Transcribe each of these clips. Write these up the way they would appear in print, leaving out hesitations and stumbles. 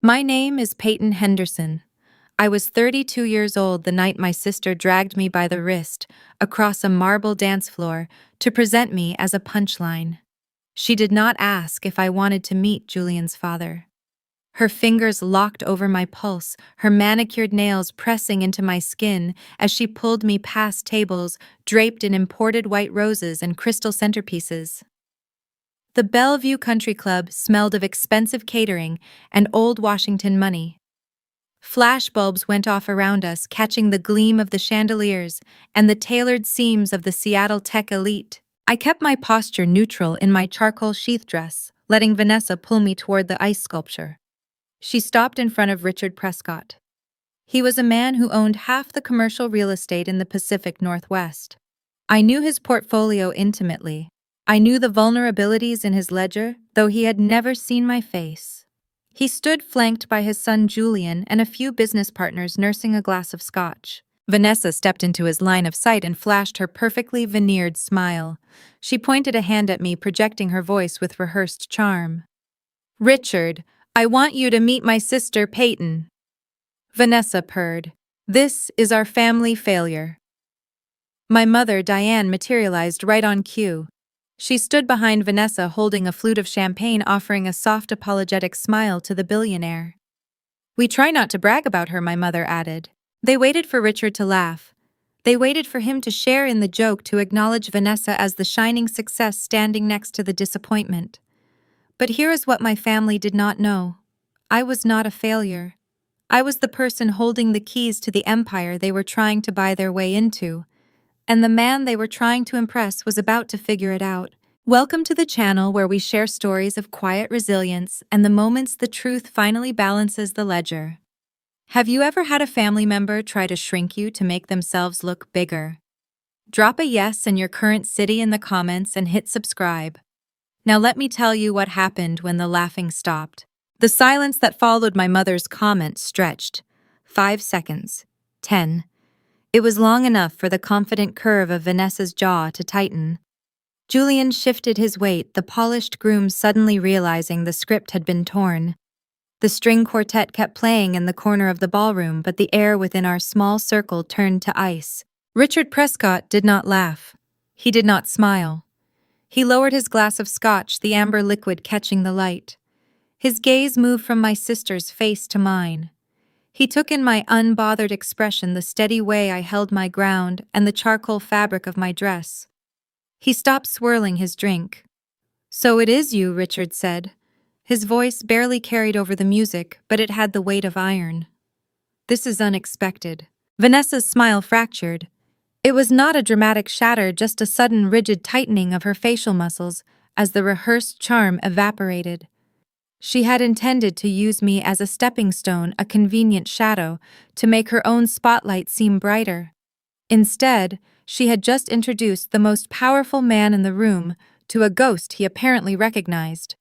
My name is Payton Henderson. I was 32 years old the night my sister dragged me by the wrist across a marble dance floor to present me as a punchline. She did not ask if I wanted to meet Julian's father. Her fingers locked over my pulse, her manicured nails pressing into my skin as she pulled me past tables draped in imported white roses and crystal centerpieces. The Bellevue Country Club smelled of expensive catering and old Washington money. Flashbulbs went off around us, catching the gleam of the chandeliers and the tailored seams of the Seattle tech elite. I kept my posture neutral in my charcoal sheath dress, letting Vanessa pull me toward the ice sculpture. She stopped in front of Richard Prescott. He was a man who owned half the commercial real estate in the Pacific Northwest. I knew his portfolio intimately. I knew the vulnerabilities in his ledger, though he had never seen my face. He stood flanked by his son Julian and a few business partners nursing a glass of scotch. Vanessa stepped into his line of sight and flashed her perfectly veneered smile. She pointed a hand at me, projecting her voice with rehearsed charm. "Richard, I want you to meet my sister Payton." Vanessa purred. "This is our family failure." My mother, Diane, materialized right on cue. She stood behind Vanessa holding a flute of champagne, offering a soft apologetic smile to the billionaire. "We try not to brag about her," my mother added. They waited for Richard to laugh. They waited for him to share in the joke, to acknowledge Vanessa as the shining success standing next to the disappointment. But here is what my family did not know. I was not a failure. I was the person holding the keys to the empire they were trying to buy their way into. And the man they were trying to impress was about to figure it out. Welcome to the channel where we share stories of quiet resilience and the moments the truth finally balances the ledger. Have you ever had a family member try to shrink you to make themselves look bigger? Drop a yes in your current city in the comments and hit subscribe. Now let me tell you what happened when the laughing stopped. The silence that followed my mother's comment stretched. 5 seconds. 10. It was long enough for the confident curve of Vanessa's jaw to tighten. Julian shifted his weight, the polished groom suddenly realizing the script had been torn. The string quartet kept playing in the corner of the ballroom, but the air within our small circle turned to ice. Richard Prescott did not laugh. He did not smile. He lowered his glass of scotch, the amber liquid catching the light. His gaze moved from my sister's face to mine. He took in my unbothered expression, the steady way I held my ground, and the charcoal fabric of my dress. He stopped swirling his drink. "So it is you," Richard said. His voice barely carried over the music, but it had the weight of iron. "This is unexpected." Vanessa's smile fractured. It was not a dramatic shatter, just a sudden rigid tightening of her facial muscles as the rehearsed charm evaporated. She had intended to use me as a stepping stone, a convenient shadow, to make her own spotlight seem brighter. Instead, she had just introduced the most powerful man in the room to a ghost he apparently recognized.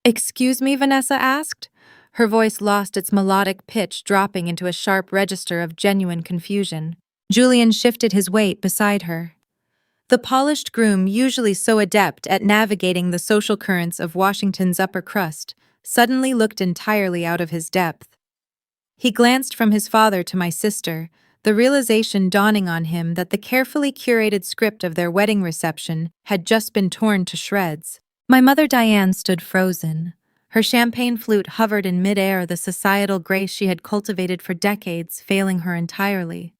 "Excuse me?" Vanessa asked. Her voice lost its melodic pitch, dropping into a sharp register of genuine confusion. Julian shifted his weight beside her. The polished groom, usually so adept at navigating the social currents of Washington's upper crust, suddenly looked entirely out of his depth. He glanced from his father to my sister, the realization dawning on him that the carefully curated script of their wedding reception had just been torn to shreds. My mother Diane stood frozen. Her champagne flute hovered in midair, the societal grace she had cultivated for decades failing her entirely.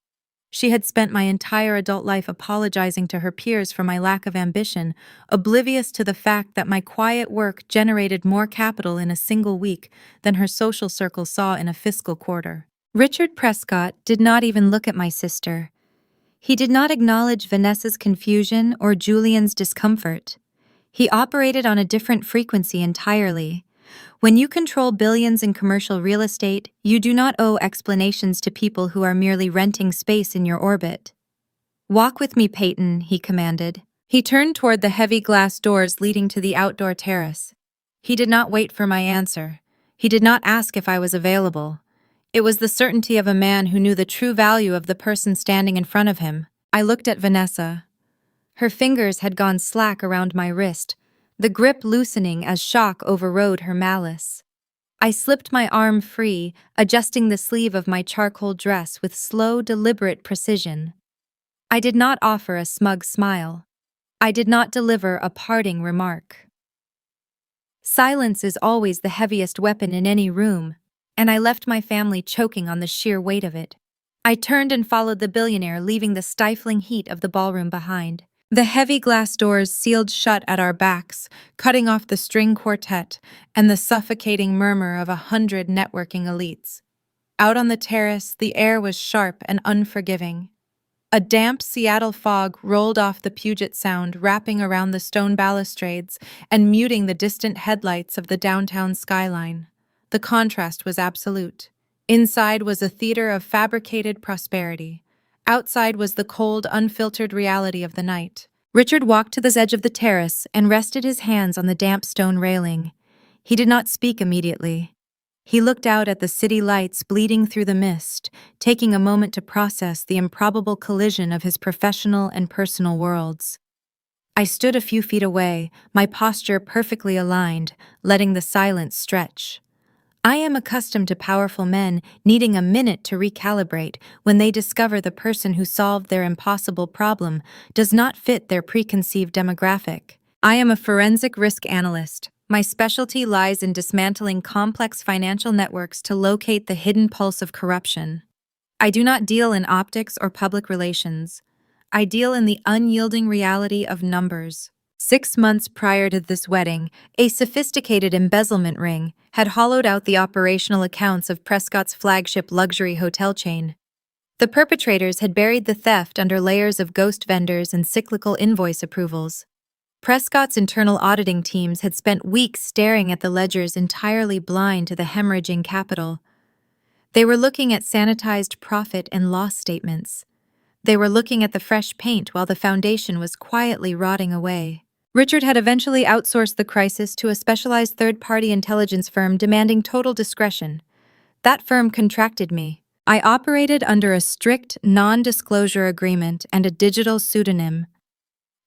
She had spent my entire adult life apologizing to her peers for my lack of ambition, oblivious to the fact that my quiet work generated more capital in a single week than her social circle saw in a fiscal quarter. Richard Prescott did not even look at my sister. He did not acknowledge Vanessa's confusion or Julian's discomfort. He operated on a different frequency entirely. When you control billions in commercial real estate, you do not owe explanations to people who are merely renting space in your orbit. "Walk with me, Payton," he commanded. He turned toward the heavy glass doors leading to the outdoor terrace. He did not wait for my answer. He did not ask if I was available. It was the certainty of a man who knew the true value of the person standing in front of him. I looked at Vanessa. Her fingers had gone slack around my wrist, the grip loosening as shock overrode her malice. I slipped my arm free, adjusting the sleeve of my charcoal dress with slow, deliberate precision. I did not offer a smug smile. I did not deliver a parting remark. Silence is always the heaviest weapon in any room, and I left my family choking on the sheer weight of it. I turned and followed the billionaire, leaving the stifling heat of the ballroom behind. The heavy glass doors sealed shut at our backs, cutting off the string quartet and the suffocating murmur of 100 networking elites. Out on the terrace, the air was sharp and unforgiving. A damp Seattle fog rolled off the Puget Sound, wrapping around the stone balustrades and muting the distant headlights of the downtown skyline. The contrast was absolute. Inside was a theater of fabricated prosperity. Outside was the cold, unfiltered reality of the night. Richard walked to the edge of the terrace and rested his hands on the damp stone railing. He did not speak immediately. He looked out at the city lights bleeding through the mist, taking a moment to process the improbable collision of his professional and personal worlds. I stood a few feet away, my posture perfectly aligned, letting the silence stretch. I am accustomed to powerful men needing a minute to recalibrate when they discover the person who solved their impossible problem does not fit their preconceived demographic. I am a forensic risk analyst. My specialty lies in dismantling complex financial networks to locate the hidden pulse of corruption. I do not deal in optics or public relations. I deal in the unyielding reality of numbers. 6 months prior to this wedding, a sophisticated embezzlement ring had hollowed out the operational accounts of Prescott's flagship luxury hotel chain. The perpetrators had buried the theft under layers of ghost vendors and cyclical invoice approvals. Prescott's internal auditing teams had spent weeks staring at the ledgers, entirely blind to the hemorrhaging capital. They were looking at sanitized profit and loss statements. They were looking at the fresh paint while the foundation was quietly rotting away. Richard had eventually outsourced the crisis to a specialized third-party intelligence firm demanding total discretion. That firm contracted me. I operated under a strict non-disclosure agreement and a digital pseudonym.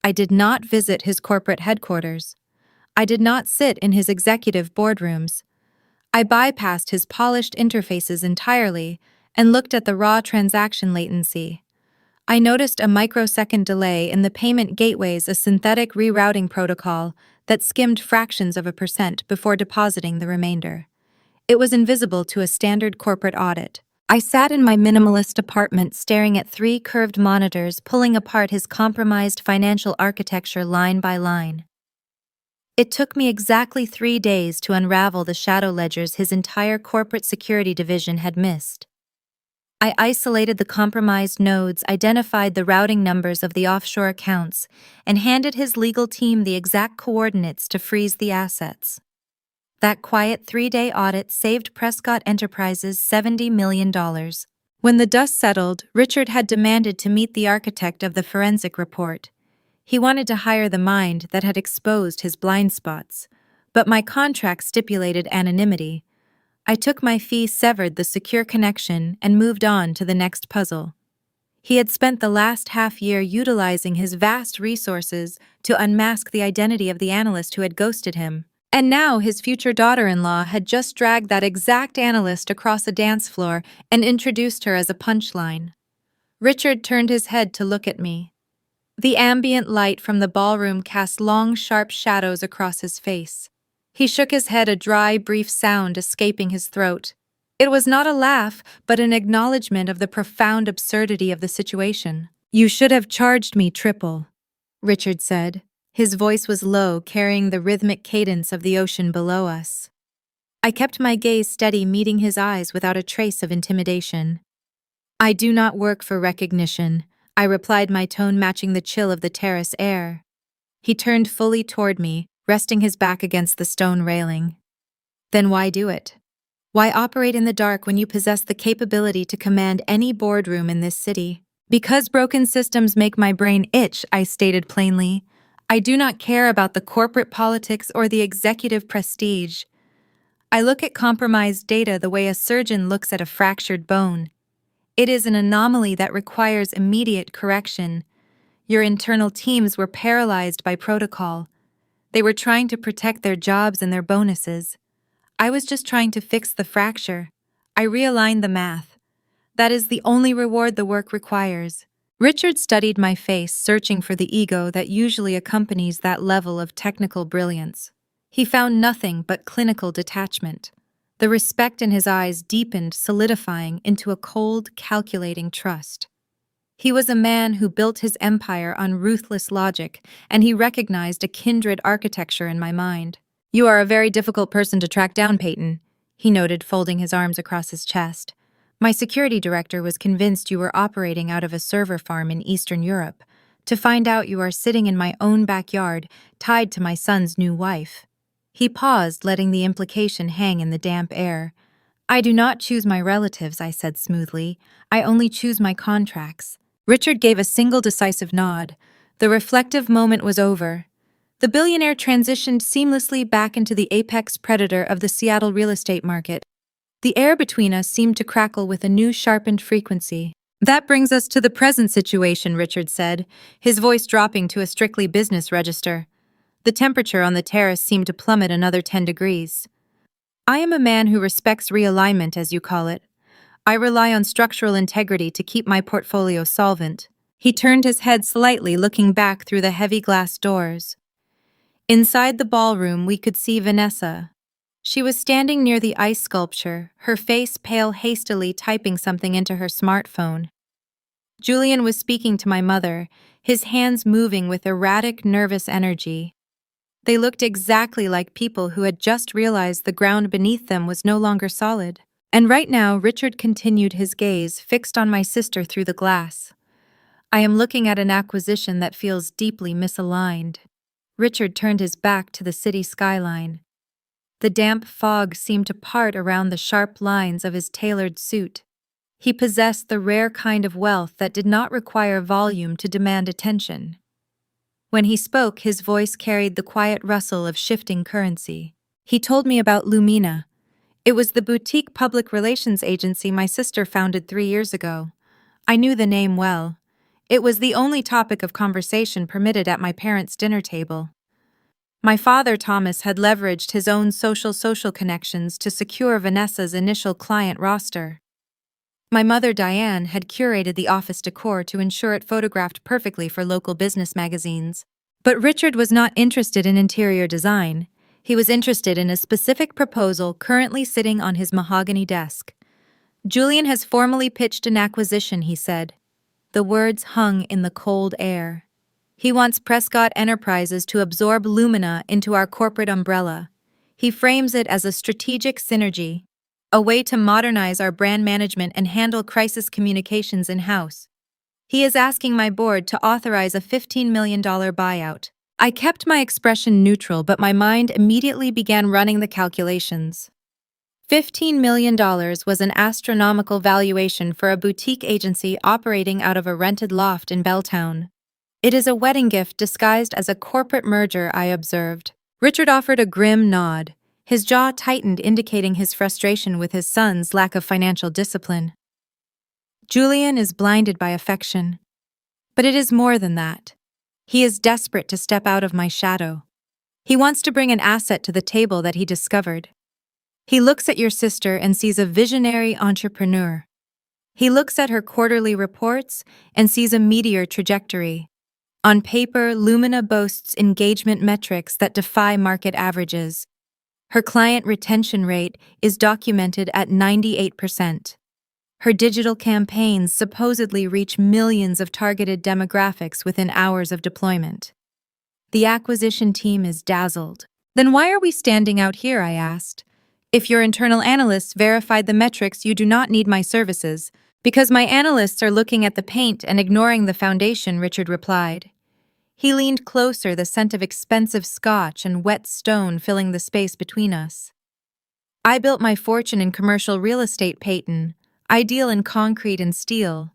I did not visit his corporate headquarters. I did not sit in his executive boardrooms. I bypassed his polished interfaces entirely and looked at the raw transaction latency. I noticed a microsecond delay in the payment gateways, a synthetic rerouting protocol that skimmed fractions of a percent before depositing the remainder. It was invisible to a standard corporate audit. I sat in my minimalist apartment staring at 3 curved monitors pulling apart his compromised financial architecture line by line. It took me exactly 3 days to unravel the shadow ledgers his entire corporate security division had missed. I isolated the compromised nodes, identified the routing numbers of the offshore accounts, and handed his legal team the exact coordinates to freeze the assets. That quiet 3-day audit saved Prescott Enterprises $70 million. When the dust settled, Richard had demanded to meet the architect of the forensic report. He wanted to hire the mind that had exposed his blind spots, but my contract stipulated anonymity. I took my fee, severed the secure connection, and moved on to the next puzzle. He had spent the last half-year utilizing his vast resources to unmask the identity of the analyst who had ghosted him. And now his future daughter-in-law had just dragged that exact analyst across a dance floor and introduced her as a punchline. Richard turned his head to look at me. The ambient light from the ballroom cast long, sharp shadows across his face. He shook his head, a dry, brief sound escaping his throat. It was not a laugh, but an acknowledgement of the profound absurdity of the situation. "You should have charged me triple," Richard said. His voice was low, carrying the rhythmic cadence of the ocean below us. I kept my gaze steady, meeting his eyes without a trace of intimidation. "I do not work for recognition," I replied, my tone matching the chill of the terrace air. He turned fully toward me, resting his back against the stone railing. "Then why do it? Why operate in the dark when you possess the capability to command any boardroom in this city?" "Because broken systems make my brain itch," I stated plainly. "I do not care about the corporate politics or the executive prestige. I look at compromised data the way a surgeon looks at a fractured bone. It is an anomaly that requires immediate correction. Your internal teams were paralyzed by protocol. They were trying to protect their jobs and their bonuses. I was just trying to fix the fracture. I realigned the math. That is the only reward the work requires. Richard studied my face, searching for the ego that usually accompanies that level of technical brilliance. He found nothing but clinical detachment. The respect in his eyes deepened, solidifying into a cold, calculating trust. He was a man who built his empire on ruthless logic, and he recognized a kindred architecture in my mind. "You are a very difficult person to track down, Payton," he noted, folding his arms across his chest. "My security director was convinced you were operating out of a server farm in Eastern Europe. To find out you are sitting in my own backyard, tied to my son's new wife." He paused, letting the implication hang in the damp air. "I do not choose my relatives," I said smoothly. "I only choose my contracts." Richard gave a single decisive nod. The reflective moment was over. The billionaire transitioned seamlessly back into the apex predator of the Seattle real estate market. The air between us seemed to crackle with a new sharpened frequency. "That brings us to the present situation," Richard said, his voice dropping to a strictly business register. The temperature on the terrace seemed to plummet another 10 degrees. "I am a man who respects realignment, as you call it. I rely on structural integrity to keep my portfolio solvent." He turned his head slightly, looking back through the heavy glass doors. Inside the ballroom, we could see Vanessa. She was standing near the ice sculpture, her face pale, hastily typing something into her smartphone. Julian was speaking to my mother, his hands moving with erratic, nervous energy. They looked exactly like people who had just realized the ground beneath them was no longer solid. And right now, Richard continued, his gaze fixed on my sister through the glass. "I am looking at an acquisition that feels deeply misaligned." Richard turned his back to the city skyline. The damp fog seemed to part around the sharp lines of his tailored suit. He possessed the rare kind of wealth that did not require volume to demand attention. When he spoke, his voice carried the quiet rustle of shifting currency. He told me about Lumina. It was the boutique public relations agency my sister founded 3 years ago. I knew the name well. It was the only topic of conversation permitted at my parents' dinner table. My father, Thomas, had leveraged his own social connections to secure Vanessa's initial client roster. My mother, Diane, had curated the office decor to ensure it photographed perfectly for local business magazines. But Richard was not interested in interior design. He was interested in a specific proposal currently sitting on his mahogany desk. "Julian has formally pitched an acquisition," he said. The words hung in the cold air. "He wants Prescott Enterprises to absorb Lumina into our corporate umbrella. He frames it as a strategic synergy, a way to modernize our brand management and handle crisis communications in-house. He is asking my board to authorize a $15 million buyout." I kept my expression neutral, but my mind immediately began running the calculations. $15 million was an astronomical valuation for a boutique agency operating out of a rented loft in Belltown. "It is a wedding gift disguised as a corporate merger," I observed. Richard offered a grim nod. His jaw tightened, indicating his frustration with his son's lack of financial discipline. "Julian is blinded by affection. But it is more than that. He is desperate to step out of my shadow. He wants to bring an asset to the table that he discovered. He looks at your sister and sees a visionary entrepreneur. He looks at her quarterly reports and sees a meteor trajectory. On paper, Lumina boasts engagement metrics that defy market averages. Her client retention rate is documented at 98%. Her digital campaigns supposedly reach millions of targeted demographics within hours of deployment. The acquisition team is dazzled. "Then why are we standing out here?" I asked. "If your internal analysts verified the metrics, you do not need my services." "Because my analysts are looking at the paint and ignoring the foundation," Richard replied. He leaned closer, the scent of expensive scotch and wet stone filling the space between us. "I built my fortune in commercial real estate, Payton. I deal in concrete and steel.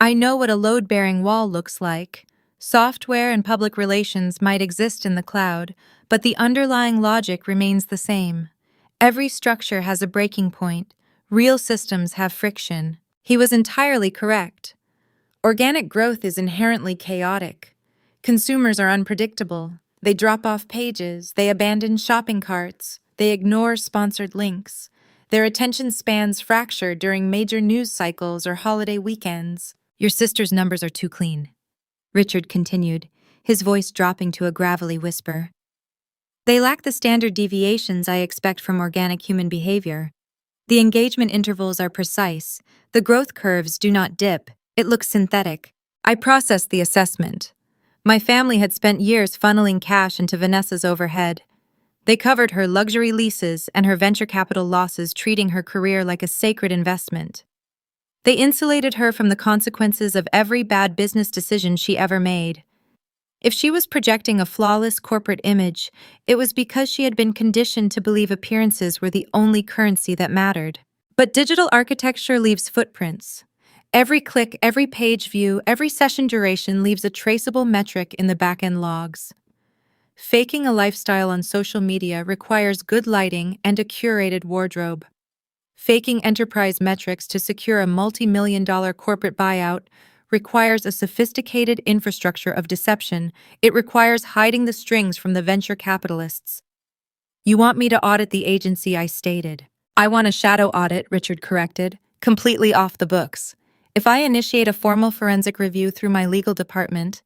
I know what a load-bearing wall looks like. Software and public relations might exist in the cloud, but the underlying logic remains the same. Every structure has a breaking point. Real systems have friction." He was entirely correct. Organic growth is inherently chaotic. Consumers are unpredictable. They drop off pages, they abandon shopping carts, They ignore sponsored links. Their attention spans fracture during major news cycles or holiday weekends. Your sister's numbers are too clean, Richard continued, his voice dropping to a gravelly whisper. They lack the standard deviations I expect from organic human behavior. The engagement intervals are precise. The growth curves do not dip. It looks synthetic. I processed the assessment. My family had spent years funneling cash into Vanessa's overhead. They covered her luxury leases and her venture capital losses, treating her career like a sacred investment. They insulated her from the consequences of every bad business decision she ever made. If she was projecting a flawless corporate image, it was because she had been conditioned to believe appearances were the only currency that mattered. But digital architecture leaves footprints. Every click, every page view, every session duration leaves a traceable metric in the back-end logs. Faking a lifestyle on social media requires good lighting and a curated wardrobe. Faking enterprise metrics to secure a multi-million-dollar corporate buyout requires a sophisticated infrastructure of deception. It requires hiding the strings from the venture capitalists. You want me to audit the agency I stated. I want a shadow audit, Richard corrected, completely off the books. If I initiate a formal forensic review through my legal department,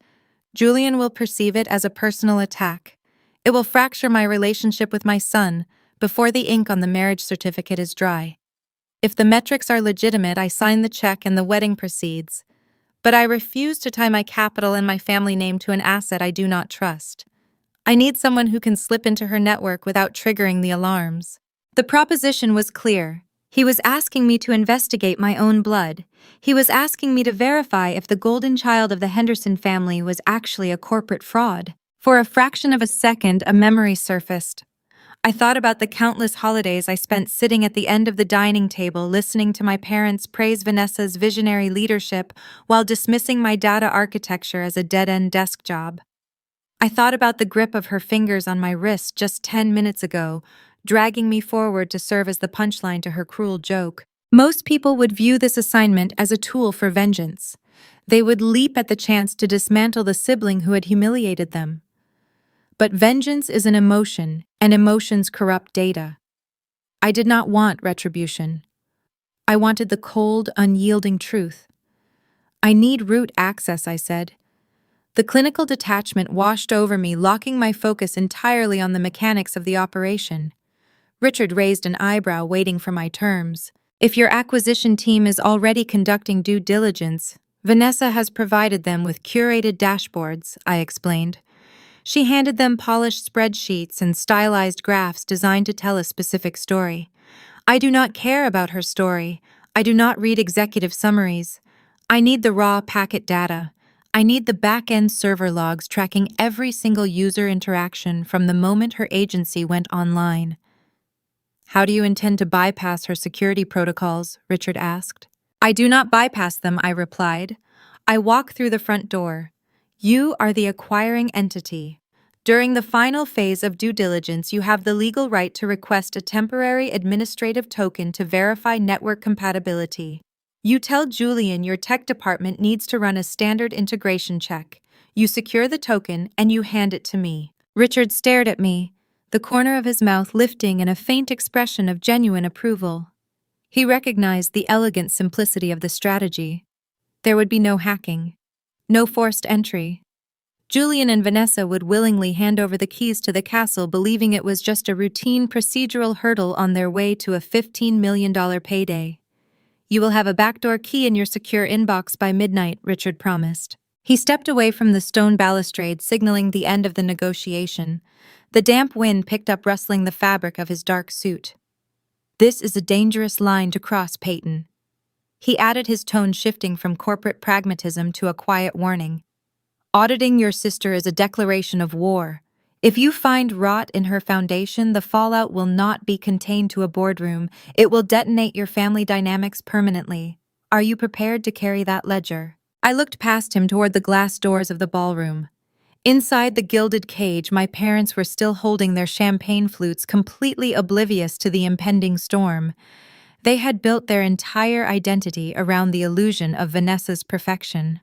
Julian will perceive it as a personal attack. It will fracture my relationship with my son before the ink on the marriage certificate is dry. If the metrics are legitimate, I sign the check and the wedding proceeds. But I refuse to tie my capital and my family name to an asset I do not trust. I need someone who can slip into her network without triggering the alarms. The proposition was clear. He was asking me to investigate my own blood. He was asking me to verify if the golden child of the Henderson family was actually a corporate fraud. For a fraction of a second, a memory surfaced. I thought about the countless holidays I spent sitting at the end of the dining table listening to my parents praise Vanessa's visionary leadership while dismissing my data architecture as a dead-end desk job. I thought about the grip of her fingers on my wrist just 10 minutes ago, dragging me forward to serve as the punchline to her cruel joke. Most people would view this assignment as a tool for vengeance. They would leap at the chance to dismantle the sibling who had humiliated them. But vengeance is an emotion, and emotions corrupt data. I did not want retribution. I wanted the cold, unyielding truth. I need root access, I said. The clinical detachment washed over me, locking my focus entirely on the mechanics of the operation. Richard raised an eyebrow, waiting for my terms. If your acquisition team is already conducting due diligence, Vanessa has provided them with curated dashboards, I explained. She handed them polished spreadsheets and stylized graphs designed to tell a specific story. I do not care about her story. I do not read executive summaries. I need the raw packet data. I need the back-end server logs tracking every single user interaction from the moment her agency went online. How do you intend to bypass her security protocols? Richard asked. I do not bypass them, I replied. I walk through the front door. You are the acquiring entity. During the final phase of due diligence, you have the legal right to request a temporary administrative token to verify network compatibility. You tell Julian your tech department needs to run a standard integration check. You secure the token and you hand it to me. Richard stared at me, the corner of his mouth lifting in a faint expression of genuine approval. He recognized the elegant simplicity of the strategy. There would be no hacking, no forced entry. Julian and Vanessa would willingly hand over the keys to the castle, believing it was just a routine procedural hurdle on their way to a $15 million payday. You will have a backdoor key in your secure inbox by midnight, Richard promised. He stepped away from the stone balustrade, signaling the end of the negotiation. The damp wind picked up, rustling the fabric of his dark suit. This is a dangerous line to cross, Payton. He added, his tone shifting from corporate pragmatism to a quiet warning. Auditing your sister is a declaration of war. If you find rot in her foundation, the fallout will not be contained to a boardroom. It will detonate your family dynamics permanently. Are you prepared to carry that ledger? I looked past him toward the glass doors of the ballroom. Inside the gilded cage, my parents were still holding their champagne flutes, completely oblivious to the impending storm. They had built their entire identity around the illusion of Vanessa's perfection.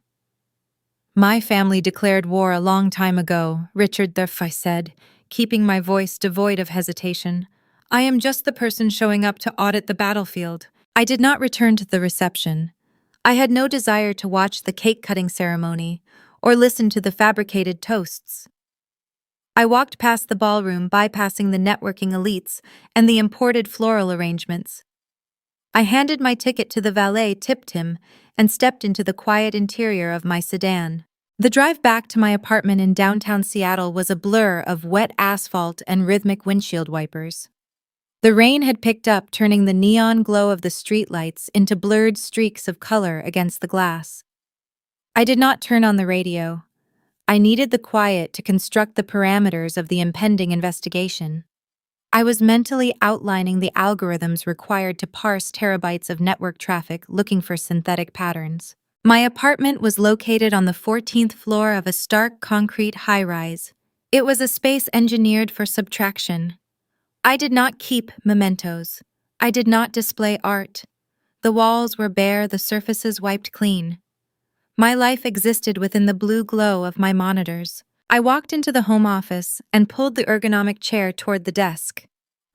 My family declared war a long time ago, Richard I said, keeping my voice devoid of hesitation. I am just the person showing up to audit the battlefield. I did not return to the reception. I had no desire to watch the cake-cutting ceremony or listen to the fabricated toasts. I walked past the ballroom, bypassing the networking elites and the imported floral arrangements. I handed my ticket to the valet, tipped him, and stepped into the quiet interior of my sedan. The drive back to my apartment in downtown Seattle was a blur of wet asphalt and rhythmic windshield wipers. The rain had picked up, turning the neon glow of the streetlights into blurred streaks of color against the glass. I did not turn on the radio. I needed the quiet to construct the parameters of the impending investigation. I was mentally outlining the algorithms required to parse terabytes of network traffic, looking for synthetic patterns. My apartment was located on the 14th floor of a stark concrete high-rise. It was a space engineered for subtraction. I did not keep mementos. I did not display art. The walls were bare, the surfaces wiped clean. My life existed within the blue glow of my monitors. I walked into the home office and pulled the ergonomic chair toward the desk.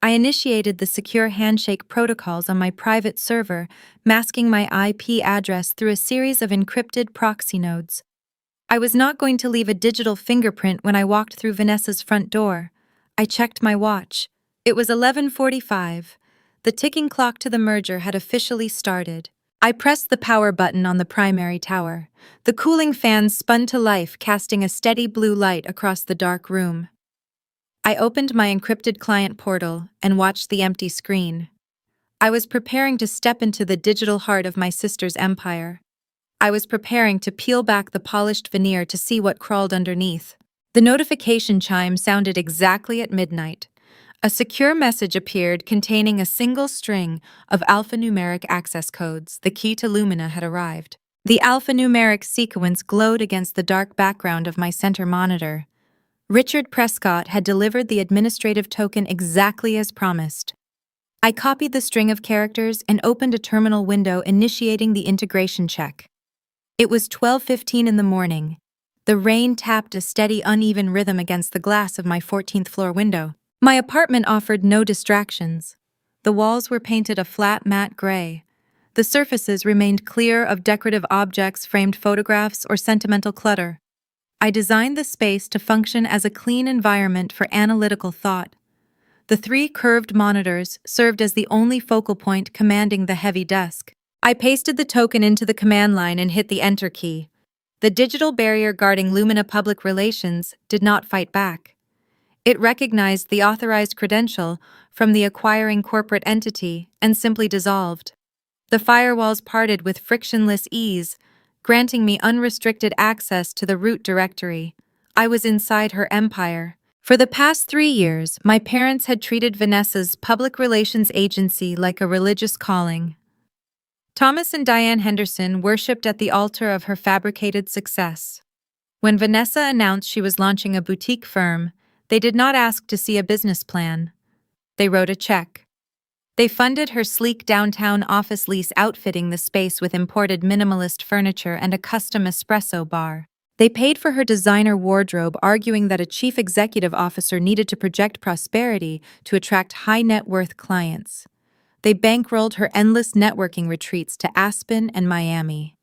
I initiated the secure handshake protocols on my private server, masking my IP address through a series of encrypted proxy nodes. I was not going to leave a digital fingerprint when I walked through Vanessa's front door. I checked my watch. It was 11:45. The ticking clock to the merger had officially started. I pressed the power button on the primary tower. The cooling fans spun to life, casting a steady blue light across the dark room. I opened my encrypted client portal and watched the empty screen. I was preparing to step into the digital heart of my sister's empire. I was preparing to peel back the polished veneer to see what crawled underneath. The notification chime sounded exactly at midnight. A secure message appeared containing a single string of alphanumeric access codes. The key to Lumina had arrived. The alphanumeric sequence glowed against the dark background of my center monitor. Richard Prescott had delivered the administrative token exactly as promised. I copied the string of characters and opened a terminal window, initiating the integration check. It was 12:15 in the morning. The rain tapped a steady, uneven rhythm against the glass of my 14th floor window. My apartment offered no distractions. The walls were painted a flat matte gray. The surfaces remained clear of decorative objects, framed photographs, or sentimental clutter. I designed the space to function as a clean environment for analytical thought. The 3 curved monitors served as the only focal point commanding the heavy desk. I pasted the token into the command line and hit the enter key. The digital barrier guarding Lumina public relations did not fight back. It recognized the authorized credential from the acquiring corporate entity and simply dissolved. The firewalls parted with frictionless ease, granting me unrestricted access to the root directory. I was inside her empire. For the past 3 years, my parents had treated Vanessa's public relations agency like a religious calling. Thomas and Diane Henderson worshipped at the altar of her fabricated success. When Vanessa announced she was launching a boutique firm, they did not ask to see a business plan. They wrote a check. They funded her sleek downtown office lease, outfitting the space with imported minimalist furniture and a custom espresso bar. They paid for her designer wardrobe, arguing that a chief executive officer needed to project prosperity to attract high-net-worth clients. They bankrolled her endless networking retreats to Aspen and Miami.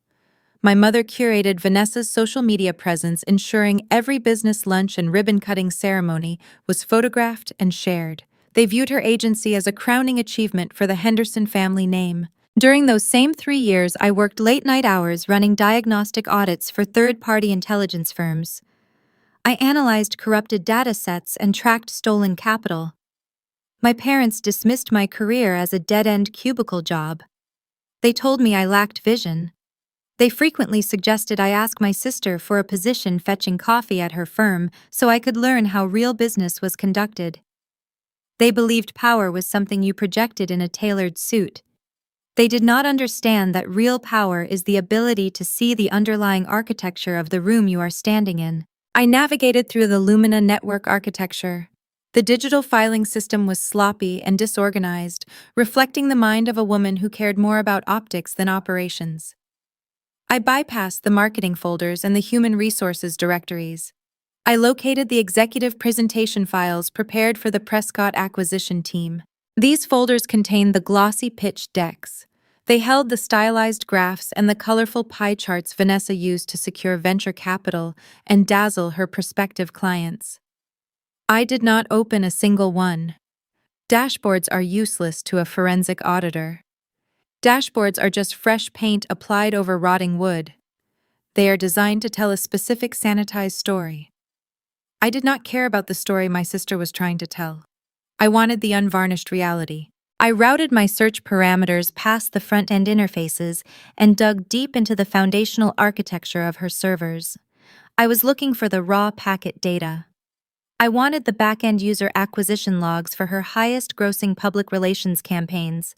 My mother curated Vanessa's social media presence, ensuring every business lunch and ribbon-cutting ceremony was photographed and shared. They viewed her agency as a crowning achievement for the Henderson family name. During those same 3 years, I worked late-night hours running diagnostic audits for third-party intelligence firms. I analyzed corrupted data sets and tracked stolen capital. My parents dismissed my career as a dead-end cubicle job. They told me I lacked vision. They frequently suggested I ask my sister for a position fetching coffee at her firm so I could learn how real business was conducted. They believed power was something you projected in a tailored suit. They did not understand that real power is the ability to see the underlying architecture of the room you are standing in. I navigated through the Lumina network architecture. The digital filing system was sloppy and disorganized, reflecting the mind of a woman who cared more about optics than operations. I bypassed the marketing folders and the human resources directories. I located the executive presentation files prepared for the Prescott acquisition team. These folders contained the glossy pitch decks. They held the stylized graphs and the colorful pie charts Vanessa used to secure venture capital and dazzle her prospective clients. I did not open a single one. Dashboards are useless to a forensic auditor. Dashboards are just fresh paint applied over rotting wood. They are designed to tell a specific sanitized story. I did not care about the story my sister was trying to tell. I wanted the unvarnished reality. I routed my search parameters past the front-end interfaces and dug deep into the foundational architecture of her servers. I was looking for the raw packet data. I wanted the back-end user acquisition logs for her highest-grossing public relations campaigns.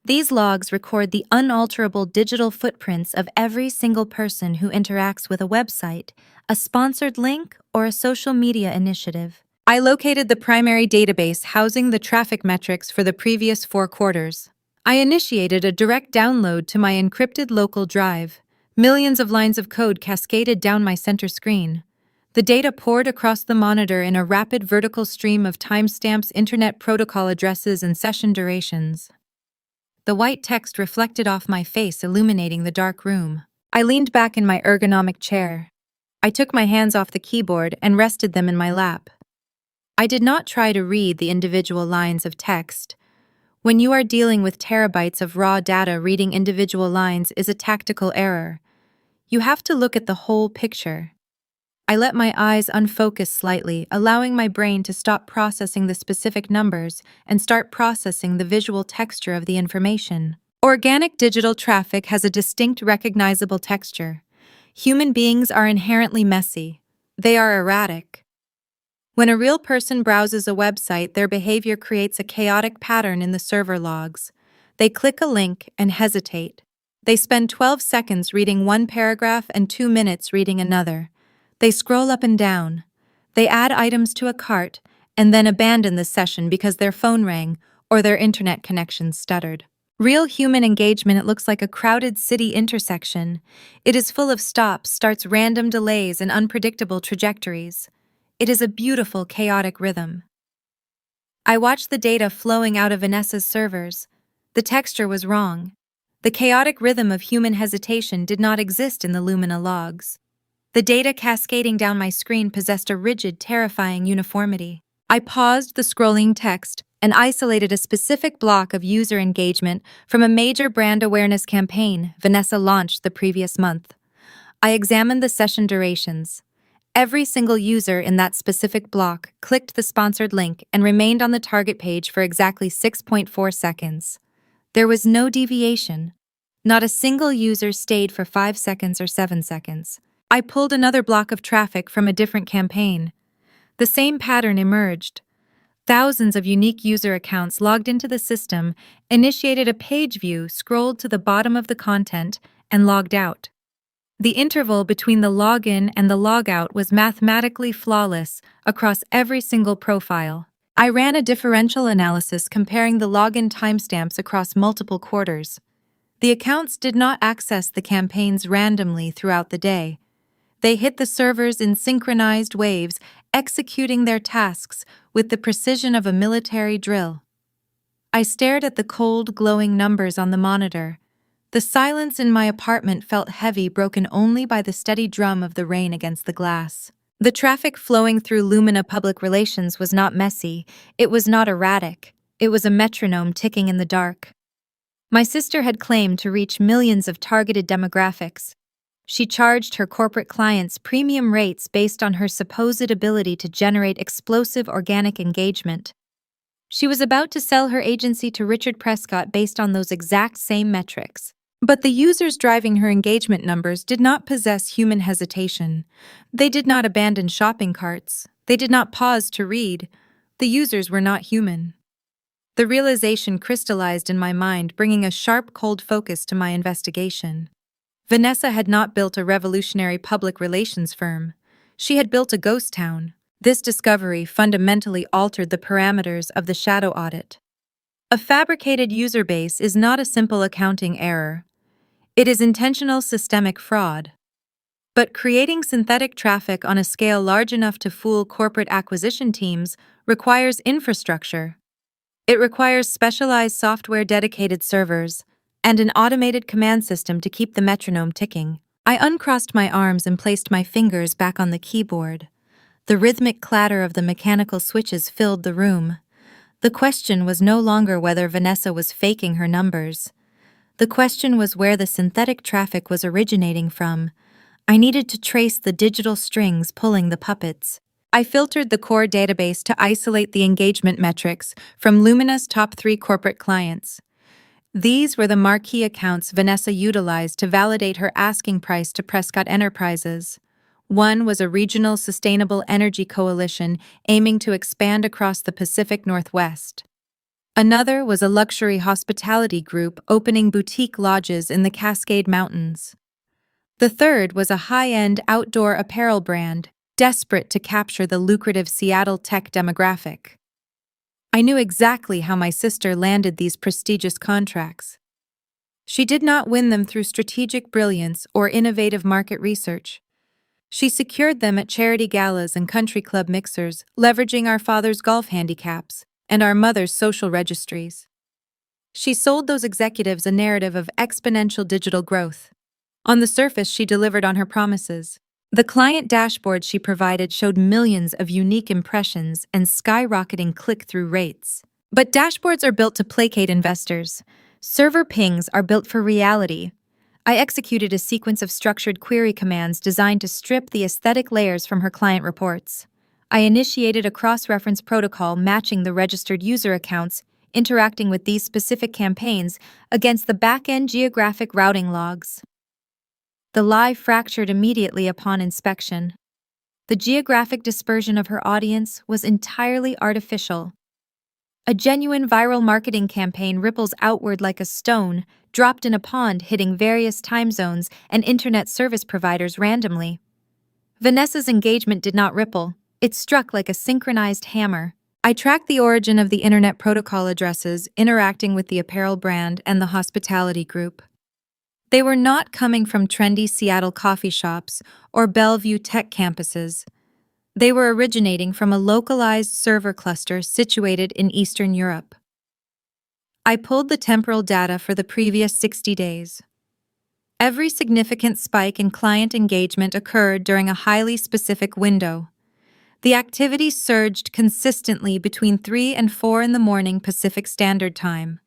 These logs record the unalterable digital footprints of every single person who interacts with a website, a sponsored link, or a social media initiative. I located the primary database housing the traffic metrics for the previous 4 quarters. I initiated a direct download to my encrypted local drive. Millions of lines of code cascaded down my center screen. The data poured across the monitor in a rapid vertical stream of timestamps, internet protocol addresses, and session durations. The white text reflected off my face, illuminating the dark room. I leaned back in my ergonomic chair. I took my hands off the keyboard and rested them in my lap. I did not try to read the individual lines of text. When you are dealing with terabytes of raw data, reading individual lines is a tactical error. You have to look at the whole picture. I let my eyes unfocus slightly, allowing my brain to stop processing the specific numbers and start processing the visual texture of the information. Organic digital traffic has a distinct, recognizable texture. Human beings are inherently messy. They are erratic. When a real person browses a website, their behavior creates a chaotic pattern in the server logs. They click a link and hesitate. They spend 12 seconds reading one paragraph and 2 minutes reading another. They scroll up and down. They add items to a cart and then abandon the session because their phone rang or their internet connection stuttered. Real human engagement, it looks like a crowded city intersection. It is full of stops, starts, random delays, and unpredictable trajectories. It is a beautiful, chaotic rhythm. I watched the data flowing out of Vanessa's servers. The texture was wrong. The chaotic rhythm of human hesitation did not exist in the Lumina logs. The data cascading down my screen possessed a rigid, terrifying uniformity. I paused the scrolling text and isolated a specific block of user engagement from a major brand awareness campaign Vanessa launched the previous month. I examined the session durations. Every single user in that specific block clicked the sponsored link and remained on the target page for exactly 6.4 seconds. There was no deviation. Not a single user stayed for 5 seconds or 7 seconds. I pulled another block of traffic from a different campaign. The same pattern emerged. Thousands of unique user accounts logged into the system, initiated a page view, scrolled to the bottom of the content, and logged out. The interval between the login and the logout was mathematically flawless across every single profile. I ran a differential analysis comparing the login timestamps across multiple quarters. The accounts did not access the campaigns randomly throughout the day. They hit the servers in synchronized waves, executing their tasks with the precision of a military drill. I stared at the cold, glowing numbers on the monitor. The silence in my apartment felt heavy, broken only by the steady drum of the rain against the glass. The traffic flowing through Lumina public relations was not messy. It was not erratic. It was a metronome ticking in the dark. My sister had claimed to reach millions of targeted demographics. She charged her corporate clients premium rates based on her supposed ability to generate explosive organic engagement. She was about to sell her agency to Richard Prescott based on those exact same metrics. But the users driving her engagement numbers did not possess human hesitation. They did not abandon shopping carts. They did not pause to read. The users were not human. The realization crystallized in my mind, bringing a sharp, cold focus to my investigation. Vanessa had not built a revolutionary public relations firm. She had built a ghost town. This discovery fundamentally altered the parameters of the shadow audit. A fabricated user base is not a simple accounting error. It is intentional systemic fraud. But creating synthetic traffic on a scale large enough to fool corporate acquisition teams requires infrastructure. It requires specialized software-dedicated servers and an automated command system to keep the metronome ticking. I uncrossed my arms and placed my fingers back on the keyboard. The rhythmic clatter of the mechanical switches filled the room. The question was no longer whether Vanessa was faking her numbers. The question was where the synthetic traffic was originating from. I needed to trace the digital strings pulling the puppets. I filtered the core database to isolate the engagement metrics from Lumina's top 3 corporate clients. These were the marquee accounts Vanessa utilized to validate her asking price to Prescott Enterprises. One was a regional sustainable energy coalition aiming to expand across the Pacific Northwest. Another was a luxury hospitality group opening boutique lodges in the Cascade Mountains. The third was a high-end outdoor apparel brand, desperate to capture the lucrative Seattle tech demographic. I knew exactly how my sister landed these prestigious contracts. She did not win them through strategic brilliance or innovative market research. She secured them at charity galas and country club mixers, leveraging our father's golf handicaps and our mother's social registries. She sold those executives a narrative of exponential digital growth. On the surface, she delivered on her promises. The client dashboard she provided showed millions of unique impressions and skyrocketing click-through rates. But dashboards are built to placate investors. Server pings are built for reality. I executed a sequence of structured query commands designed to strip the aesthetic layers from her client reports. I initiated a cross-reference protocol matching the registered user accounts interacting with these specific campaigns against the back-end geographic routing logs. The lie fractured immediately upon inspection. The geographic dispersion of her audience was entirely artificial. A genuine viral marketing campaign ripples outward like a stone, dropped in a pond hitting various time zones and internet service providers randomly. Vanessa's engagement did not ripple. It struck like a synchronized hammer. I tracked the origin of the internet protocol addresses interacting with the apparel brand and the hospitality group. They were not coming from trendy Seattle coffee shops or Bellevue tech campuses. They were originating from a localized server cluster situated in Eastern Europe. I pulled the temporal data for the previous 60 days. Every significant spike in client engagement occurred during a highly specific window. The activity surged consistently between 3 and 4 in the morning Pacific Standard Time.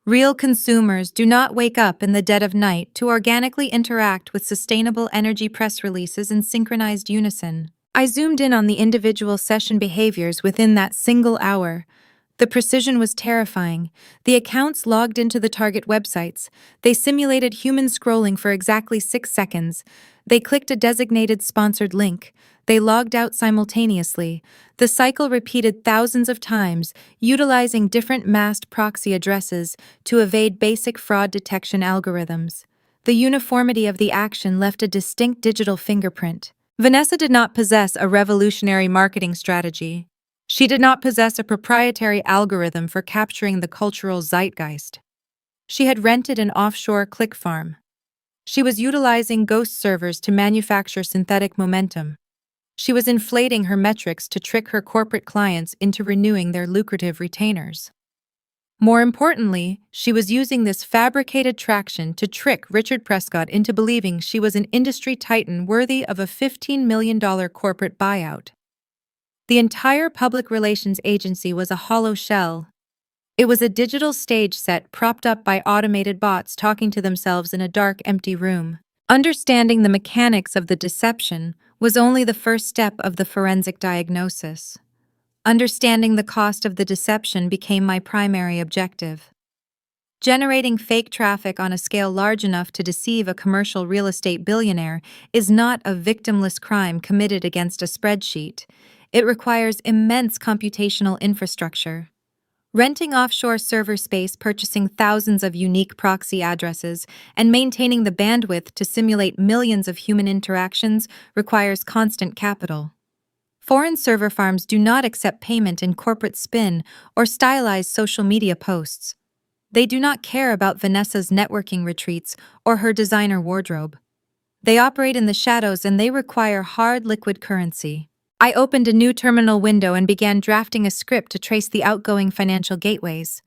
Real consumers do not wake up in the dead of night to organically interact with sustainable energy press releases in synchronized unison. I zoomed in on the individual session behaviors within that single hour. The precision was terrifying. The accounts logged into the target websites. They simulated human scrolling for exactly 6 seconds. They clicked a designated sponsored link. They logged out simultaneously. The cycle repeated thousands of times, utilizing different masked proxy addresses to evade basic fraud detection algorithms. The uniformity of the action left a distinct digital fingerprint. Vanessa did not possess a revolutionary marketing strategy. She did not possess a proprietary algorithm for capturing the cultural zeitgeist. She had rented an offshore click farm. She was utilizing ghost servers to manufacture synthetic momentum. She was inflating her metrics to trick her corporate clients into renewing their lucrative retainers. More importantly, she was using this fabricated traction to trick Richard Prescott into believing she was an industry titan worthy of a $15 million corporate buyout. The entire public relations agency was a hollow shell. It was a digital stage set propped up by automated bots talking to themselves in a dark, empty room. Understanding the mechanics of the deception was only the first step of the forensic diagnosis. Understanding the cost of the deception became my primary objective. Generating fake traffic on a scale large enough to deceive a commercial real estate billionaire is not a victimless crime committed against a spreadsheet. It requires immense computational infrastructure. Renting offshore server space, purchasing thousands of unique proxy addresses, and maintaining the bandwidth to simulate millions of human interactions requires constant capital. Foreign server farms do not accept payment in corporate spin or stylized social media posts. They do not care about Vanessa's networking retreats or her designer wardrobe. They operate in the shadows and they require hard liquid currency. I opened a new terminal window and began drafting a script to trace the outgoing financial gateways.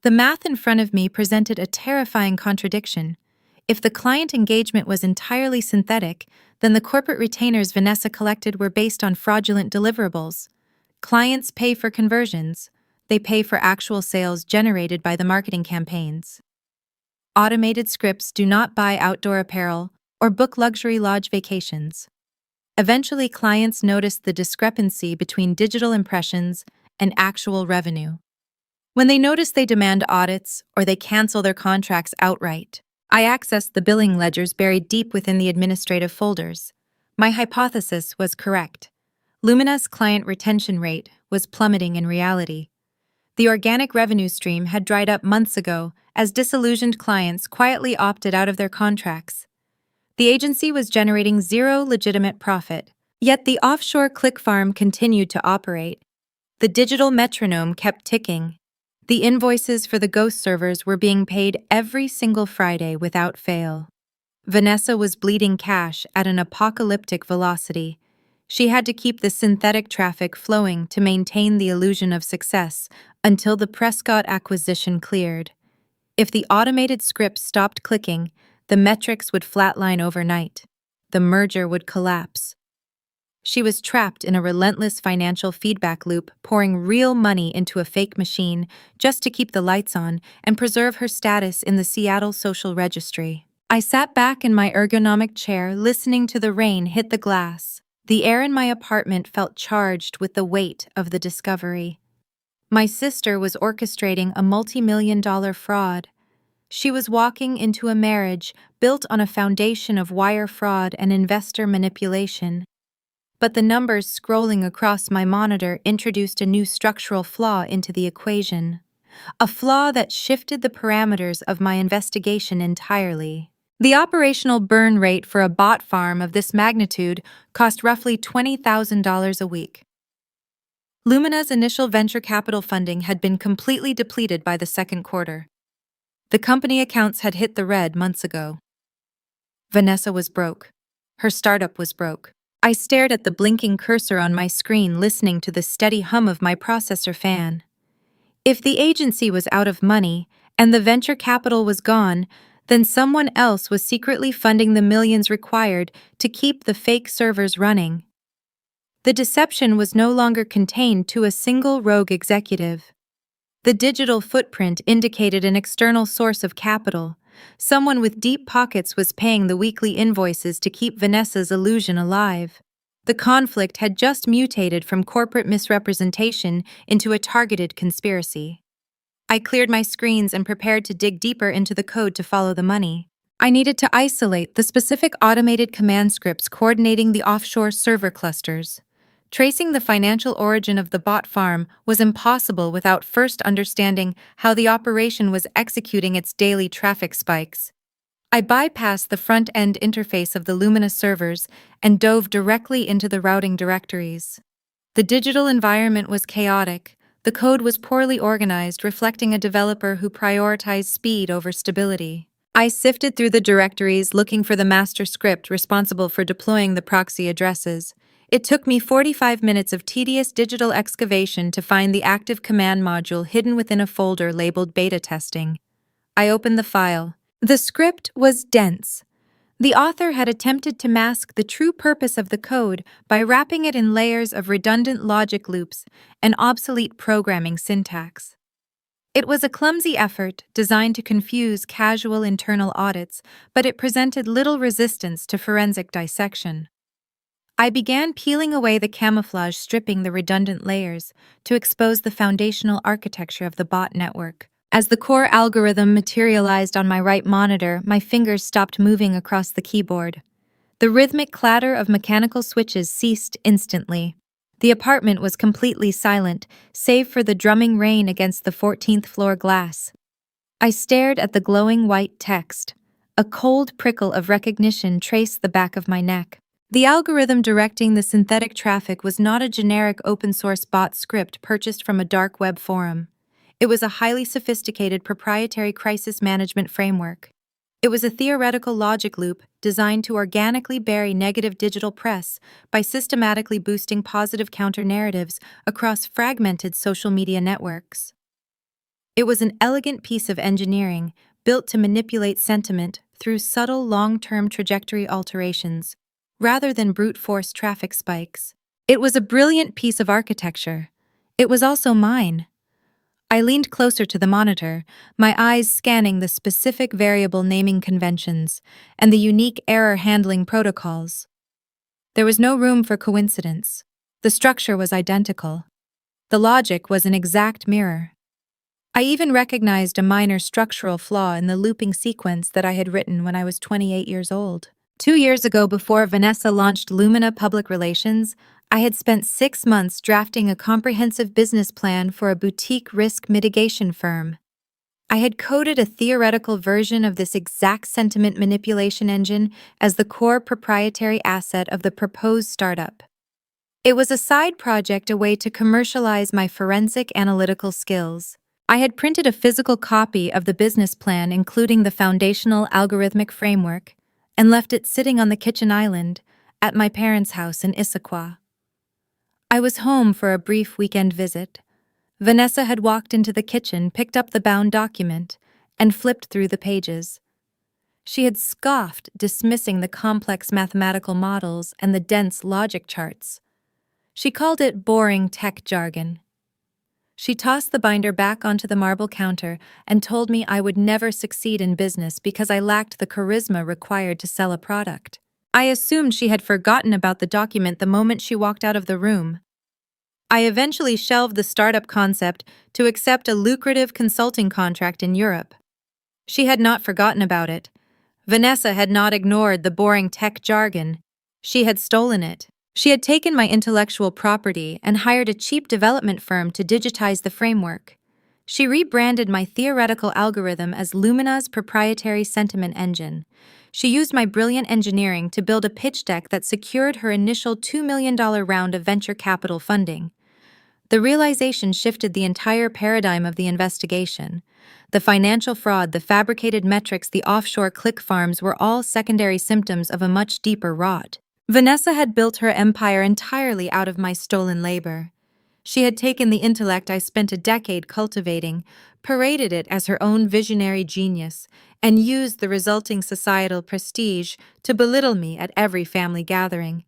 The math in front of me presented a terrifying contradiction. If the client engagement was entirely synthetic, then the corporate retainers Vanessa collected were based on fraudulent deliverables. Clients pay for conversions. They pay for actual sales generated by the marketing campaigns. Automated scripts do not buy outdoor apparel or book luxury lodge vacations. Eventually, clients noticed the discrepancy between digital impressions and actual revenue. When they notice, they demand audits or they cancel their contracts outright. I accessed the billing ledgers buried deep within the administrative folders. My hypothesis was correct. Lumina's client retention rate was plummeting in reality. The organic revenue stream had dried up months ago as disillusioned clients quietly opted out of their contracts. The agency was generating zero legitimate profit, yet the offshore click farm continued to operate. The digital metronome kept ticking. The invoices for the ghost servers were being paid every single Friday without fail. Vanessa was bleeding cash at an apocalyptic velocity. She had to keep the synthetic traffic flowing to maintain the illusion of success until the Prescott acquisition cleared. If the automated scripts stopped clicking, the metrics would flatline overnight. The merger would collapse. She was trapped in a relentless financial feedback loop, pouring real money into a fake machine just to keep the lights on and preserve her status in the Seattle Social Registry. I sat back in my ergonomic chair, listening to the rain hit the glass. The air in my apartment felt charged with the weight of the discovery. My sister was orchestrating a multi-million-dollar fraud. She was walking into a marriage built on a foundation of wire fraud and investor manipulation. But the numbers scrolling across my monitor introduced a new structural flaw into the equation. A flaw that shifted the parameters of my investigation entirely. The operational burn rate for a bot farm of this magnitude cost roughly $20,000 a week. Lumina's initial venture capital funding had been completely depleted by the second quarter. The company accounts had hit the red months ago. Vanessa was broke. Her startup was broke. I stared at the blinking cursor on my screen, listening to the steady hum of my processor fan. If the agency was out of money and the venture capital was gone, then someone else was secretly funding the millions required to keep the fake servers running. The deception was no longer contained to a single rogue executive. The digital footprint indicated an external source of capital. Someone with deep pockets was paying the weekly invoices to keep Vanessa's illusion alive. The conflict had just mutated from corporate misrepresentation into a targeted conspiracy. I cleared my screens and prepared to dig deeper into the code to follow the money. I needed to isolate the specific automated command scripts coordinating the offshore server clusters. Tracing the financial origin of the bot farm was impossible without first understanding how the operation was executing its daily traffic spikes. I bypassed the front-end interface of the Lumina servers and dove directly into the routing directories. The digital environment was chaotic. The code was poorly organized, reflecting a developer who prioritized speed over stability. I sifted through the directories, looking for the master script responsible for deploying the proxy addresses. It took me 45 minutes of tedious digital excavation to find the active command module hidden within a folder labeled beta testing. I opened the file. The script was dense. The author had attempted to mask the true purpose of the code by wrapping it in layers of redundant logic loops and obsolete programming syntax. It was a clumsy effort designed to confuse casual internal audits, but it presented little resistance to forensic dissection. I began peeling away the camouflage, stripping the redundant layers to expose the foundational architecture of the bot network. As the core algorithm materialized on my right monitor, my fingers stopped moving across the keyboard. The rhythmic clatter of mechanical switches ceased instantly. The apartment was completely silent, save for the drumming rain against the 14th floor glass. I stared at the glowing white text. A cold prickle of recognition traced the back of my neck. The algorithm directing the synthetic traffic was not a generic open-source bot script purchased from a dark web forum. It was a highly sophisticated proprietary crisis management framework. It was a theoretical logic loop designed to organically bury negative digital press by systematically boosting positive counter-narratives across fragmented social media networks. It was an elegant piece of engineering built to manipulate sentiment through subtle long-term trajectory alterations, rather than brute force traffic spikes. It was a brilliant piece of architecture. It was also mine. I leaned closer to the monitor, my eyes scanning the specific variable naming conventions and the unique error handling protocols. There was no room for coincidence. The structure was identical. The logic was an exact mirror. I even recognized a minor structural flaw in the looping sequence that I had written when I was 28 years old. 2 years ago, before Vanessa launched Lumina Public Relations, I had spent 6 months drafting a comprehensive business plan for a boutique risk mitigation firm. I had coded a theoretical version of this exact sentiment manipulation engine as the core proprietary asset of the proposed startup. It was a side project, a way to commercialize my forensic analytical skills. I had printed a physical copy of the business plan, including the foundational algorithmic framework, and left it sitting on the kitchen island at my parents' house in Issaquah. I was home for a brief weekend visit. Vanessa had walked into the kitchen, picked up the bound document, and flipped through the pages. She had scoffed, dismissing the complex mathematical models and the dense logic charts. She called it boring tech jargon. She tossed the binder back onto the marble counter and told me I would never succeed in business because I lacked the charisma required to sell a product. I assumed she had forgotten about the document the moment she walked out of the room. I eventually shelved the startup concept to accept a lucrative consulting contract in Europe. She had not forgotten about it. Vanessa had not ignored the boring tech jargon. She had stolen it. She had taken my intellectual property and hired a cheap development firm to digitize the framework. She rebranded my theoretical algorithm as Lumina's proprietary sentiment engine. She used my brilliant engineering to build a pitch deck that secured her initial $2 million round of venture capital funding. The realization shifted the entire paradigm of the investigation. The financial fraud, the fabricated metrics, the offshore click farms were all secondary symptoms of a much deeper rot. Vanessa had built her empire entirely out of my stolen labor. She had taken the intellect I spent a decade cultivating, paraded it as her own visionary genius, and used the resulting societal prestige to belittle me at every family gathering.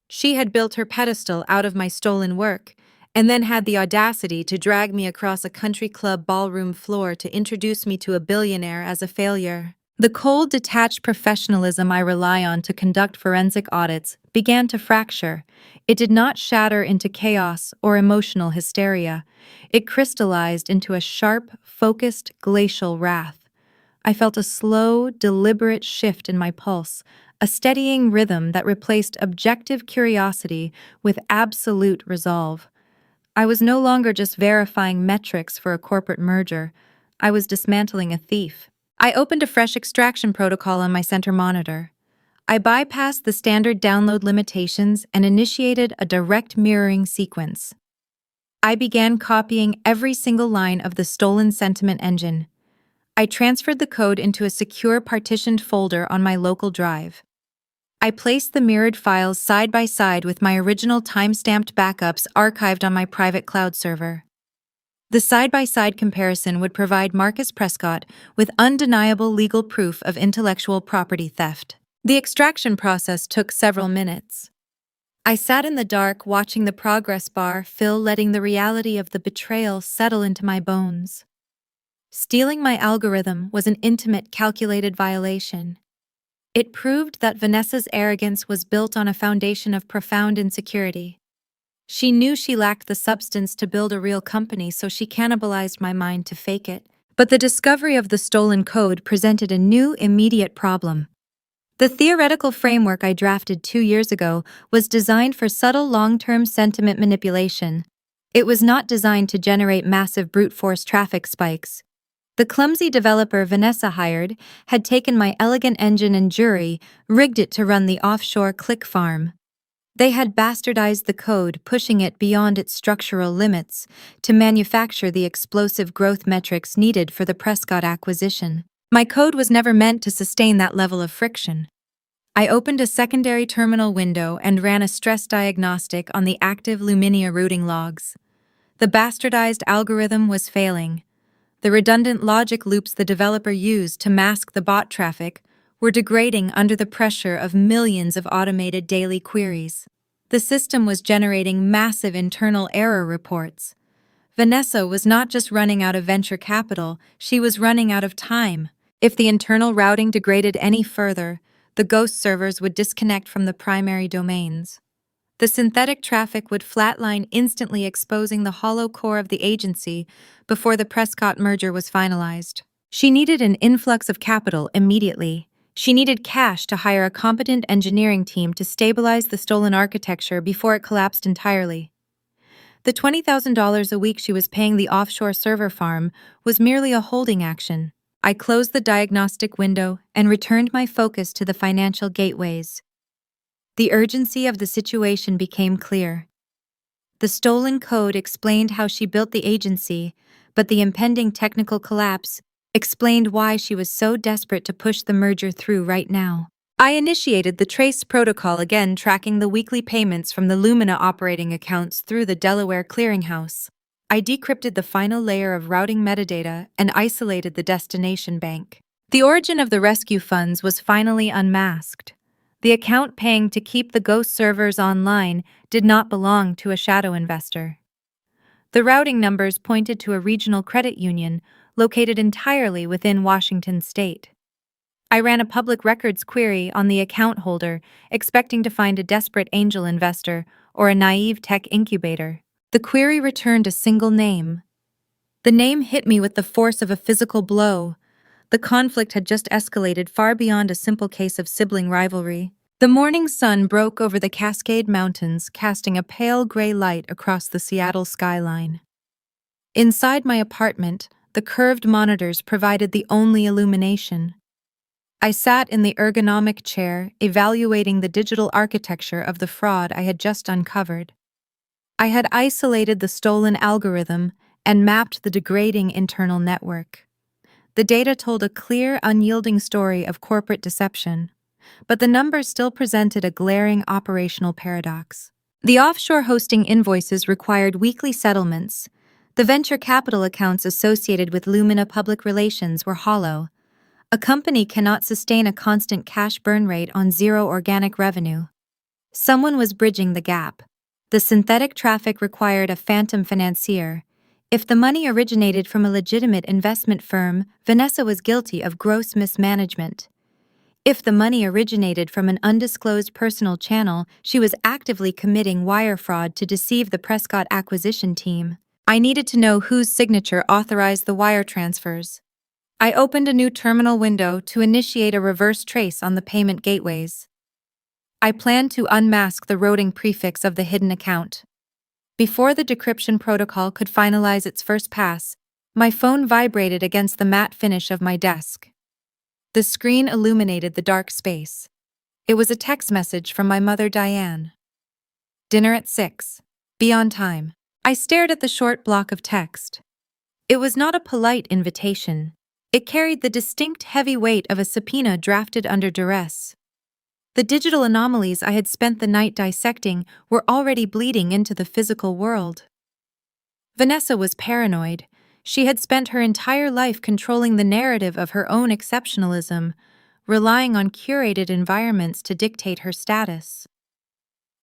She had built her pedestal out of my stolen work, and then had the audacity to drag me across a country club ballroom floor to introduce me to a billionaire as a failure. The cold, detached professionalism I rely on to conduct forensic audits began to fracture. It did not shatter into chaos or emotional hysteria. It crystallized into a sharp, focused, glacial wrath. I felt a slow, deliberate shift in my pulse, a steadying rhythm that replaced objective curiosity with absolute resolve. I was no longer just verifying metrics for a corporate merger. I was dismantling a thief. I opened a fresh extraction protocol on my center monitor. I bypassed the standard download limitations and initiated a direct mirroring sequence. I began copying every single line of the stolen sentiment engine. I transferred the code into a secure partitioned folder on my local drive. I placed the mirrored files side by side with my original time-stamped backups archived on my private cloud server. The side-by-side comparison would provide Marcus Prescott with undeniable legal proof of intellectual property theft. The extraction process took several minutes. I sat in the dark watching the progress bar fill, letting the reality of the betrayal settle into my bones. Stealing my algorithm was an intimate, calculated violation. It proved that Vanessa's arrogance was built on a foundation of profound insecurity. She knew she lacked the substance to build a real company, so she cannibalized my mind to fake it. But the discovery of the stolen code presented a new, immediate problem. The theoretical framework I drafted 2 years ago was designed for subtle long-term sentiment manipulation. It was not designed to generate massive brute force traffic spikes. The clumsy developer Vanessa hired had taken my elegant engine and jury, rigged it to run the offshore click farm. They had bastardized the code, pushing it beyond its structural limits to manufacture the explosive growth metrics needed for the Prescott acquisition. My code was never meant to sustain that level of friction. I opened a secondary terminal window and ran a stress diagnostic on the active Lumina routing logs. The bastardized algorithm was failing. The redundant logic loops the developer used to mask the bot traffic were degrading under the pressure of millions of automated daily queries. The system was generating massive internal error reports. Vanessa was not just running out of venture capital, she was running out of time. If the internal routing degraded any further, the ghost servers would disconnect from the primary domains. The synthetic traffic would flatline, instantly exposing the hollow core of the agency before the Prescott merger was finalized. She needed an influx of capital immediately. She needed cash to hire a competent engineering team to stabilize the stolen architecture before it collapsed entirely. The $20,000 a week she was paying the offshore server farm was merely a holding action. I closed the diagnostic window and returned my focus to the financial gateways. The urgency of the situation became clear. The stolen code explained how she built the agency, but the impending technical collapse explained why she was so desperate to push the merger through right now. I initiated the trace protocol again, tracking the weekly payments from the Lumina operating accounts through the Delaware clearinghouse. I decrypted the final layer of routing metadata and isolated the destination bank. The origin of the rescue funds was finally unmasked. The account paying to keep the ghost servers online did not belong to a shadow investor. The routing numbers pointed to a regional credit union located entirely within Washington state. I ran a public records query on the account holder, expecting to find a desperate angel investor or a naive tech incubator. The query returned a single name. The name hit me with the force of a physical blow. The conflict had just escalated far beyond a simple case of sibling rivalry. The morning sun broke over the Cascade Mountains, casting a pale gray light across the Seattle skyline. Inside my apartment, the curved monitors provided the only illumination. I sat in the ergonomic chair, evaluating the digital architecture of the fraud I had just uncovered. I had isolated the stolen algorithm and mapped the degrading internal network. The data told a clear, unyielding story of corporate deception, but the numbers still presented a glaring operational paradox. The offshore hosting invoices required weekly settlements. The venture capital accounts associated with Lumina public relations were hollow. A company cannot sustain a constant cash burn rate on zero organic revenue. Someone was bridging the gap. The synthetic traffic required a phantom financier. If the money originated from a legitimate investment firm, Vanessa was guilty of gross mismanagement. If the money originated from an undisclosed personal channel, she was actively committing wire fraud to deceive the Prescott acquisition team. I needed to know whose signature authorized the wire transfers. I opened a new terminal window to initiate a reverse trace on the payment gateways. I planned to unmask the routing prefix of the hidden account. Before the decryption protocol could finalize its first pass, my phone vibrated against the matte finish of my desk. The screen illuminated the dark space. It was a text message from my mother, Diane. Dinner at 6. Be on time. I stared at the short block of text. It was not a polite invitation. It carried the distinct heavy weight of a subpoena drafted under duress. The digital anomalies I had spent the night dissecting were already bleeding into the physical world. Vanessa was paranoid. She had spent her entire life controlling the narrative of her own exceptionalism, relying on curated environments to dictate her status.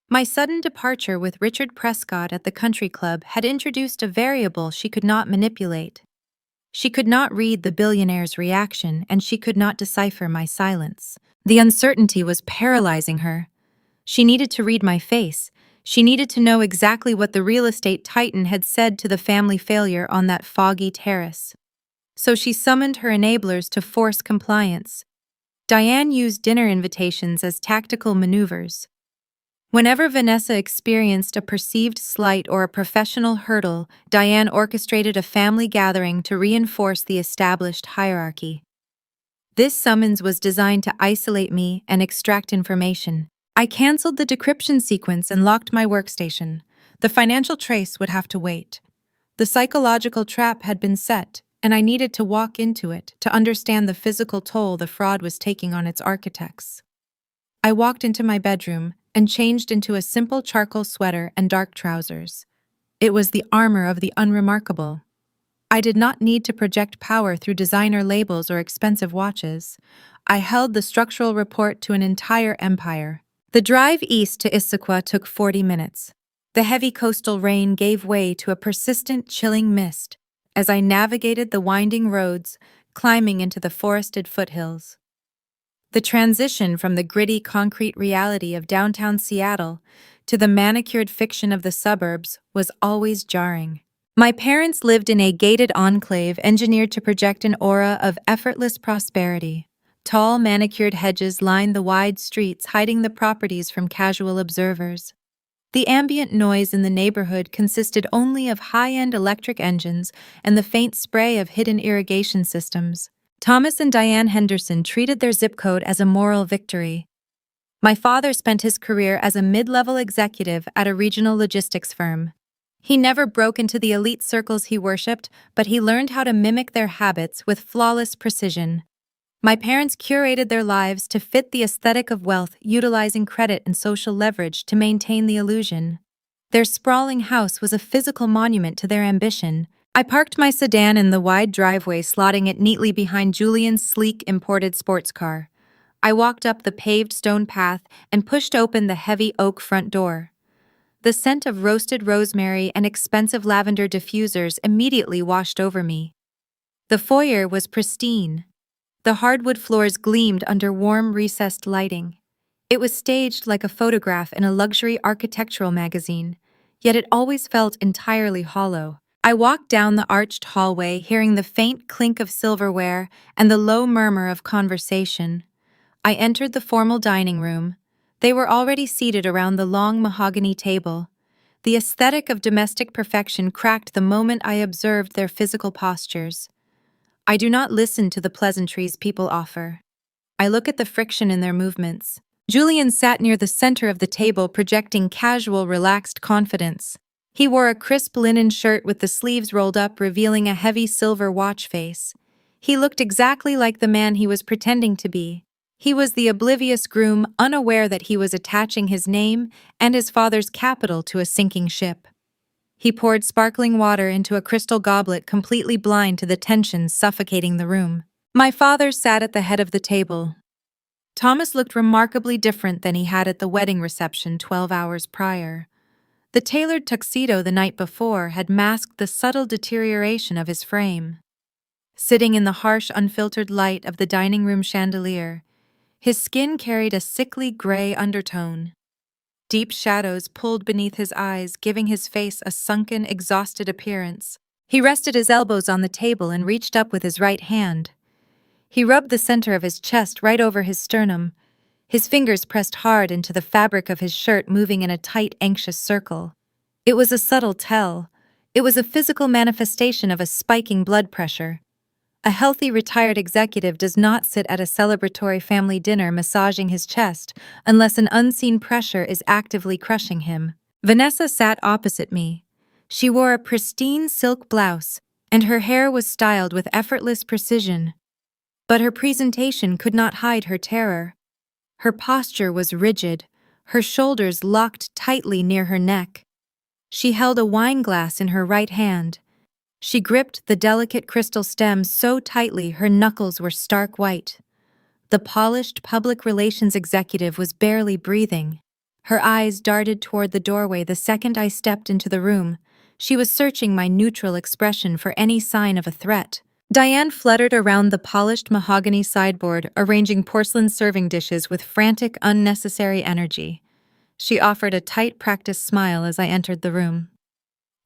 My sudden departure with Richard Prescott at the country club had introduced a variable she could not manipulate. She could not read the billionaire's reaction, and she could not decipher my silence. The uncertainty was paralyzing her. She needed to read my face. She needed to know exactly what the real estate titan had said to the family failure on that foggy terrace. So she summoned her enablers to force compliance. Diane used dinner invitations as tactical maneuvers. Whenever Vanessa experienced a perceived slight or a professional hurdle, Diane orchestrated a family gathering to reinforce the established hierarchy. This summons was designed to isolate me and extract information. I canceled the decryption sequence and locked my workstation. The financial trace would have to wait. The psychological trap had been set. and I needed to walk into it to understand the physical toll the fraud was taking on its architects. I walked into my bedroom and changed into a simple charcoal sweater and dark trousers. It was the armor of the unremarkable. I did not need to project power through designer labels or expensive watches. I held the structural report to an entire empire. The drive east to Issaquah took 40 minutes. The heavy coastal rain gave way to a persistent, chilling mist as I navigated the winding roads, climbing into the forested foothills. The transition from the gritty concrete reality of downtown Seattle to the manicured fiction of the suburbs was always jarring. My parents lived in a gated enclave engineered to project an aura of effortless prosperity. Tall, manicured hedges lined the wide streets, hiding the properties from casual observers. The ambient noise in the neighborhood consisted only of high-end electric engines and the faint spray of hidden irrigation systems. Thomas and Diane Henderson treated their zip code as a moral victory. My father spent his career as a mid-level executive at a regional logistics firm. He never broke into the elite circles he worshipped, but he learned how to mimic their habits with flawless precision. My parents curated their lives to fit the aesthetic of wealth, utilizing credit and social leverage to maintain the illusion. Their sprawling house was a physical monument to their ambition. I parked my sedan in the wide driveway, slotting it neatly behind Julian's sleek imported sports car. I walked up the paved stone path and pushed open the heavy oak front door. The scent of roasted rosemary and expensive lavender diffusers immediately washed over me. The foyer was pristine. The hardwood floors gleamed under warm, recessed lighting. It was staged like a photograph in a luxury architectural magazine, yet it always felt entirely hollow. I walked down the arched hallway, hearing the faint clink of silverware and the low murmur of conversation. I entered the formal dining room. They were already seated around the long mahogany table. The aesthetic of domestic perfection cracked the moment I observed their physical postures. I do not listen to the pleasantries people offer. I look at the friction in their movements. Julian sat near the center of the table, projecting casual, relaxed confidence. He wore a crisp linen shirt with the sleeves rolled up, revealing a heavy silver watch face. He looked exactly like the man he was pretending to be. He was the oblivious groom, unaware that he was attaching his name and his father's capital to a sinking ship. He poured sparkling water into a crystal goblet, completely blind to the tension suffocating the room. My father sat at the head of the table. Thomas looked remarkably different than he had at the wedding reception 12 hours prior. The tailored tuxedo the night before had masked the subtle deterioration of his frame. Sitting in the harsh, unfiltered light of the dining room chandelier, his skin carried a sickly gray undertone. Deep shadows pulled beneath his eyes, giving his face a sunken, exhausted appearance. He rested his elbows on the table and reached up with his right hand. He rubbed the center of his chest right over his sternum. His fingers pressed hard into the fabric of his shirt, moving in a tight, anxious circle. It was a subtle tell. It was a physical manifestation of a spiking blood pressure. A healthy retired executive does not sit at a celebratory family dinner massaging his chest unless an unseen pressure is actively crushing him. Vanessa sat opposite me. She wore a pristine silk blouse, and her hair was styled with effortless precision. But her presentation could not hide her terror. Her posture was rigid, her shoulders locked tightly near her neck. She held a wine glass in her right hand. She gripped the delicate crystal stem so tightly her knuckles were stark white. The polished public relations executive was barely breathing. Her eyes darted toward the doorway the second I stepped into the room. She was searching my neutral expression for any sign of a threat. Diane fluttered around the polished mahogany sideboard, arranging porcelain serving dishes with frantic, unnecessary energy. She offered a tight, practiced smile as I entered the room.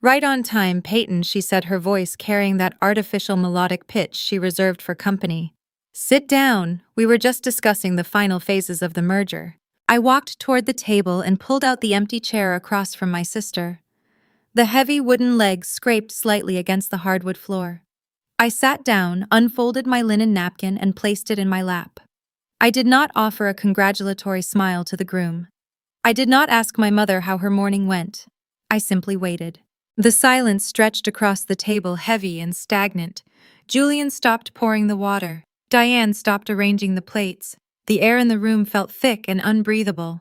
"Right on time, Payton," she said, her voice carrying that artificial melodic pitch she reserved for company. "Sit down. We were just discussing the final phases of the merger." I walked toward the table and pulled out the empty chair across from my sister. The heavy wooden legs scraped slightly against the hardwood floor. I sat down, unfolded my linen napkin, and placed it in my lap. I did not offer a congratulatory smile to the groom. I did not ask my mother how her morning went. I simply waited. The silence stretched across the table, heavy and stagnant. Julian stopped pouring the water. Diane stopped arranging the plates. The air in the room felt thick and unbreathable.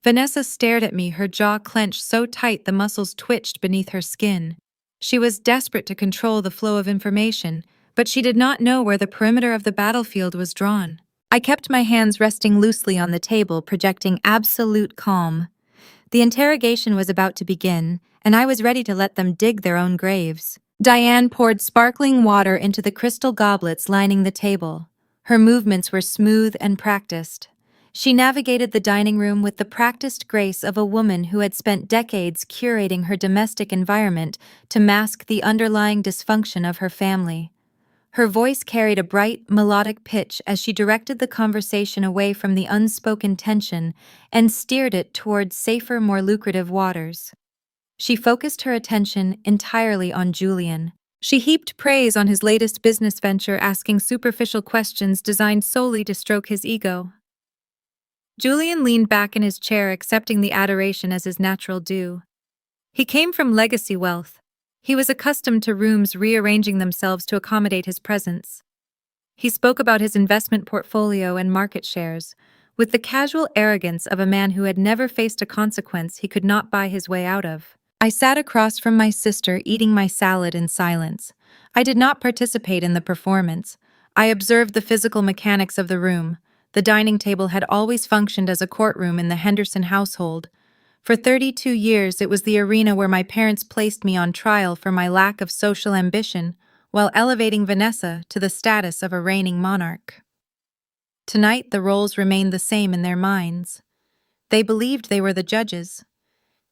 Vanessa stared at me, her jaw clenched so tight the muscles twitched beneath her skin. She was desperate to control the flow of information, but she did not know where the perimeter of the battlefield was drawn. I kept my hands resting loosely on the table, projecting absolute calm. The interrogation was about to begin, and I was ready to let them dig their own graves. Diane poured sparkling water into the crystal goblets lining the table. Her movements were smooth and practiced. She navigated the dining room with the practiced grace of a woman who had spent decades curating her domestic environment to mask the underlying dysfunction of her family. Her voice carried a bright, melodic pitch as she directed the conversation away from the unspoken tension and steered it towards safer, more lucrative waters. She focused her attention entirely on Julian. She heaped praise on his latest business venture, asking superficial questions designed solely to stroke his ego. Julian leaned back in his chair, accepting the adoration as his natural due. He came from legacy wealth. He was accustomed to rooms rearranging themselves to accommodate his presence. He spoke about his investment portfolio and market shares, with the casual arrogance of a man who had never faced a consequence he could not buy his way out of. I sat across from my sister, eating my salad in silence. I did not participate in the performance. I observed the physical mechanics of the room. The dining table had always functioned as a courtroom in the Henderson household. For 32 years, it was the arena where my parents placed me on trial for my lack of social ambition, while elevating Vanessa to the status of a reigning monarch. Tonight, the roles remained the same in their minds. They believed they were the judges.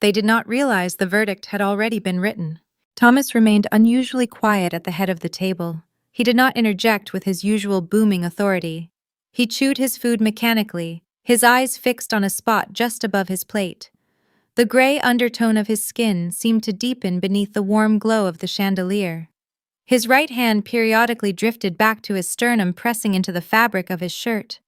They did not realize the verdict had already been written. Thomas remained unusually quiet at the head of the table. He did not interject with his usual booming authority. He chewed his food mechanically, his eyes fixed on a spot just above his plate. The gray undertone of his skin seemed to deepen beneath the warm glow of the chandelier. His right hand periodically drifted back to his sternum, pressing into the fabric of his shirt.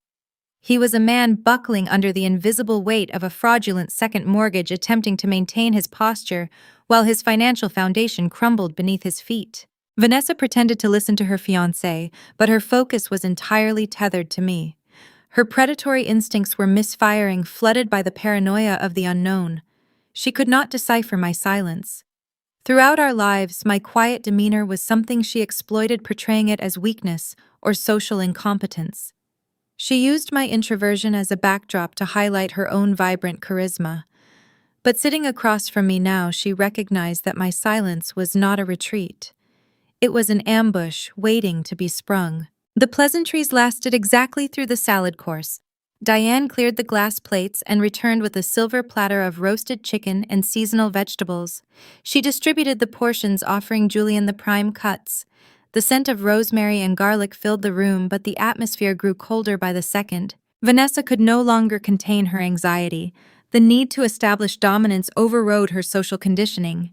He was a man buckling under the invisible weight of a fraudulent second mortgage, attempting to maintain his posture while his financial foundation crumbled beneath his feet. Vanessa pretended to listen to her fiancé, but her focus was entirely tethered to me. Her predatory instincts were misfiring, flooded by the paranoia of the unknown. She could not decipher my silence. Throughout our lives, my quiet demeanor was something she exploited, portraying it as weakness or social incompetence. She used my introversion as a backdrop to highlight her own vibrant charisma. But sitting across from me now, she recognized that my silence was not a retreat. It was an ambush waiting to be sprung. The pleasantries lasted exactly through the salad course. Diane cleared the glass plates and returned with a silver platter of roasted chicken and seasonal vegetables. She distributed the portions, offering Julian the prime cuts. The scent of rosemary and garlic filled the room, but the atmosphere grew colder by the second. Vanessa could no longer contain her anxiety. The need to establish dominance overrode her social conditioning.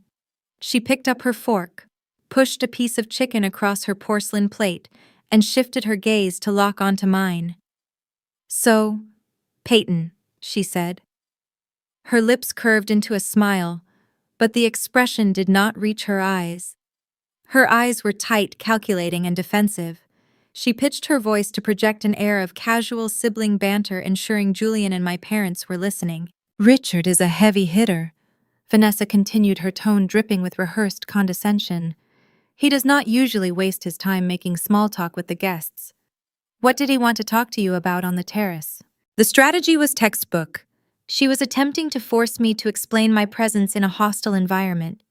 She picked up her fork, pushed a piece of chicken across her porcelain plate, and shifted her gaze to lock onto mine. "So, Payton," she said. Her lips curved into a smile, but the expression did not reach her eyes. Her eyes were tight, calculating, and defensive. She pitched her voice to project an air of casual sibling banter, ensuring Julian and my parents were listening. "Richard is a heavy hitter," Vanessa continued, her tone dripping with rehearsed condescension. "He does not usually waste his time making small talk with the guests. What did he want to talk to you about on the terrace?" The strategy was textbook. She was attempting to force me to explain my presence in a hostile environment.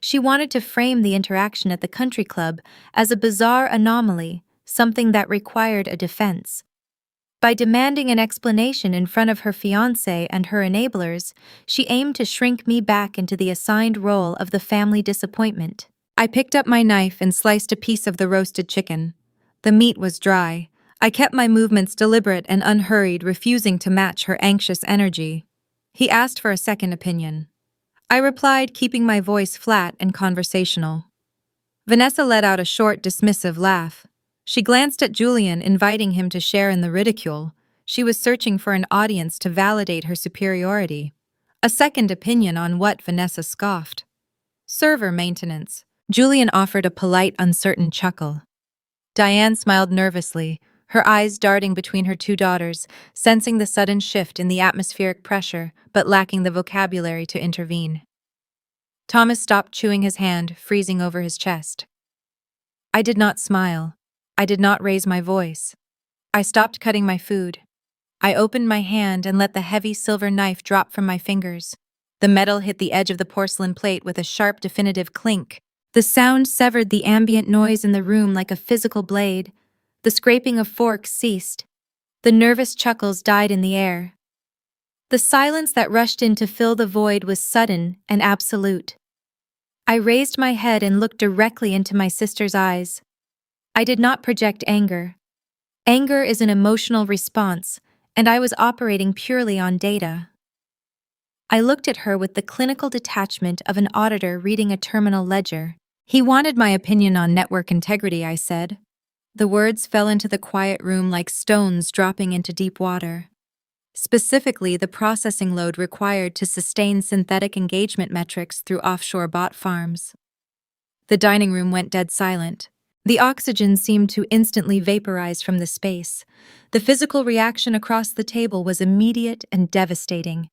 She wanted to frame the interaction at the country club as a bizarre anomaly, something that required a defense. By demanding an explanation in front of her fiancé and her enablers, she aimed to shrink me back into the assigned role of the family disappointment. I picked up my knife and sliced a piece of the roasted chicken. The meat was dry. I kept my movements deliberate and unhurried, refusing to match her anxious energy. He asked for a second opinion. I replied, keeping my voice flat and conversational. Vanessa let out a short, dismissive laugh. She glanced at Julian, inviting him to share in the ridicule. She was searching for an audience to validate her superiority. A second opinion on what? Vanessa scoffed. "Server maintenance." Julian offered a polite, uncertain chuckle. Diane smiled nervously, her eyes darting between her two daughters, sensing the sudden shift in the atmospheric pressure, but lacking the vocabulary to intervene. Thomas stopped chewing his hand, freezing over his chest. I did not smile. I did not raise my voice. I stopped cutting my food. I opened my hand and let the heavy silver knife drop from my fingers. The metal hit the edge of the porcelain plate with a sharp, definitive clink. The sound severed the ambient noise in the room like a physical blade. The scraping of forks ceased. The nervous chuckles died in the air. The silence that rushed in to fill the void was sudden and absolute. I raised my head and looked directly into my sister's eyes. I did not project anger. Anger is an emotional response, and I was operating purely on data. I looked at her with the clinical detachment of an auditor reading a terminal ledger. He wanted my opinion on network integrity, I said. The words fell into the quiet room like stones dropping into deep water. Specifically, the processing load required to sustain synthetic engagement metrics through offshore bot farms. The dining room went dead silent. The oxygen seemed to instantly vaporize from the space. The physical reaction across the table was immediate and devastating.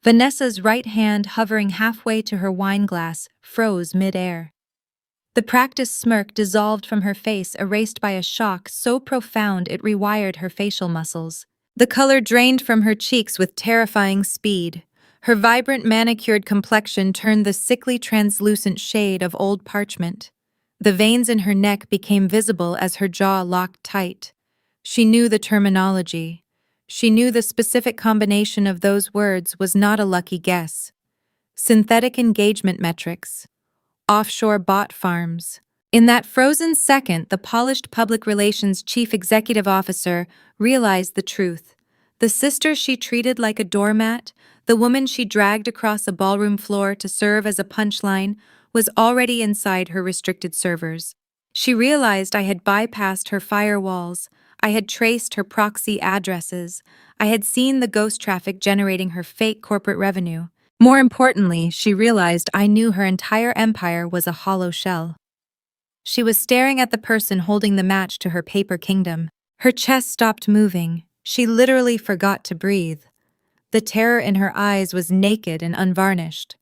Vanessa's right hand, hovering halfway to her wine glass, froze mid-air. The practiced smirk dissolved from her face, erased by a shock so profound it rewired her facial muscles. The color drained from her cheeks with terrifying speed. Her vibrant manicured complexion turned the sickly translucent shade of old parchment. The veins in her neck became visible as her jaw locked tight. She knew the terminology. She knew the specific combination of those words was not a lucky guess. Synthetic engagement metrics. Offshore bot farms. In that frozen second, the polished public relations chief executive officer realized the truth. The sister she treated like a doormat, the woman she dragged across a ballroom floor to serve as a punchline, was already inside her restricted servers. She realized I had bypassed her firewalls. I had traced her proxy addresses. I had seen the ghost traffic generating her fake corporate revenue. More importantly, she realized I knew her entire empire was a hollow shell. She was staring at the person holding the match to her paper kingdom. Her chest stopped moving. She literally forgot to breathe. The terror in her eyes was naked and unvarnished.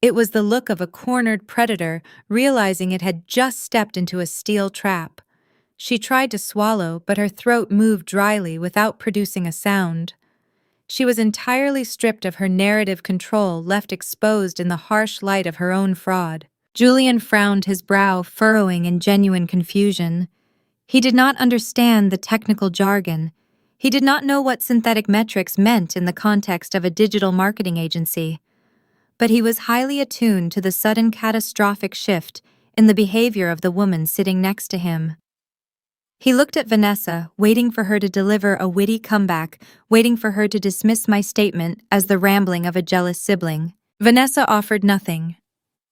It was the look of a cornered predator realizing it had just stepped into a steel trap. She tried to swallow, but her throat moved dryly without producing a sound. She was entirely stripped of her narrative control, left exposed in the harsh light of her own fraud. Julian frowned, his brow furrowing in genuine confusion. He did not understand the technical jargon. He did not know what synthetic metrics meant in the context of a digital marketing agency. But he was highly attuned to the sudden catastrophic shift in the behavior of the woman sitting next to him. He looked at Vanessa, waiting for her to deliver a witty comeback, waiting for her to dismiss my statement as the rambling of a jealous sibling. Vanessa offered nothing.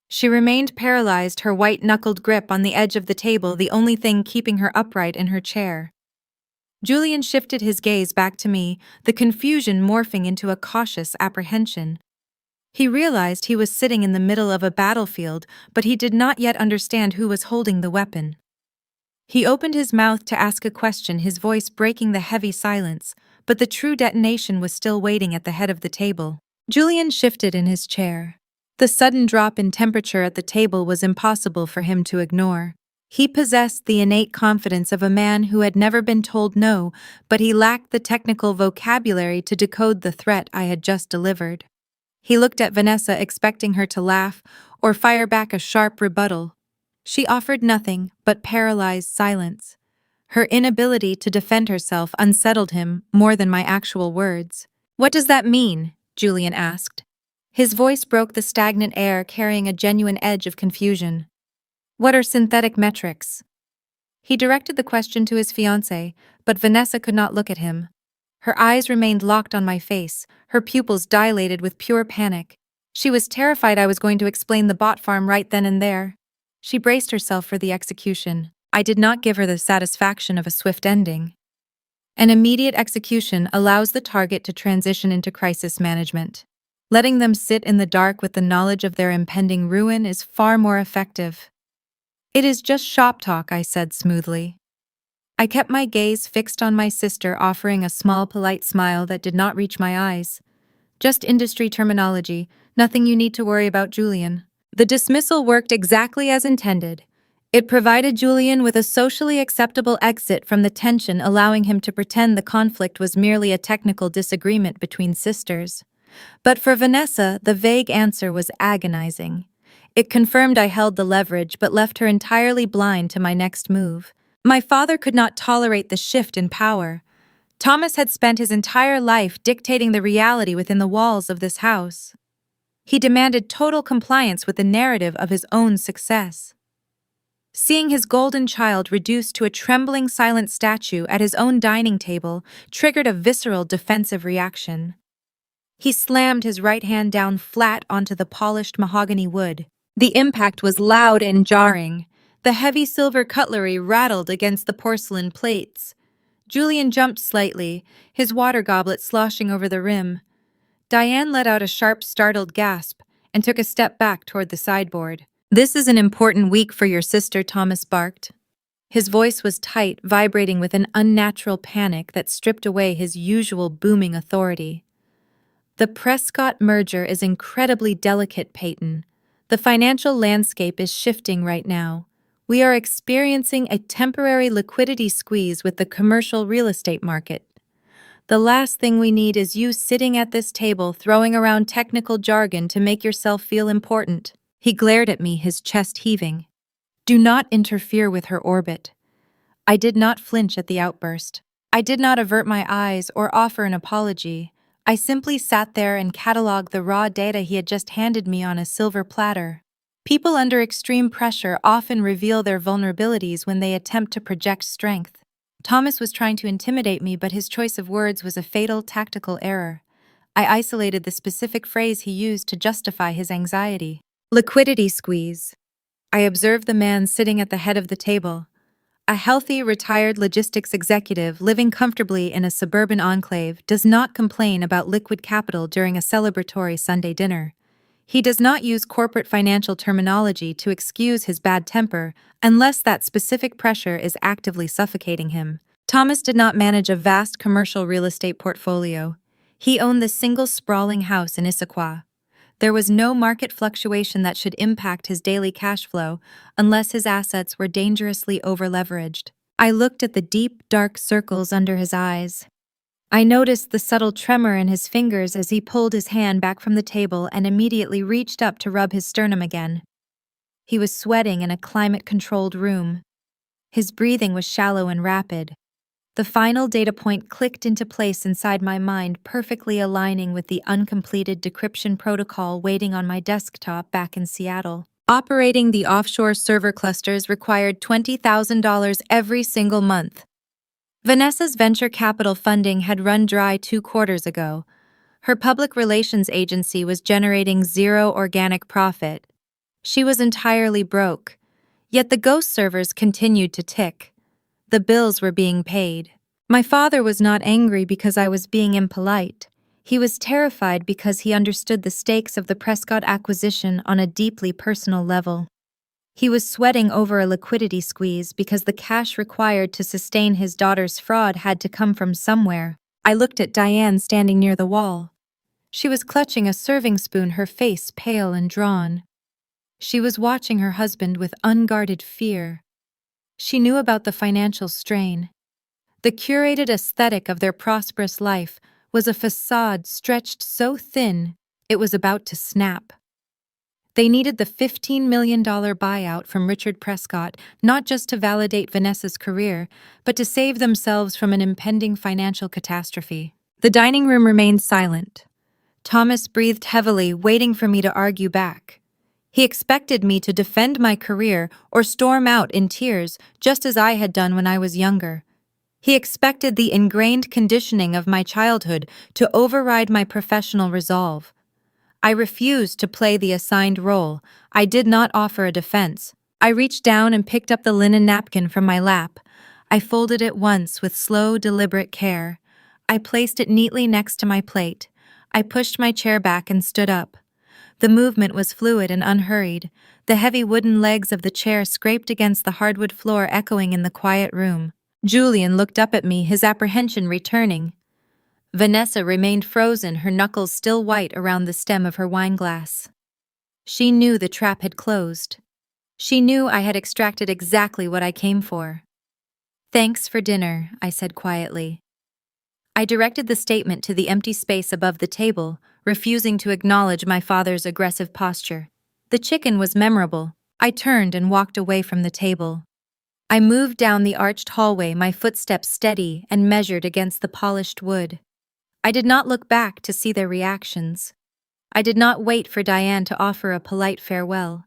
She remained paralyzed, her white-knuckled grip on the edge of the table the only thing keeping her upright in her chair. Julian shifted his gaze back to me, the confusion morphing into a cautious apprehension. He realized he was sitting in the middle of a battlefield, but he did not yet understand who was holding the weapon. He opened his mouth to ask a question, his voice breaking the heavy silence, but the true detonation was still waiting at the head of the table. Julian shifted in his chair. The sudden drop in temperature at the table was impossible for him to ignore. He possessed the innate confidence of a man who had never been told no, but he lacked the technical vocabulary to decode the threat I had just delivered. He looked at Vanessa, expecting her to laugh or fire back a sharp rebuttal. She offered nothing but paralyzed silence. Her inability to defend herself unsettled him more than my actual words. "What does that mean?" Julian asked. His voice broke the stagnant air, carrying a genuine edge of confusion. "What are synthetic metrics?" He directed the question to his fiancé, but Vanessa could not look at him. Her eyes remained locked on my face, her pupils dilated with pure panic. She was terrified I was going to explain the bot farm right then and there. She braced herself for the execution. I did not give her the satisfaction of a swift ending. An immediate execution allows the target to transition into crisis management. Letting them sit in the dark with the knowledge of their impending ruin is far more effective. "It is just shop talk," I said smoothly. I kept my gaze fixed on my sister, offering a small, polite smile that did not reach my eyes. Just industry terminology, nothing you need to worry about, Julian. The dismissal worked exactly as intended. It provided Julian with a socially acceptable exit from the tension, allowing him to pretend the conflict was merely a technical disagreement between sisters. But for Vanessa, the vague answer was agonizing. It confirmed I held the leverage but left her entirely blind to my next move. My father could not tolerate the shift in power. Thomas had spent his entire life dictating the reality within the walls of this house. He demanded total compliance with the narrative of his own success. Seeing his golden child reduced to a trembling, silent statue at his own dining table triggered a visceral, defensive reaction. He slammed his right hand down flat onto the polished mahogany wood. The impact was loud and jarring. The heavy silver cutlery rattled against the porcelain plates. Julian jumped slightly, his water goblet sloshing over the rim. Diane let out a sharp, startled gasp and took a step back toward the sideboard. "This is an important week for your sister," Thomas barked. His voice was tight, vibrating with an unnatural panic that stripped away his usual booming authority. "The Prescott merger is incredibly delicate, Payton. The financial landscape is shifting right now. We are experiencing a temporary liquidity squeeze with the commercial real estate market. The last thing we need is you sitting at this table throwing around technical jargon to make yourself feel important." He glared at me, his chest heaving. "Do not interfere with her orbit." I did not flinch at the outburst. I did not avert my eyes or offer an apology. I simply sat there and cataloged the raw data he had just handed me on a silver platter. People under extreme pressure often reveal their vulnerabilities when they attempt to project strength. Thomas was trying to intimidate me, but his choice of words was a fatal tactical error. I isolated the specific phrase he used to justify his anxiety. Liquidity squeeze. I observed the man sitting at the head of the table. A healthy, retired logistics executive living comfortably in a suburban enclave does not complain about liquid capital during a celebratory Sunday dinner. He does not use corporate financial terminology to excuse his bad temper unless that specific pressure is actively suffocating him. Thomas did not manage a vast commercial real estate portfolio. He owned the single sprawling house in Issaquah. There was no market fluctuation that should impact his daily cash flow unless his assets were dangerously overleveraged. I looked at the deep, dark circles under his eyes. I noticed the subtle tremor in his fingers as he pulled his hand back from the table and immediately reached up to rub his sternum again. He was sweating in a climate-controlled room. His breathing was shallow and rapid. The final data point clicked into place inside my mind, perfectly aligning with the uncompleted decryption protocol waiting on my desktop back in Seattle. Operating the offshore server clusters required $20,000 every single month. Vanessa's venture capital funding had run dry 2 quarters ago. Her public relations agency was generating zero organic profit. She was entirely broke. Yet the ghost servers continued to tick. The bills were being paid. My father was not angry because I was being impolite. He was terrified because he understood the stakes of the Prescott acquisition on a deeply personal level. He was sweating over a liquidity squeeze because the cash required to sustain his daughter's fraud had to come from somewhere. I looked at Diane standing near the wall. She was clutching a serving spoon, her face pale and drawn. She was watching her husband with unguarded fear. She knew about the financial strain. The curated aesthetic of their prosperous life was a facade stretched so thin it was about to snap. They needed the $15 million buyout from Richard Prescott, not just to validate Vanessa's career, but to save themselves from an impending financial catastrophe. The dining room remained silent. Thomas breathed heavily, waiting for me to argue back. He expected me to defend my career or storm out in tears, just as I had done when I was younger. He expected the ingrained conditioning of my childhood to override my professional resolve. I refused to play the assigned role. I did not offer a defense. I reached down and picked up the linen napkin from my lap. I folded it once with slow, deliberate care. I placed it neatly next to my plate. I pushed my chair back and stood up. The movement was fluid and unhurried. The heavy wooden legs of the chair scraped against the hardwood floor, echoing in the quiet room. Julian looked up at me, his apprehension returning. Vanessa remained frozen, her knuckles still white around the stem of her wineglass. She knew the trap had closed. She knew I had extracted exactly what I came for. "Thanks for dinner," I said quietly. I directed the statement to the empty space above the table, refusing to acknowledge my father's aggressive posture. The chicken was memorable. I turned and walked away from the table. I moved down the arched hallway, my footsteps steady and measured against the polished wood. I did not look back to see their reactions. I did not wait for Diane to offer a polite farewell.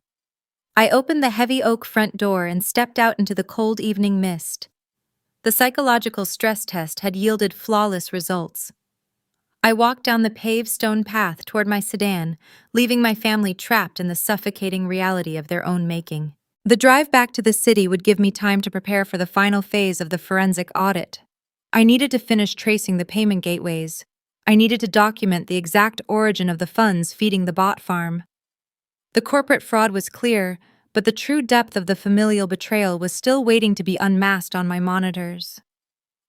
I opened the heavy oak front door and stepped out into the cold evening mist. The psychological stress test had yielded flawless results. I walked down the paved stone path toward my sedan, leaving my family trapped in the suffocating reality of their own making. The drive back to the city would give me time to prepare for the final phase of the forensic audit. I needed to finish tracing the payment gateways. I needed to document the exact origin of the funds feeding the bot farm. The corporate fraud was clear, but the true depth of the familial betrayal was still waiting to be unmasked on my monitors.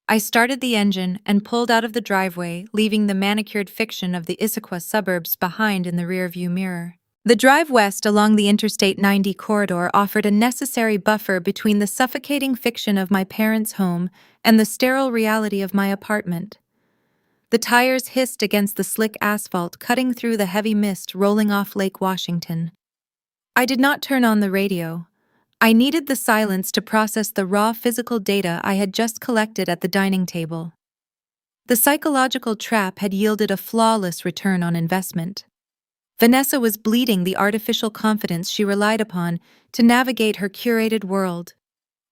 I started the engine and pulled out of the driveway, leaving the manicured fiction of the Issaquah suburbs behind in the rearview mirror. The drive west along the Interstate 90 corridor offered a necessary buffer between the suffocating fiction of my parents' home and the sterile reality of my apartment. The tires hissed against the slick asphalt, cutting through the heavy mist rolling off Lake Washington. I did not turn on the radio. I needed the silence to process the raw physical data I had just collected at the dining table. The psychological trap had yielded a flawless return on investment. Vanessa was bleeding the artificial confidence she relied upon to navigate her curated world.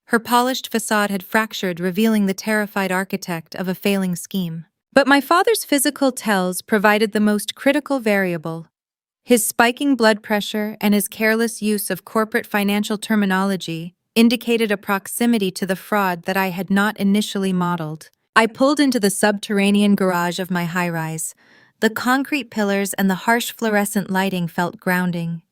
Her polished facade had fractured, revealing the terrified architect of a failing scheme. But my father's physical tells provided the most critical variable. His spiking blood pressure and his careless use of corporate financial terminology indicated a proximity to the fraud that I had not initially modeled. I pulled into the subterranean garage of my high-rise. The concrete pillars and the harsh fluorescent lighting felt grounding.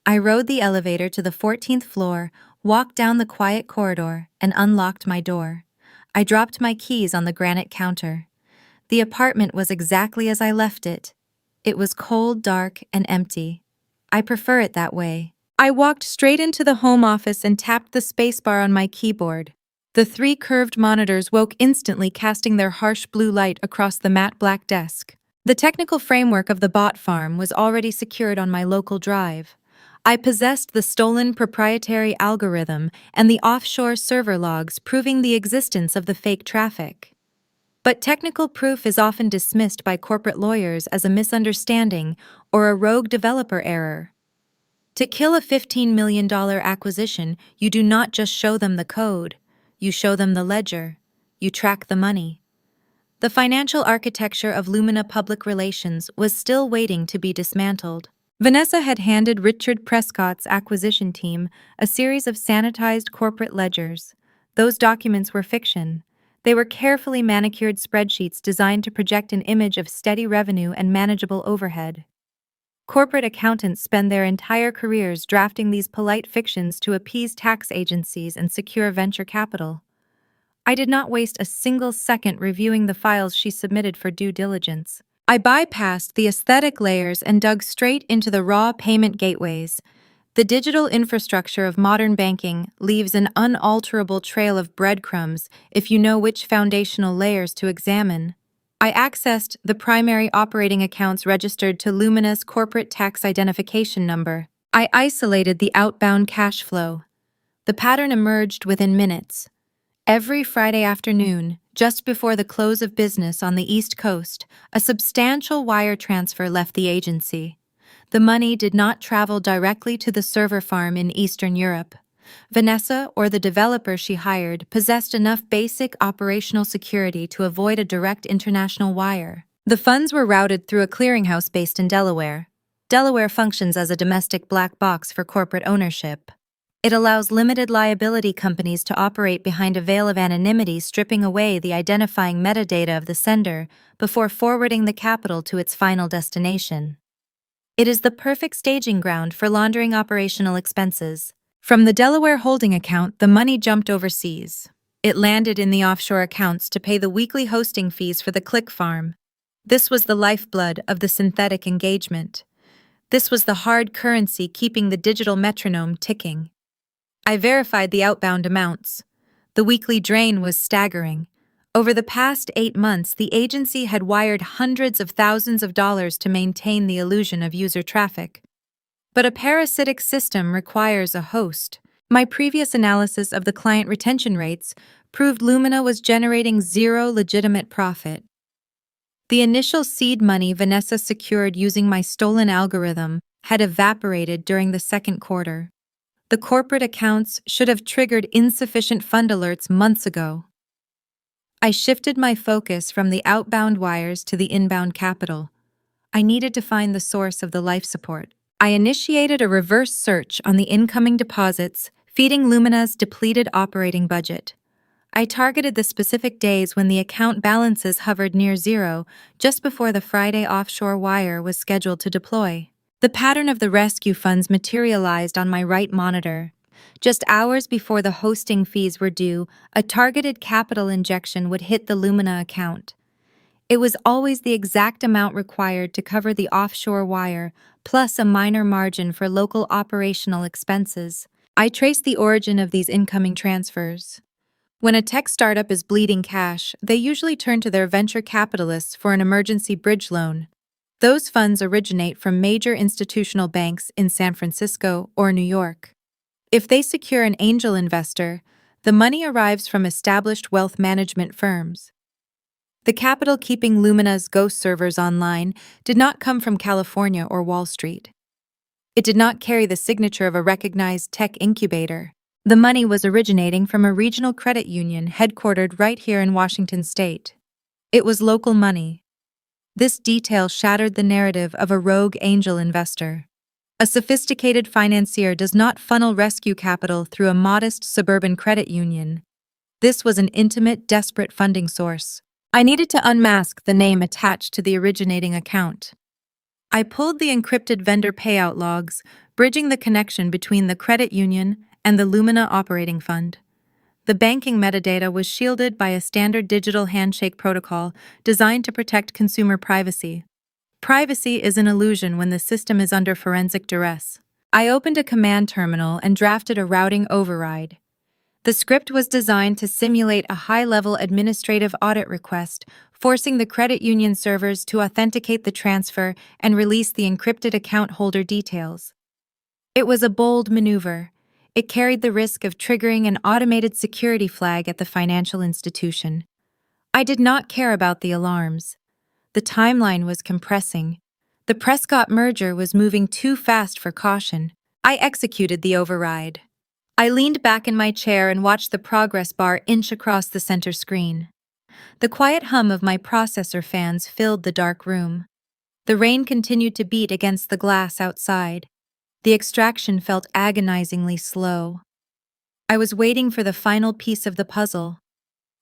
I rode the elevator to the 14th floor, walked down the quiet corridor, and unlocked my door. I dropped my keys on the granite counter. The apartment was exactly as I left it. It was cold, dark, and empty. I prefer it that way. I walked straight into the home office and tapped the spacebar on my keyboard. The 3 curved monitors woke instantly, casting their harsh blue light across the matte black desk. The technical framework of the bot farm was already secured on my local drive. I possessed the stolen proprietary algorithm and the offshore server logs proving the existence of the fake traffic. But technical proof is often dismissed by corporate lawyers as a misunderstanding or a rogue developer error. To kill a $15 million acquisition, you do not just show them the code. You show them the ledger. You track the money. The financial architecture of Lumina public relations was still waiting to be dismantled. Vanessa had handed Richard Prescott's acquisition team a series of sanitized corporate ledgers. Those documents were fiction. They were carefully manicured spreadsheets designed to project an image of steady revenue and manageable overhead. Corporate accountants spend their entire careers drafting these polite fictions to appease tax agencies and secure venture capital. I did not waste a single second reviewing the files she submitted for due diligence. I bypassed the aesthetic layers and dug straight into the raw payment gateways. The digital infrastructure of modern banking leaves an unalterable trail of breadcrumbs if you know which foundational layers to examine. I accessed the primary operating accounts registered to Lumina's corporate tax identification number. I isolated the outbound cash flow. The pattern emerged within minutes. Every Friday afternoon, just before the close of business on the East Coast, a substantial wire transfer left the agency. The money did not travel directly to the server farm in Eastern Europe. Vanessa, or the developer she hired, possessed enough basic operational security to avoid a direct international wire. The funds were routed through a clearinghouse based in Delaware. Delaware functions as a domestic black box for corporate ownership. It allows limited liability companies to operate behind a veil of anonymity, stripping away the identifying metadata of the sender before forwarding the capital to its final destination. It is the perfect staging ground for laundering operational expenses. From the Delaware holding account, the money jumped overseas. It landed in the offshore accounts to pay the weekly hosting fees for the click farm. This was the lifeblood of the synthetic engagement. This was the hard currency keeping the digital metronome ticking. I verified the outbound amounts. The weekly drain was staggering. Over the past 8 months, the agency had wired hundreds of thousands of dollars to maintain the illusion of user traffic. But a parasitic system requires a host. My previous analysis of the client retention rates proved Lumina was generating zero legitimate profit. The initial seed money Vanessa secured using my stolen algorithm had evaporated during the second quarter. The corporate accounts should have triggered insufficient fund alerts months ago. I shifted my focus from the outbound wires to the inbound capital. I needed to find the source of the life support. I initiated a reverse search on the incoming deposits, feeding Lumina's depleted operating budget. I targeted the specific days when the account balances hovered near zero, just before the Friday offshore wire was scheduled to deploy. The pattern of the rescue funds materialized on my right monitor. Just hours before the hosting fees were due, a targeted capital injection would hit the Lumina account. It was always the exact amount required to cover the offshore wire, plus a minor margin for local operational expenses. I traced the origin of these incoming transfers. When a tech startup is bleeding cash, they usually turn to their venture capitalists for an emergency bridge loan. Those funds originate from major institutional banks in San Francisco or New York. If they secure an angel investor, the money arrives from established wealth management firms. The capital keeping Lumina's ghost servers online did not come from California or Wall Street. It did not carry the signature of a recognized tech incubator. The money was originating from a regional credit union headquartered right here in Washington state. It was local money. This detail shattered the narrative of a rogue angel investor. A sophisticated financier does not funnel rescue capital through a modest suburban credit union. This was an intimate, desperate funding source. I needed to unmask the name attached to the originating account. I pulled the encrypted vendor payout logs, bridging the connection between the credit union and the Lumina operating fund. The banking metadata was shielded by a standard digital handshake protocol designed to protect consumer privacy. Privacy is an illusion when the system is under forensic duress. I opened a command terminal and drafted a routing override. The script was designed to simulate a high-level administrative audit request, forcing the credit union servers to authenticate the transfer and release the encrypted account holder details. It was a bold maneuver. It carried the risk of triggering an automated security flag at the financial institution. I did not care about the alarms. The timeline was compressing. The Prescott merger was moving too fast for caution. I executed the override. I leaned back in my chair and watched the progress bar inch across the center screen. The quiet hum of my processor fans filled the dark room. The rain continued to beat against the glass outside. The extraction felt agonizingly slow. I was waiting for the final piece of the puzzle.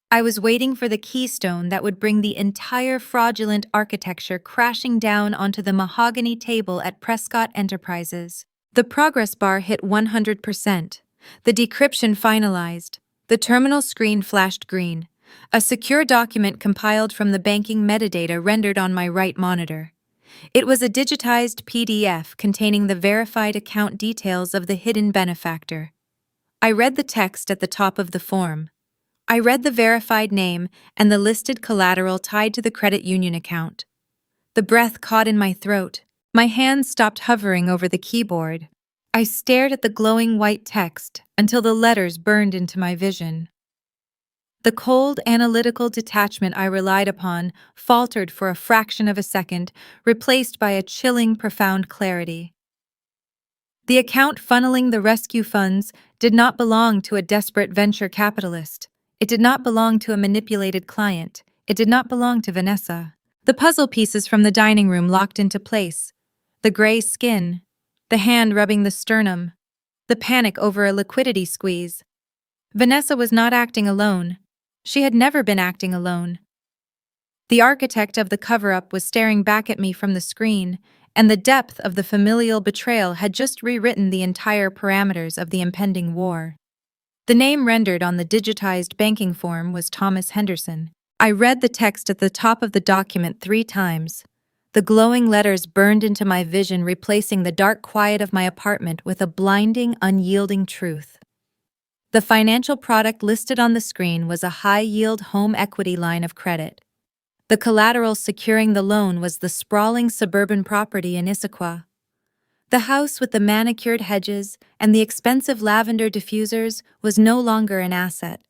I was waiting for the keystone that would bring the entire fraudulent architecture crashing down onto the mahogany table at Prescott Enterprises. The progress bar hit 100%. The decryption finalized. The terminal screen flashed green. A secure document compiled from the banking metadata rendered on my right monitor. It was a digitized PDF containing the verified account details of the hidden benefactor. I read the text at the top of the form. I read the verified name and the listed collateral tied to the credit union account. The breath caught in my throat. My hands stopped hovering over the keyboard. I stared at the glowing white text until the letters burned into my vision. The cold, analytical detachment I relied upon faltered for a fraction of a second, replaced by a chilling, profound clarity. The account funneling the rescue funds did not belong to a desperate venture capitalist. It did not belong to a manipulated client. It did not belong to Vanessa. The puzzle pieces from the dining room locked into place. The gray skin, the hand rubbing the sternum, the panic over a liquidity squeeze. Vanessa was not acting alone. She had never been acting alone. The architect of the cover-up was staring back at me from the screen, and the depth of the familial betrayal had just rewritten the entire parameters of the impending war. The name rendered on the digitized banking form was Thomas Henderson. I read the text at the top of the document 3 times. The glowing letters burned into my vision, replacing the dark quiet of my apartment with a blinding, unyielding truth. The financial product listed on the screen was a high-yield home equity line of credit. The collateral securing the loan was the sprawling suburban property in Issaquah. The house with the manicured hedges and the expensive lavender diffusers was no longer an asset.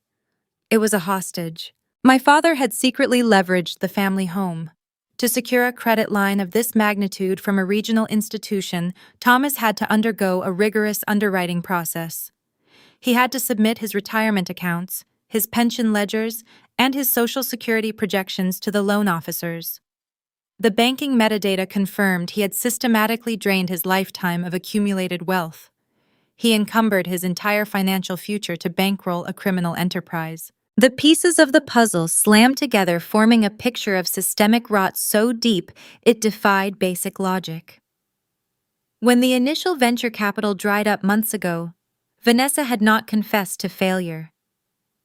It was a hostage. My father had secretly leveraged the family home. To secure a credit line of this magnitude from a regional institution, Thomas had to undergo a rigorous underwriting process. He had to submit his retirement accounts, his pension ledgers, and his Social Security projections to the loan officers. The banking metadata confirmed he had systematically drained his lifetime of accumulated wealth. He encumbered his entire financial future to bankroll a criminal enterprise. The pieces of the puzzle slammed together, forming a picture of systemic rot so deep it defied basic logic. When the initial venture capital dried up months ago, Vanessa had not confessed to failure.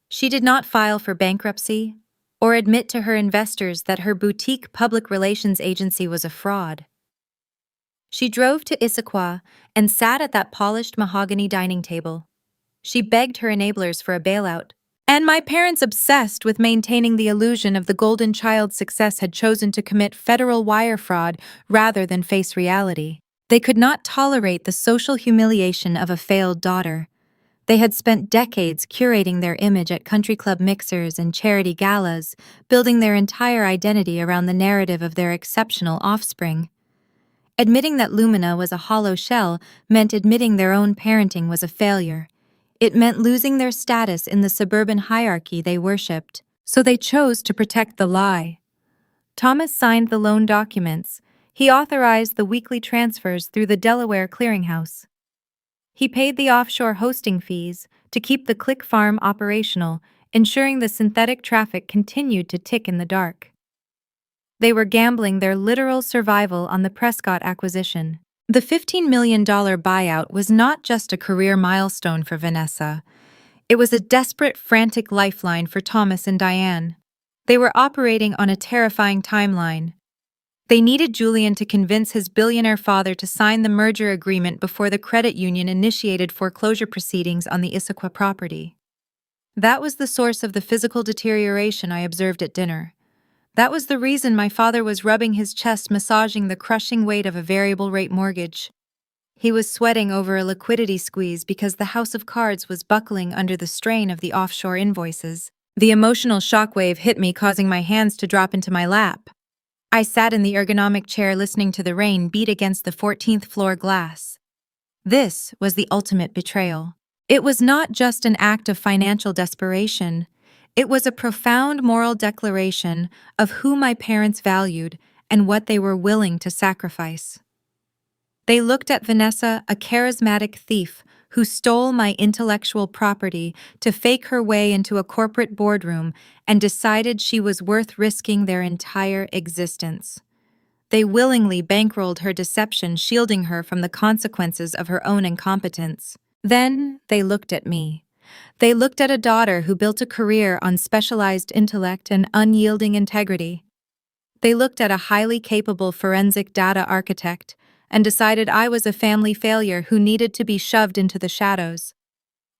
She did not file for bankruptcy or admit to her investors that her boutique public relations agency was a fraud. She drove to Issaquah and sat at that polished mahogany dining table. She begged her enablers for a bailout, and my parents, obsessed with maintaining the illusion of the golden child's success, had chosen to commit federal wire fraud rather than face reality. They could not tolerate the social humiliation of a failed daughter. They had spent decades curating their image at country club mixers and charity galas, building their entire identity around the narrative of their exceptional offspring. Admitting that Lumina was a hollow shell meant admitting their own parenting was a failure. It meant losing their status in the suburban hierarchy they worshipped, so they chose to protect the lie. Thomas signed the loan documents. He authorized the weekly transfers through the Delaware clearinghouse. He paid the offshore hosting fees to keep the click farm operational, ensuring the synthetic traffic continued to tick in the dark. They were gambling their literal survival on the Prescott acquisition. The $15 million buyout was not just a career milestone for Vanessa. It was a desperate, frantic lifeline for Thomas and Diane. They were operating on a terrifying timeline. They needed Julian to convince his billionaire father to sign the merger agreement before the credit union initiated foreclosure proceedings on the Issaquah property. That was the source of the physical deterioration I observed at dinner. That was the reason my father was rubbing his chest, massaging the crushing weight of a variable-rate mortgage. He was sweating over a liquidity squeeze because the house of cards was buckling under the strain of the offshore invoices. The emotional shockwave hit me, causing my hands to drop into my lap. I sat in the ergonomic chair listening to the rain beat against the 14th floor glass. This was the ultimate betrayal. It was not just an act of financial desperation. It was a profound moral declaration of who my parents valued and what they were willing to sacrifice. They looked at Vanessa, a charismatic thief who stole my intellectual property to fake her way into a corporate boardroom, and decided she was worth risking their entire existence. They willingly bankrolled her deception, shielding her from the consequences of her own incompetence. Then they looked at me. They looked at a daughter who built a career on specialized intellect and unyielding integrity. They looked at a highly capable forensic data architect and decided I was a family failure who needed to be shoved into the shadows.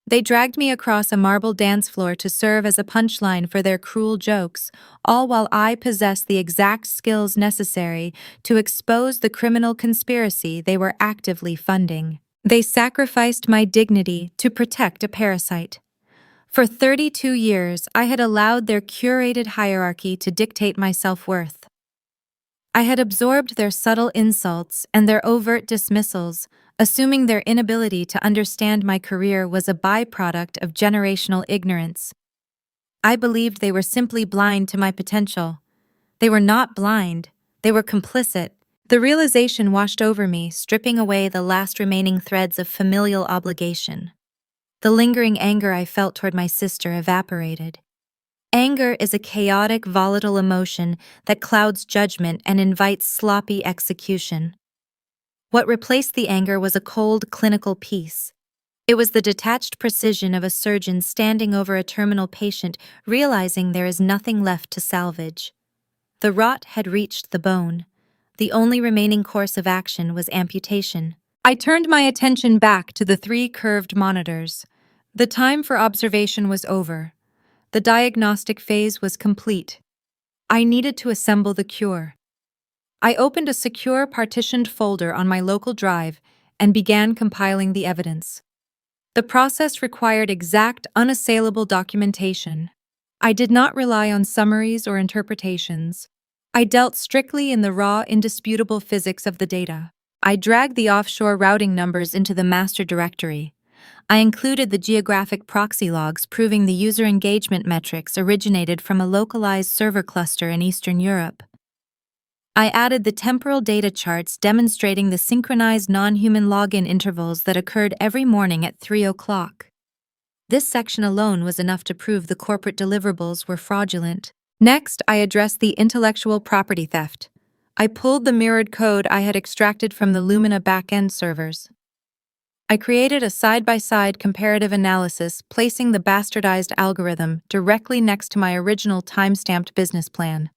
They dragged me across a marble dance floor to serve as a punchline for their cruel jokes, all while I possessed the exact skills necessary to expose the criminal conspiracy they were actively funding. They sacrificed my dignity to protect a parasite. For 32 years, I had allowed their curated hierarchy to dictate my self-worth. I had absorbed their subtle insults and their overt dismissals, assuming their inability to understand my career was a byproduct of generational ignorance. I believed they were simply blind to my potential. They were not blind, they were complicit. The realization washed over me, stripping away the last remaining threads of familial obligation. The lingering anger I felt toward my sister evaporated. Anger is a chaotic, volatile emotion that clouds judgment and invites sloppy execution. What replaced the anger was a cold, clinical peace. It was the detached precision of a surgeon standing over a terminal patient, realizing there is nothing left to salvage. The rot had reached the bone. The only remaining course of action was amputation. I turned my attention back to the 3 curved monitors. The time for observation was over. The diagnostic phase was complete. I needed to assemble the cure. I opened a secure partitioned folder on my local drive and began compiling the evidence. The process required exact, unassailable documentation. I did not rely on summaries or interpretations. I dealt strictly in the raw, indisputable physics of the data. I dragged the offshore routing numbers into the master directory. I included the geographic proxy logs proving the user engagement metrics originated from a localized server cluster in Eastern Europe. I added the temporal data charts demonstrating the synchronized non-human login intervals that occurred every morning at 3 o'clock. This section alone was enough to prove the corporate deliverables were fraudulent. Next, I addressed the intellectual property theft. I pulled the mirrored code I had extracted from the Lumina backend servers. I created a side-by-side comparative analysis, placing the bastardized algorithm directly next to my original time-stamped business plan.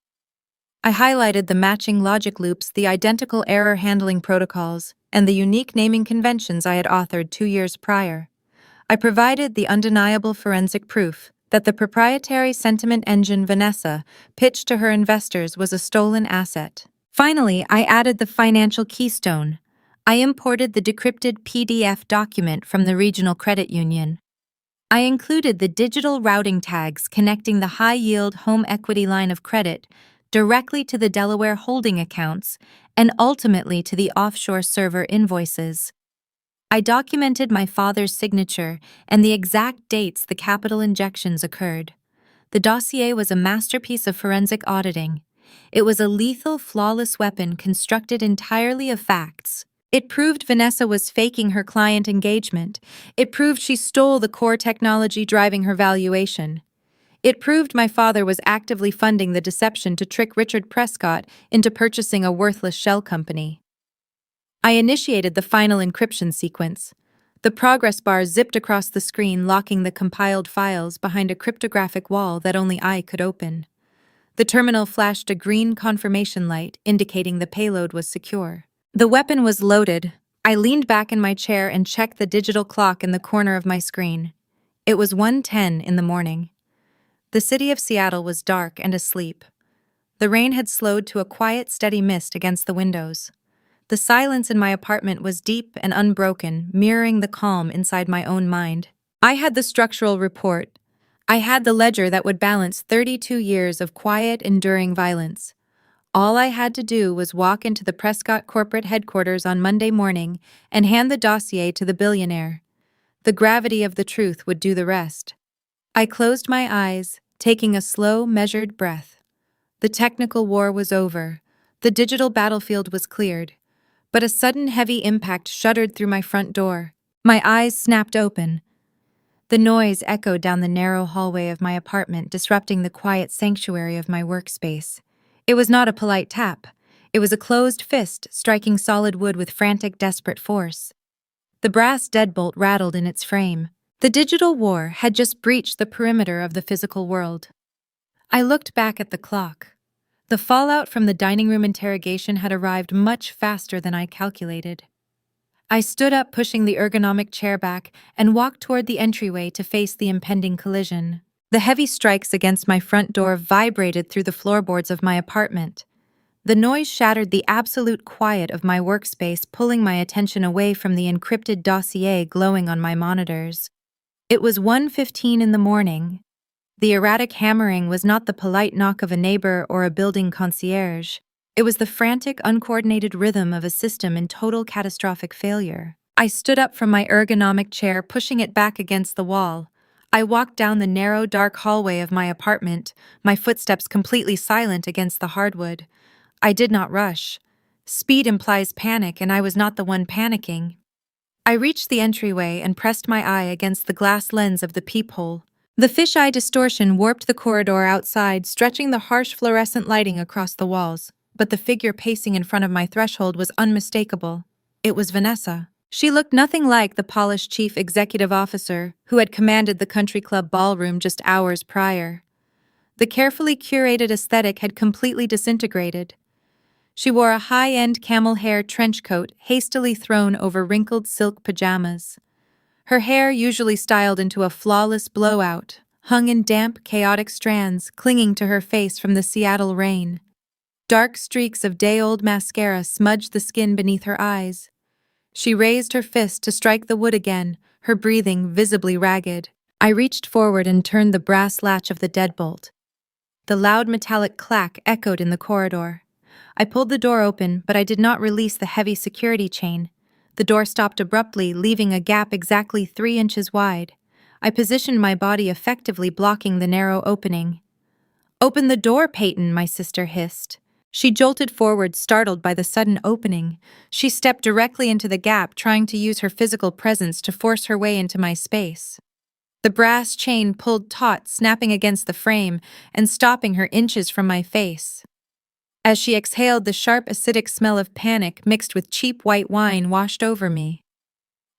I highlighted the matching logic loops, the identical error handling protocols, and the unique naming conventions I had authored 2 years prior. I provided the undeniable forensic proof that the proprietary sentiment engine Vanessa pitched to her investors was a stolen asset. Finally, I added the financial keystone. I imported the decrypted PDF document from the regional credit union. I included the digital routing tags connecting the high-yield home equity line of credit directly to the Delaware holding accounts and ultimately to the offshore server invoices. I documented my father's signature and the exact dates the capital injections occurred. The dossier was a masterpiece of forensic auditing. It was a lethal, flawless weapon constructed entirely of facts. It proved Vanessa was faking her client engagement. It proved she stole the core technology driving her valuation. It proved my father was actively funding the deception to trick Richard Prescott into purchasing a worthless shell company. I initiated the final encryption sequence. The progress bar zipped across the screen, locking the compiled files behind a cryptographic wall that only I could open. The terminal flashed a green confirmation light, indicating the payload was secure. The weapon was loaded. I leaned back in my chair and checked the digital clock in the corner of my screen. It was 1:10 in the morning. The city of Seattle was dark and asleep. The rain had slowed to a quiet, steady mist against the windows. The silence in my apartment was deep and unbroken, mirroring the calm inside my own mind. I had the structural report. I had the ledger that would balance 32 years of quiet, enduring violence. All I had to do was walk into the Prescott corporate headquarters on Monday morning and hand the dossier to the billionaire. The gravity of the truth would do the rest. I closed my eyes, taking a slow, measured breath. The technical war was over. The digital battlefield was cleared. But a sudden heavy impact shuddered through my front door. My eyes snapped open. The noise echoed down the narrow hallway of my apartment, disrupting the quiet sanctuary of my workspace. It was not a polite tap. It was a closed fist striking solid wood with frantic, desperate force. The brass deadbolt rattled in its frame. The digital war had just breached the perimeter of the physical world. I looked back at the clock. The fallout from the dining room interrogation had arrived much faster than I calculated. I stood up, pushing the ergonomic chair back, and walked toward the entryway to face the impending collision. The heavy strikes against my front door vibrated through the floorboards of my apartment. The noise shattered the absolute quiet of my workspace, pulling my attention away from the encrypted dossier glowing on my monitors. It was 1:15 in the morning. The erratic hammering was not the polite knock of a neighbor or a building concierge. It was the frantic, uncoordinated rhythm of a system in total catastrophic failure. I stood up from my ergonomic chair, pushing it back against the wall. I walked down the narrow, dark hallway of my apartment, my footsteps completely silent against the hardwood. I did not rush. Speed implies panic, and I was not the one panicking. I reached the entryway and pressed my eye against the glass lens of the peephole. The fisheye distortion warped the corridor outside, stretching the harsh fluorescent lighting across the walls. But the figure pacing in front of my threshold was unmistakable. It was Vanessa. She looked nothing like the polished chief executive officer who had commanded the country club ballroom just hours prior. The carefully curated aesthetic had completely disintegrated. She wore a high-end camel hair trench coat hastily thrown over wrinkled silk pajamas. Her hair, usually styled into a flawless blowout, hung in damp, chaotic strands clinging to her face from the Seattle rain. Dark streaks of day-old mascara smudged the skin beneath her eyes. She raised her fist to strike the wood again, her breathing visibly ragged. I reached forward and turned the brass latch of the deadbolt. The loud metallic clack echoed in the corridor. I pulled the door open, but I did not release the heavy security chain. The door stopped abruptly, leaving a gap exactly 3 inches wide. I positioned my body effectively blocking the narrow opening. "Open the door, Payton," my sister hissed. She jolted forward, startled by the sudden opening. She stepped directly into the gap, trying to use her physical presence to force her way into my space. The brass chain pulled taut, snapping against the frame and stopping her inches from my face. As she exhaled, the sharp, acidic smell of panic mixed with cheap white wine washed over me.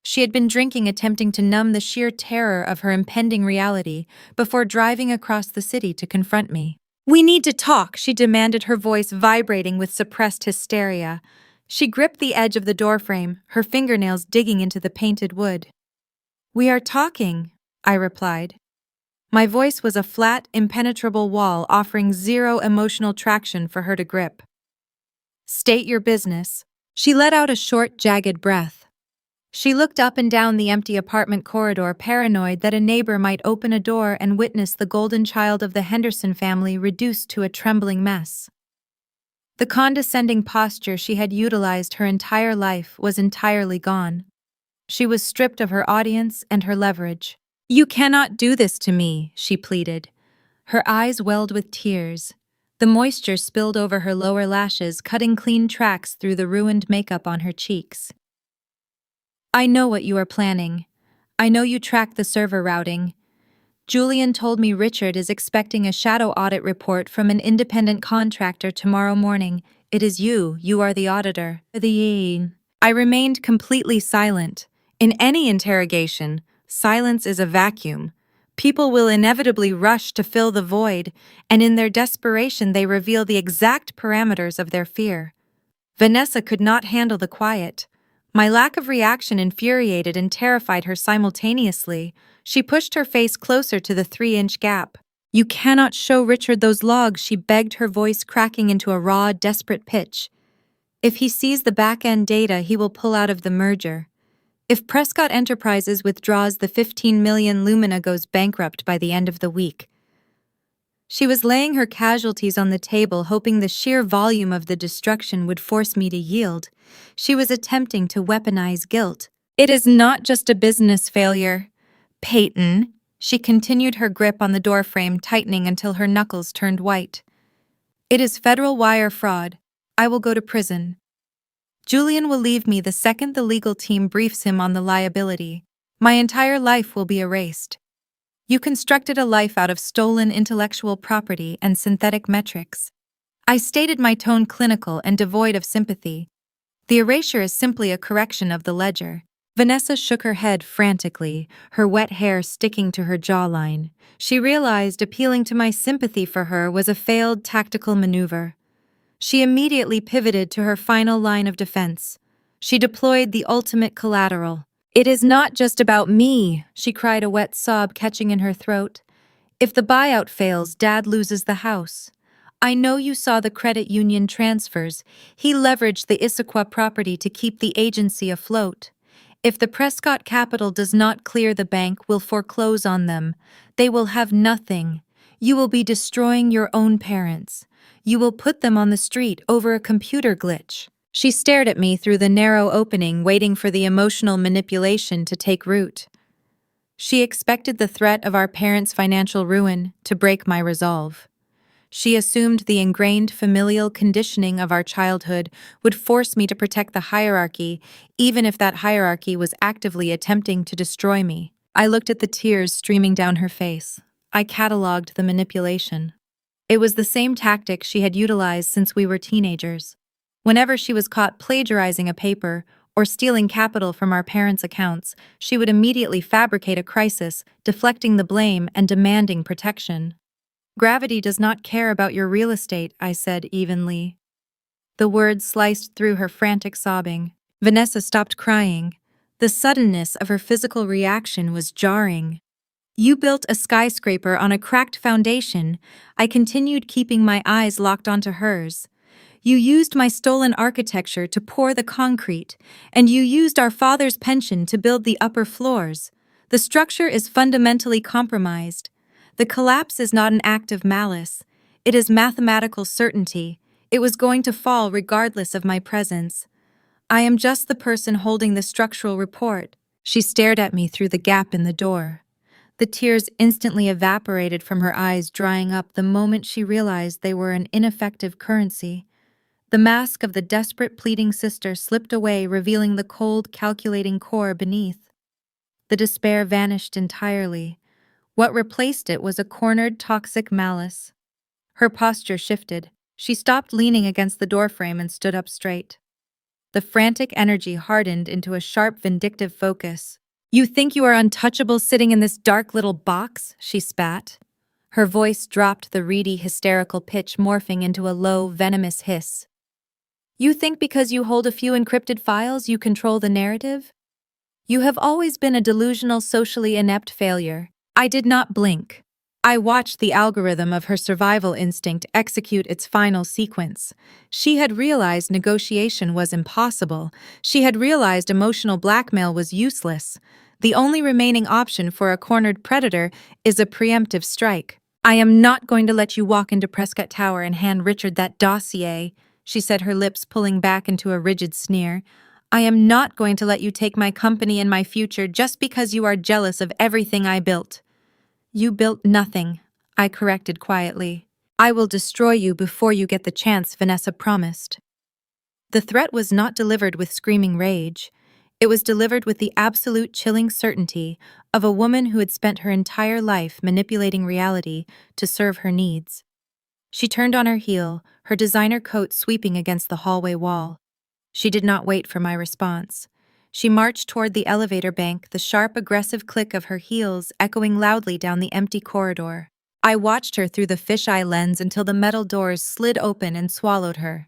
She had been drinking, attempting to numb the sheer terror of her impending reality before driving across the city to confront me. "We need to talk," she demanded, her voice vibrating with suppressed hysteria. She gripped the edge of the doorframe, her fingernails digging into the painted wood. "We are talking," I replied. My voice was a flat, impenetrable wall offering zero emotional traction for her to grip. "State your business." She let out a short, jagged breath. She looked up and down the empty apartment corridor, paranoid that a neighbor might open a door and witness the golden child of the Henderson family reduced to a trembling mess. The condescending posture she had utilized her entire life was entirely gone. She was stripped of her audience and her leverage. "You cannot do this to me," she pleaded. Her eyes welled with tears. The moisture spilled over her lower lashes, cutting clean tracks through the ruined makeup on her cheeks. "I know what you are planning. I know you tracked the server routing. Julian told me Richard is expecting a shadow audit report from an independent contractor tomorrow morning. It is you. You are the auditor." I remained completely silent. In any interrogation, silence is a vacuum. People will inevitably rush to fill the void, and in their desperation they reveal the exact parameters of their fear. Vanessa could not handle the quiet. My lack of reaction infuriated and terrified her simultaneously. She pushed her face closer to the 3-inch gap. "You cannot show Richard those logs," she begged, her voice cracking into a raw, desperate pitch. "If he sees the back-end data, he will pull out of the merger. If Prescott Enterprises withdraws the $15 million, Lumina goes bankrupt by the end of the week." She was laying her casualties on the table, hoping the sheer volume of the destruction would force me to yield. She was attempting to weaponize guilt. "It is not just a business failure, Payton." She continued, her grip on the doorframe tightening until her knuckles turned white. "It is federal wire fraud. I will go to prison. Julian will leave me the second the legal team briefs him on the liability. My entire life will be erased. You constructed a life out of stolen intellectual property and synthetic metrics." I stated, my tone clinical and devoid of sympathy. "The erasure is simply a correction of the ledger." Vanessa shook her head frantically, her wet hair sticking to her jawline. She realized appealing to my sympathy for her was a failed tactical maneuver. She immediately pivoted to her final line of defense. She deployed the ultimate collateral. "It is not just about me," she cried, a wet sob catching in her throat. "If the buyout fails, Dad loses the house. I know you saw the credit union transfers. He leveraged the Issaquah property to keep the agency afloat. If the Prescott capital does not clear, the bank will foreclose on them. They will have nothing. You will be destroying your own parents. You will put them on the street over a computer glitch." She stared at me through the narrow opening, waiting for the emotional manipulation to take root. She expected the threat of our parents' financial ruin to break my resolve. She assumed the ingrained familial conditioning of our childhood would force me to protect the hierarchy, even if that hierarchy was actively attempting to destroy me. I looked at the tears streaming down her face. I cataloged the manipulation. It was the same tactic she had utilized since we were teenagers. Whenever she was caught plagiarizing a paper or stealing capital from our parents' accounts, she would immediately fabricate a crisis, deflecting the blame and demanding protection. Gravity does not care about your real estate, I said evenly. The words sliced through her frantic sobbing. Vanessa stopped crying. The suddenness of her physical reaction was jarring. You built a skyscraper on a cracked foundation. I continued, keeping my eyes locked onto hers. You used my stolen architecture to pour the concrete, and you used our father's pension to build the upper floors. The structure is fundamentally compromised. The collapse is not an act of malice. It is mathematical certainty. It was going to fall regardless of my presence. I am just the person holding the structural report. She stared at me through the gap in the door. The tears instantly evaporated from her eyes, drying up the moment she realized they were an ineffective currency. The mask of the desperate, pleading sister slipped away, revealing the cold, calculating core beneath. The despair vanished entirely. What replaced it was a cornered, toxic malice. Her posture shifted. She stopped leaning against the doorframe and stood up straight. The frantic energy hardened into a sharp, vindictive focus. You think you are untouchable sitting in this dark little box? She spat. Her voice dropped, the reedy, hysterical pitch morphing into a low, venomous hiss. You think because you hold a few encrypted files you control the narrative? You have always been a delusional, socially inept failure. I did not blink. I watched the algorithm of her survival instinct execute its final sequence. She had realized negotiation was impossible. She had realized emotional blackmail was useless. The only remaining option for a cornered predator is a preemptive strike. I am not going to let you walk into Prescott Tower and hand Richard that dossier, she said, her lips pulling back into a rigid sneer. I am not going to let you take my company and my future just because you are jealous of everything I built. You built nothing, I corrected quietly. I will destroy you before you get the chance, Vanessa promised. The threat was not delivered with screaming rage. It was delivered with the absolute chilling certainty of a woman who had spent her entire life manipulating reality to serve her needs. She turned on her heel, her designer coat sweeping against the hallway wall. She did not wait for my response. She marched toward the elevator bank, the sharp, aggressive click of her heels echoing loudly down the empty corridor. I watched her through the fisheye lens until the metal doors slid open and swallowed her.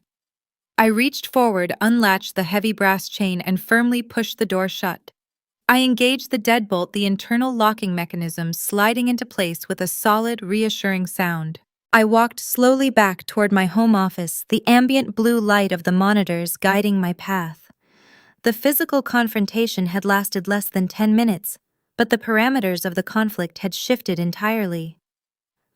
I reached forward, unlatched the heavy brass chain, and firmly pushed the door shut. I engaged the deadbolt, the internal locking mechanism sliding into place with a solid, reassuring sound. I walked slowly back toward my home office, the ambient blue light of the monitors guiding my path. The physical confrontation had lasted less than 10 minutes, but the parameters of the conflict had shifted entirely.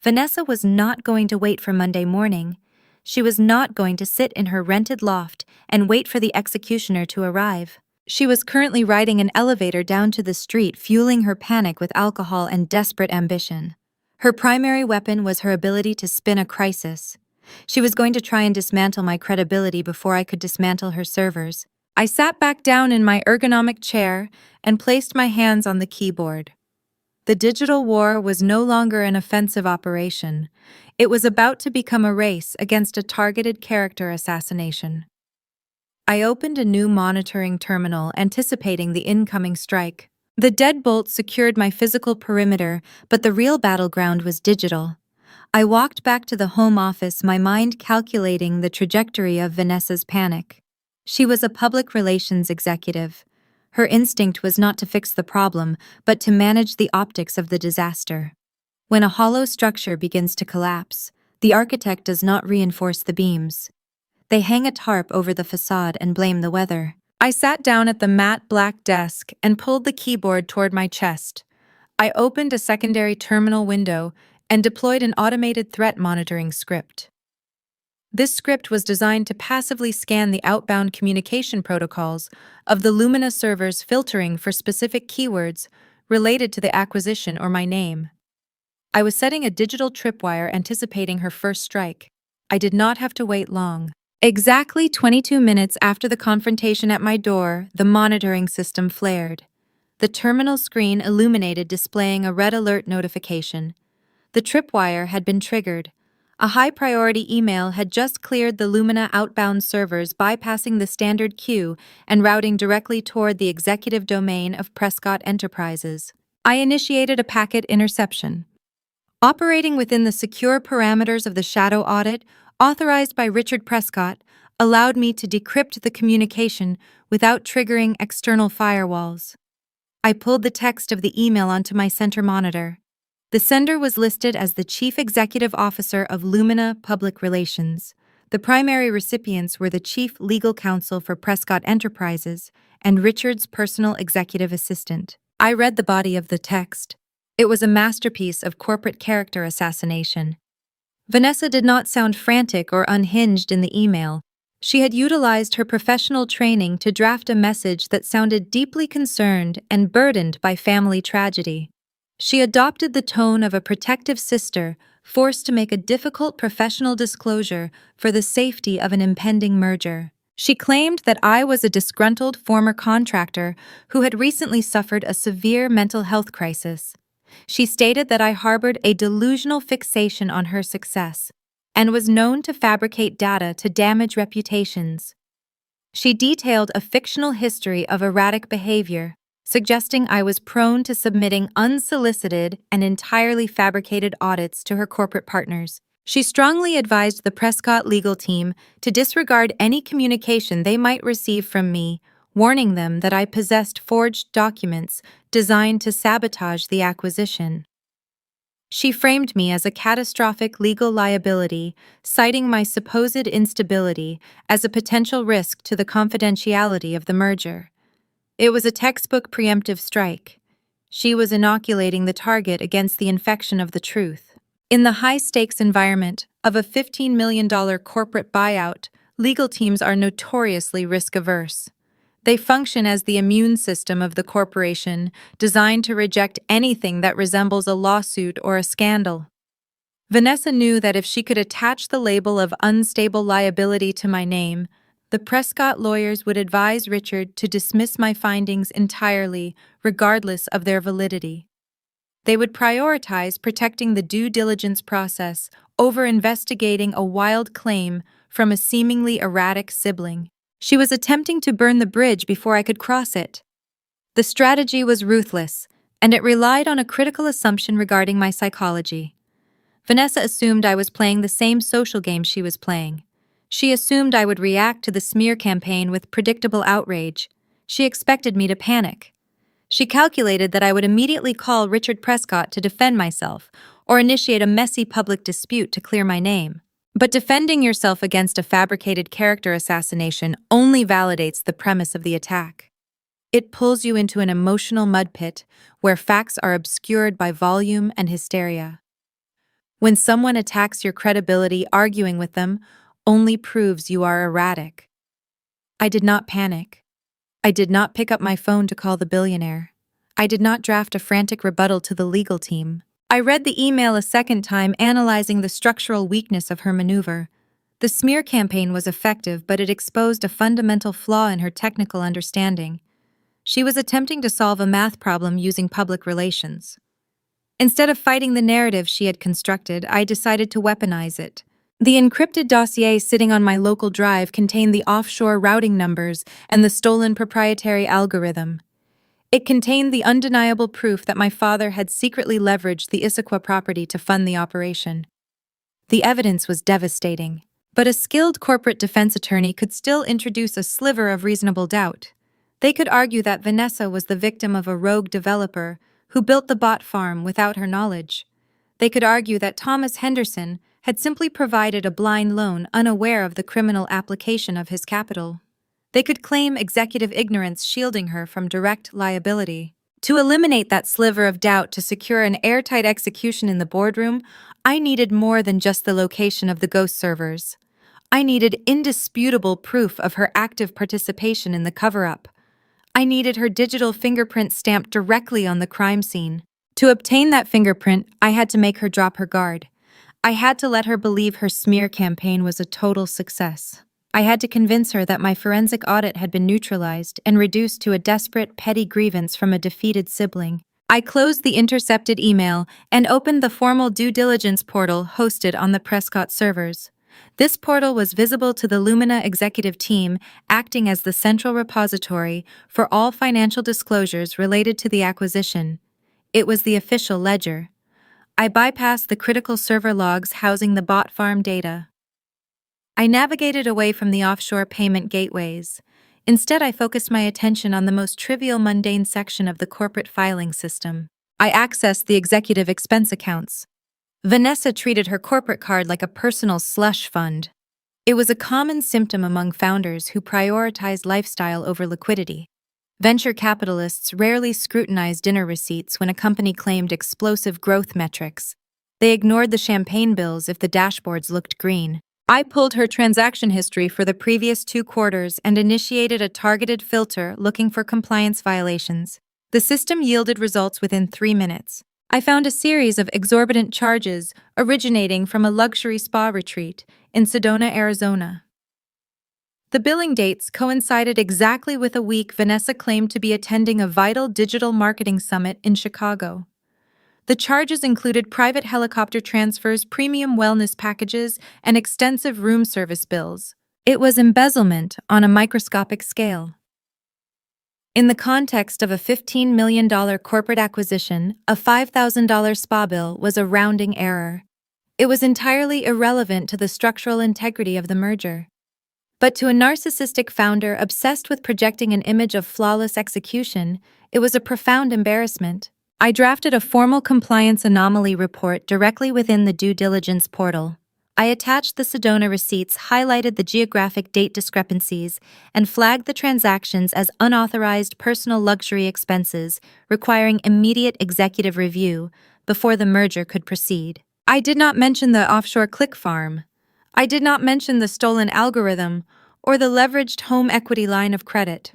Vanessa was not going to wait for Monday morning. She was not going to sit in her rented loft and wait for the executioner to arrive. She was currently riding an elevator down to the street, fueling her panic with alcohol and desperate ambition. Her primary weapon was her ability to spin a crisis. She was going to try and dismantle my credibility before I could dismantle her servers. I sat back down in my ergonomic chair and placed my hands on the keyboard. The digital war was no longer an offensive operation. It was about to become a race against a targeted character assassination. I opened a new monitoring terminal, anticipating the incoming strike. The deadbolt secured my physical perimeter, but the real battleground was digital. I walked back to the home office, my mind calculating the trajectory of Vanessa's panic. She was a public relations executive. Her instinct was not to fix the problem, but to manage the optics of the disaster. When a hollow structure begins to collapse, the architect does not reinforce the beams. They hang a tarp over the facade and blame the weather. I sat down at the matte black desk and pulled the keyboard toward my chest. I opened a secondary terminal window and deployed an automated threat monitoring script. This script was designed to passively scan the outbound communication protocols of the Lumina servers, filtering for specific keywords related to the acquisition or my name. I was setting a digital tripwire, anticipating her first strike. I did not have to wait long. Exactly 22 minutes after the confrontation at my door, the monitoring system flared. The terminal screen illuminated, displaying a red alert notification. The tripwire had been triggered. A high-priority email had just cleared the Lumina outbound servers, bypassing the standard queue and routing directly toward the executive domain of Prescott Enterprises. I initiated a packet interception. Operating within the secure parameters of the shadow audit, authorized by Richard Prescott, allowed me to decrypt the communication without triggering external firewalls. I pulled the text of the email onto my center monitor. The sender was listed as the Chief Executive Officer of Lumina Public Relations. The primary recipients were the Chief Legal Counsel for Prescott Enterprises and Richard's personal executive assistant. I read the body of the text. It was a masterpiece of corporate character assassination. Vanessa did not sound frantic or unhinged in the email. She had utilized her professional training to draft a message that sounded deeply concerned and burdened by family tragedy. She adopted the tone of a protective sister, forced to make a difficult professional disclosure for the safety of an impending merger. She claimed that I was a disgruntled former contractor who had recently suffered a severe mental health crisis. She stated that I harbored a delusional fixation on her success and was known to fabricate data to damage reputations. She detailed a fictional history of erratic behavior, suggesting I was prone to submitting unsolicited and entirely fabricated audits to her corporate partners. She strongly advised the Prescott legal team to disregard any communication they might receive from me, warning them that I possessed forged documents designed to sabotage the acquisition. She framed me as a catastrophic legal liability, citing my supposed instability as a potential risk to the confidentiality of the merger. It was a textbook preemptive strike. She was inoculating the target against the infection of the truth. In the high-stakes environment of a $15 million corporate buyout, legal teams are notoriously risk-averse. They function as the immune system of the corporation, designed to reject anything that resembles a lawsuit or a scandal. Vanessa knew that if she could attach the label of unstable liability to my name, the Prescott lawyers would advise Richard to dismiss my findings entirely, regardless of their validity. They would prioritize protecting the due diligence process over investigating a wild claim from a seemingly erratic sibling. She was attempting to burn the bridge before I could cross it. The strategy was ruthless, and it relied on a critical assumption regarding my psychology. Vanessa assumed I was playing the same social game she was playing. She assumed I would react to the smear campaign with predictable outrage. She expected me to panic. She calculated that I would immediately call Richard Prescott to defend myself or initiate a messy public dispute to clear my name. But defending yourself against a fabricated character assassination only validates the premise of the attack. It pulls you into an emotional mud pit where facts are obscured by volume and hysteria. When someone attacks your credibility, arguing with them only proves you are erratic. I did not panic. I did not pick up my phone to call the billionaire. I did not draft a frantic rebuttal to the legal team. I read the email a second time, analyzing the structural weakness of her maneuver. The smear campaign was effective, but it exposed a fundamental flaw in her technical understanding. She was attempting to solve a math problem using public relations. Instead of fighting the narrative she had constructed, I decided to weaponize it. The encrypted dossier sitting on my local drive contained the offshore routing numbers and the stolen proprietary algorithm. It contained the undeniable proof that my father had secretly leveraged the Issaquah property to fund the operation. The evidence was devastating, but a skilled corporate defense attorney could still introduce a sliver of reasonable doubt. They could argue that Vanessa was the victim of a rogue developer who built the bot farm without her knowledge. They could argue that Thomas Henderson had simply provided a blind loan, unaware of the criminal application of his capital. They could claim executive ignorance, shielding her from direct liability. To eliminate that sliver of doubt, to secure an airtight execution in the boardroom, I needed more than just the location of the ghost servers. I needed indisputable proof of her active participation in the cover-up. I needed her digital fingerprint stamped directly on the crime scene. To obtain that fingerprint, I had to make her drop her guard. I had to let her believe her smear campaign was a total success. I had to convince her that my forensic audit had been neutralized and reduced to a desperate, petty grievance from a defeated sibling. I closed the intercepted email and opened the formal due diligence portal hosted on the Prescott servers. This portal was visible to the Lumina executive team, acting as the central repository for all financial disclosures related to the acquisition. It was the official ledger. I bypassed the critical server logs housing the bot farm data. I navigated away from the offshore payment gateways. Instead, I focused my attention on the most trivial mundane section of the corporate filing system. I accessed the executive expense accounts. Vanessa treated her corporate card like a personal slush fund. It was a common symptom among founders who prioritize lifestyle over liquidity. Venture capitalists rarely scrutinize dinner receipts when a company claimed explosive growth metrics. They ignored the champagne bills if the dashboards looked green. I pulled her transaction history for the previous 2 quarters and initiated a targeted filter looking for compliance violations. The system yielded results within 3 minutes. I found a series of exorbitant charges originating from a luxury spa retreat in Sedona, Arizona. The billing dates coincided exactly with a week Vanessa claimed to be attending a vital digital marketing summit in Chicago. The charges included private helicopter transfers, premium wellness packages, and extensive room service bills. It was embezzlement on a microscopic scale. In the context of a $15 million corporate acquisition, a $5,000 spa bill was a rounding error. It was entirely irrelevant to the structural integrity of the merger. But to a narcissistic founder obsessed with projecting an image of flawless execution, it was a profound embarrassment. I drafted a formal compliance anomaly report directly within the due diligence portal. I attached the Sedona receipts, highlighted the geographic date discrepancies, and flagged the transactions as unauthorized personal luxury expenses requiring immediate executive review before the merger could proceed. I did not mention the offshore click farm. I did not mention the stolen algorithm or the leveraged home equity line of credit.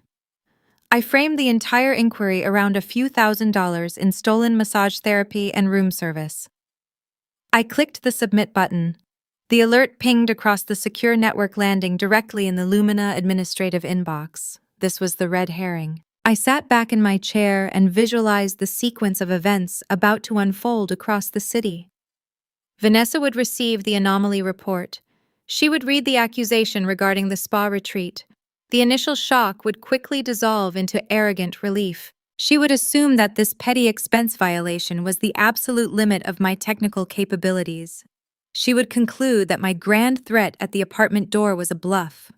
I framed the entire inquiry around a few $1,000s in stolen massage therapy and room service. I clicked the submit button. The alert pinged across the secure network, landing directly in the Lumina administrative inbox. This was the red herring. I sat back in my chair and visualized the sequence of events about to unfold across the city. Vanessa would receive the anomaly report. She would read the accusation regarding the spa retreat. The initial shock would quickly dissolve into arrogant relief. She would assume that this petty expense violation was the absolute limit of my technical capabilities. She would conclude that my grand threat at the apartment door was a bluff.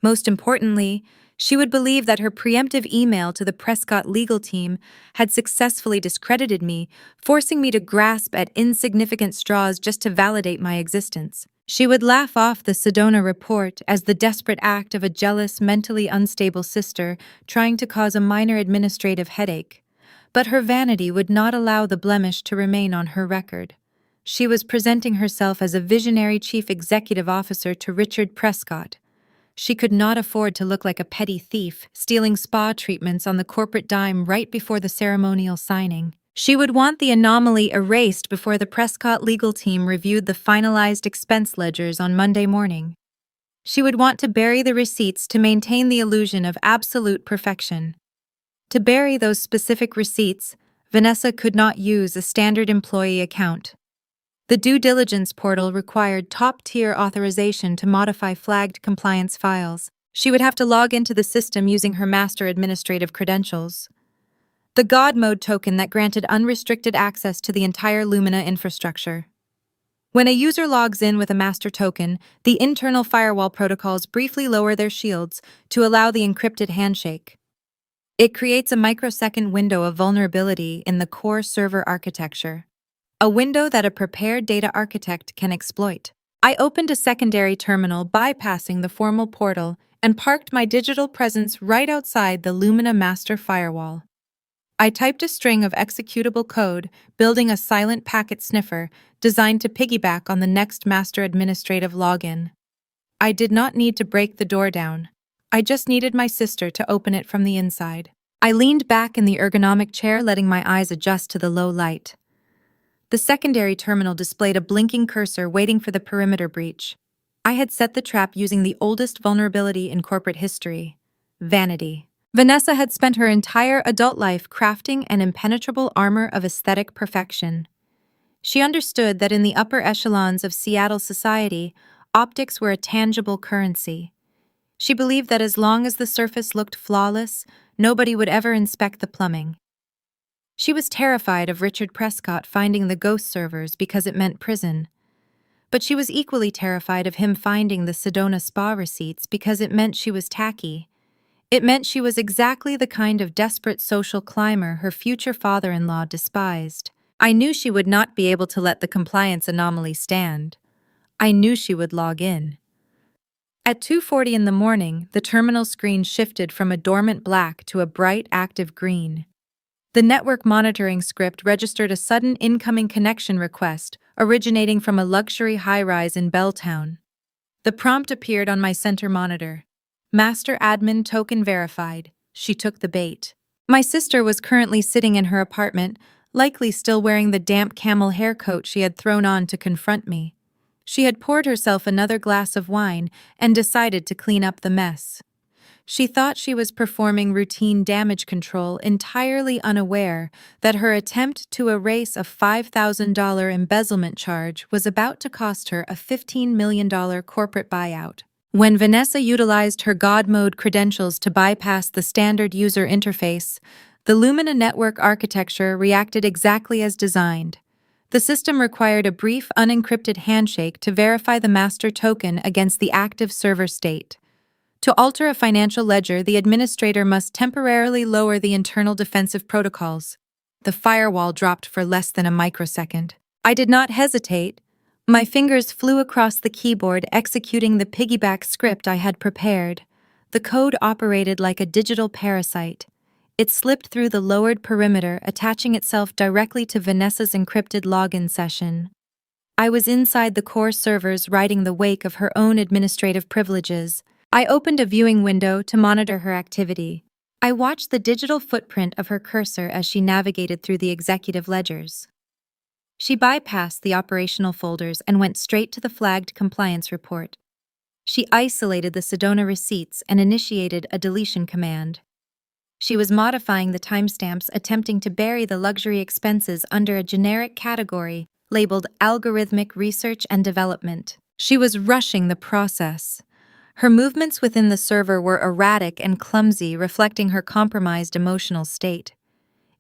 Most importantly, she would believe that her preemptive email to the Prescott legal team had successfully discredited me, forcing me to grasp at insignificant straws just to validate my existence. She would laugh off the Sedona report as the desperate act of a jealous, mentally unstable sister trying to cause a minor administrative headache. But her vanity would not allow the blemish to remain on her record. She was presenting herself as a visionary chief executive officer to Richard Prescott. She could not afford to look like a petty thief, stealing spa treatments on the corporate dime right before the ceremonial signing. She would want the anomaly erased before the Prescott legal team reviewed the finalized expense ledgers on Monday morning. She would want to bury the receipts to maintain the illusion of absolute perfection. To bury those specific receipts, Vanessa could not use a standard employee account. The due diligence portal required top-tier authorization to modify flagged compliance files. She would have to log into the system using her master administrative credentials, the God Mode token that granted unrestricted access to the entire Lumina infrastructure. When a user logs in with a master token, the internal firewall protocols briefly lower their shields to allow the encrypted handshake. It creates a microsecond window of vulnerability in the core server architecture, a window that a prepared data architect can exploit. I opened a secondary terminal bypassing the formal portal and parked my digital presence right outside the Lumina master firewall. I typed a string of executable code, building a silent packet sniffer designed to piggyback on the next master administrative login. I did not need to break the door down. I just needed my sister to open it from the inside. I leaned back in the ergonomic chair, letting my eyes adjust to the low light. The secondary terminal displayed a blinking cursor waiting for the perimeter breach. I had set the trap using the oldest vulnerability in corporate history: vanity. Vanessa had spent her entire adult life crafting an impenetrable armor of aesthetic perfection. She understood that in the upper echelons of Seattle society, optics were a tangible currency. She believed that as long as the surface looked flawless, nobody would ever inspect the plumbing. She was terrified of Richard Prescott finding the ghost servers because it meant prison. But she was equally terrified of him finding the Sedona spa receipts because it meant she was tacky. It meant she was exactly the kind of desperate social climber her future father-in-law despised. I knew she would not be able to let the compliance anomaly stand. I knew she would log in. At 2:40 in the morning, the terminal screen shifted from a dormant black to a bright, active green. The network monitoring script registered a sudden incoming connection request originating from a luxury high-rise in Belltown. The prompt appeared on my center monitor. Master admin token verified. She took the bait. My sister was currently sitting in her apartment, likely still wearing the damp camel hair coat she had thrown on to confront me. She had poured herself another glass of wine and decided to clean up the mess. She thought she was performing routine damage control, entirely unaware that her attempt to erase a $5,000 embezzlement charge was about to cost her a $15 million corporate buyout. When Vanessa utilized her God mode credentials to bypass the standard user interface, the Lumina network architecture reacted exactly as designed. The system required a brief, unencrypted handshake to verify the master token against the active server state. To alter a financial ledger, the administrator must temporarily lower the internal defensive protocols. The firewall dropped for less than a microsecond. I did not hesitate. My fingers flew across the keyboard, executing the piggyback script I had prepared. The code operated like a digital parasite. It slipped through the lowered perimeter, attaching itself directly to Vanessa's encrypted login session. I was inside the core servers, riding the wake of her own administrative privileges. I opened a viewing window to monitor her activity. I watched the digital footprint of her cursor as she navigated through the executive ledgers. She bypassed the operational folders and went straight to the flagged compliance report. She isolated the Sedona receipts and initiated a deletion command. She was modifying the timestamps, attempting to bury the luxury expenses under a generic category labeled algorithmic research and development. She was rushing the process. Her movements within the server were erratic and clumsy, reflecting her compromised emotional state.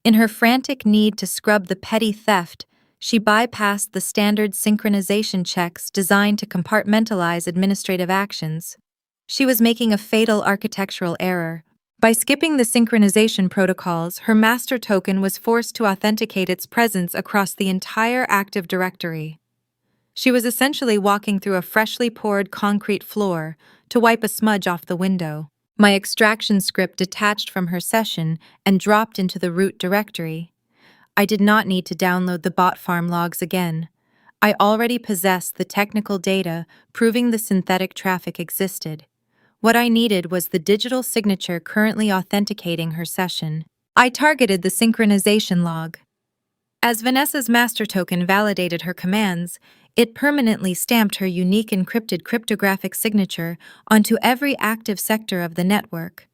In her frantic need to scrub the petty theft, she bypassed the standard synchronization checks designed to compartmentalize administrative actions. She was making a fatal architectural error. By skipping the synchronization protocols, her master token was forced to authenticate its presence across the entire Active Directory. She was essentially walking through a freshly poured concrete floor to wipe a smudge off the window. My extraction script detached from her session and dropped into the root directory. I did not need to download the bot farm logs again. I already possessed the technical data proving the synthetic traffic existed. What I needed was the digital signature currently authenticating her session. I targeted the synchronization log. As Vanessa's master token validated her commands, it permanently stamped her unique encrypted cryptographic signature onto every active sector of the network.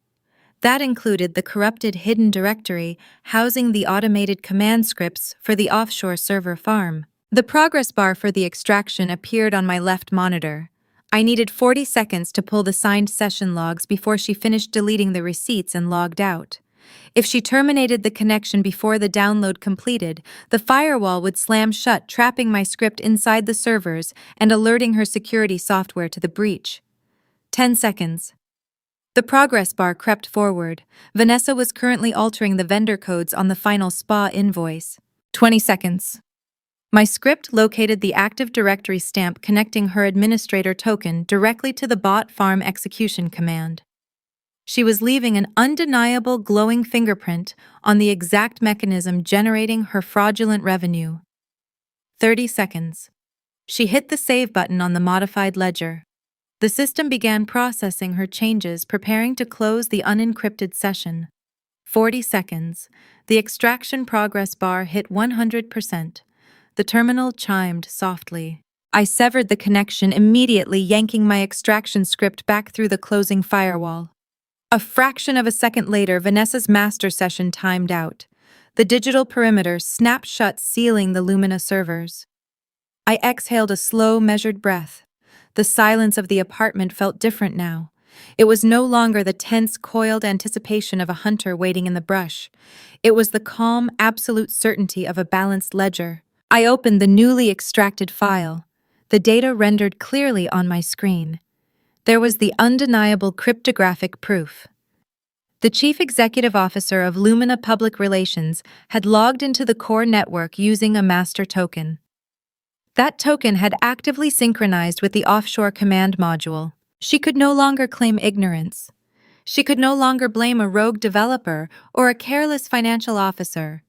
That included the corrupted hidden directory housing the automated command scripts for the offshore server farm. The progress bar for the extraction appeared on my left monitor. I needed 40 seconds to pull the signed session logs before she finished deleting the receipts and logged out. If she terminated the connection before the download completed, the firewall would slam shut, trapping my script inside the servers and alerting her security software to the breach. 10 seconds. The progress bar crept forward. Vanessa was currently altering the vendor codes on the final spa invoice. 20 seconds. My script located the Active Directory stamp connecting her administrator token directly to the bot farm execution command. She was leaving an undeniable glowing fingerprint on the exact mechanism generating her fraudulent revenue. 30 seconds. She hit the save button on the modified ledger. The system began processing her changes, preparing to close the unencrypted session. 40 seconds. The extraction progress bar hit 100%. The terminal chimed softly. I severed the connection immediately, yanking my extraction script back through the closing firewall. A fraction of a second later, Vanessa's master session timed out. The digital perimeter snapped shut, sealing the Lumina servers. I exhaled a slow, measured breath. The silence of the apartment felt different now. It was no longer the tense, coiled anticipation of a hunter waiting in the brush. It was the calm, absolute certainty of a balanced ledger. I opened the newly extracted file. The data rendered clearly on my screen. There was the undeniable cryptographic proof. The chief executive officer of Lumina Public Relations had logged into the core network using a master token. That token had actively synchronized with the offshore command module. She could no longer claim ignorance. She could no longer blame a rogue developer or a careless financial officer.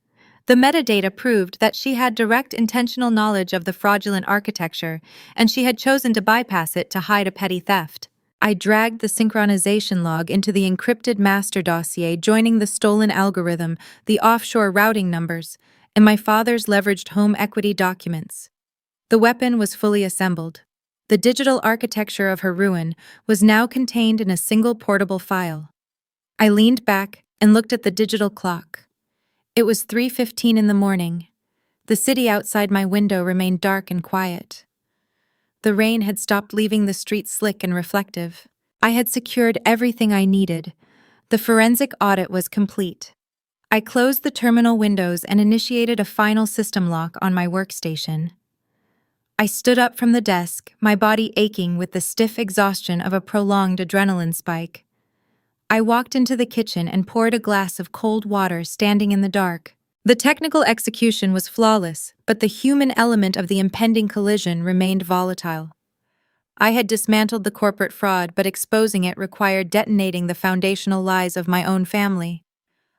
The metadata proved that she had direct intentional knowledge of the fraudulent architecture, and she had chosen to bypass it to hide a petty theft. I dragged the synchronization log into the encrypted master dossier, joining the stolen algorithm, the offshore routing numbers, and my father's leveraged home equity documents. The weapon was fully assembled. The digital architecture of her ruin was now contained in a single portable file. I leaned back and looked at the digital clock. It was 3:15 in the morning. The city outside my window remained dark and quiet. The rain had stopped, leaving the streets slick and reflective. I had secured everything I needed. The forensic audit was complete. I closed the terminal windows and initiated a final system lock on my workstation. I stood up from the desk, my body aching with the stiff exhaustion of a prolonged adrenaline spike. I walked into the kitchen and poured a glass of cold water, standing in the dark. The technical execution was flawless, but the human element of the impending collision remained volatile. I had dismantled the corporate fraud, but exposing it required detonating the foundational lies of my own family.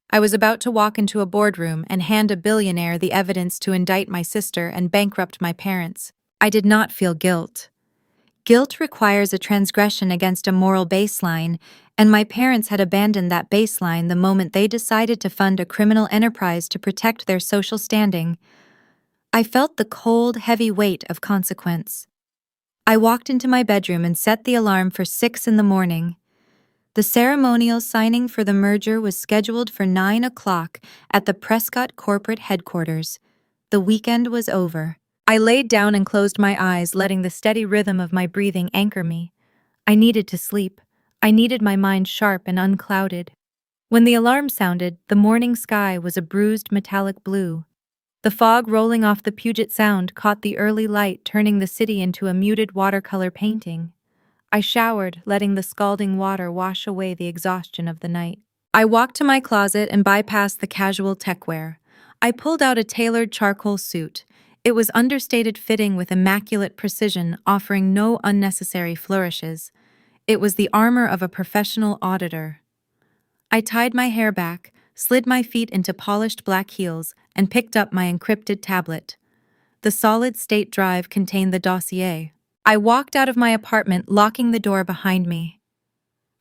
I was about to walk into a boardroom and hand a billionaire the evidence to indict my sister and bankrupt my parents. I did not feel guilt. Guilt requires a transgression against a moral baseline, and my parents had abandoned that baseline the moment they decided to fund a criminal enterprise to protect their social standing. I felt the cold, heavy weight of consequence. I walked into my bedroom and set the alarm for 6 in the morning. The ceremonial signing for the merger was scheduled for 9 o'clock at the Prescott corporate headquarters. The weekend was over. I laid down and closed my eyes, letting the steady rhythm of my breathing anchor me. I needed to sleep. I needed my mind sharp and unclouded. When the alarm sounded, the morning sky was a bruised metallic blue. The fog rolling off the Puget Sound caught the early light, turning the city into a muted watercolor painting. I showered, letting the scalding water wash away the exhaustion of the night. I walked to my closet and bypassed the casual techwear. I pulled out a tailored charcoal suit. It was understated fitting with immaculate precision, offering no unnecessary flourishes. It was the armor of a professional auditor. I tied my hair back, slid my feet into polished black heels, and picked up my encrypted tablet. The solid-state drive contained the dossier. I walked out of my apartment, locking the door behind me.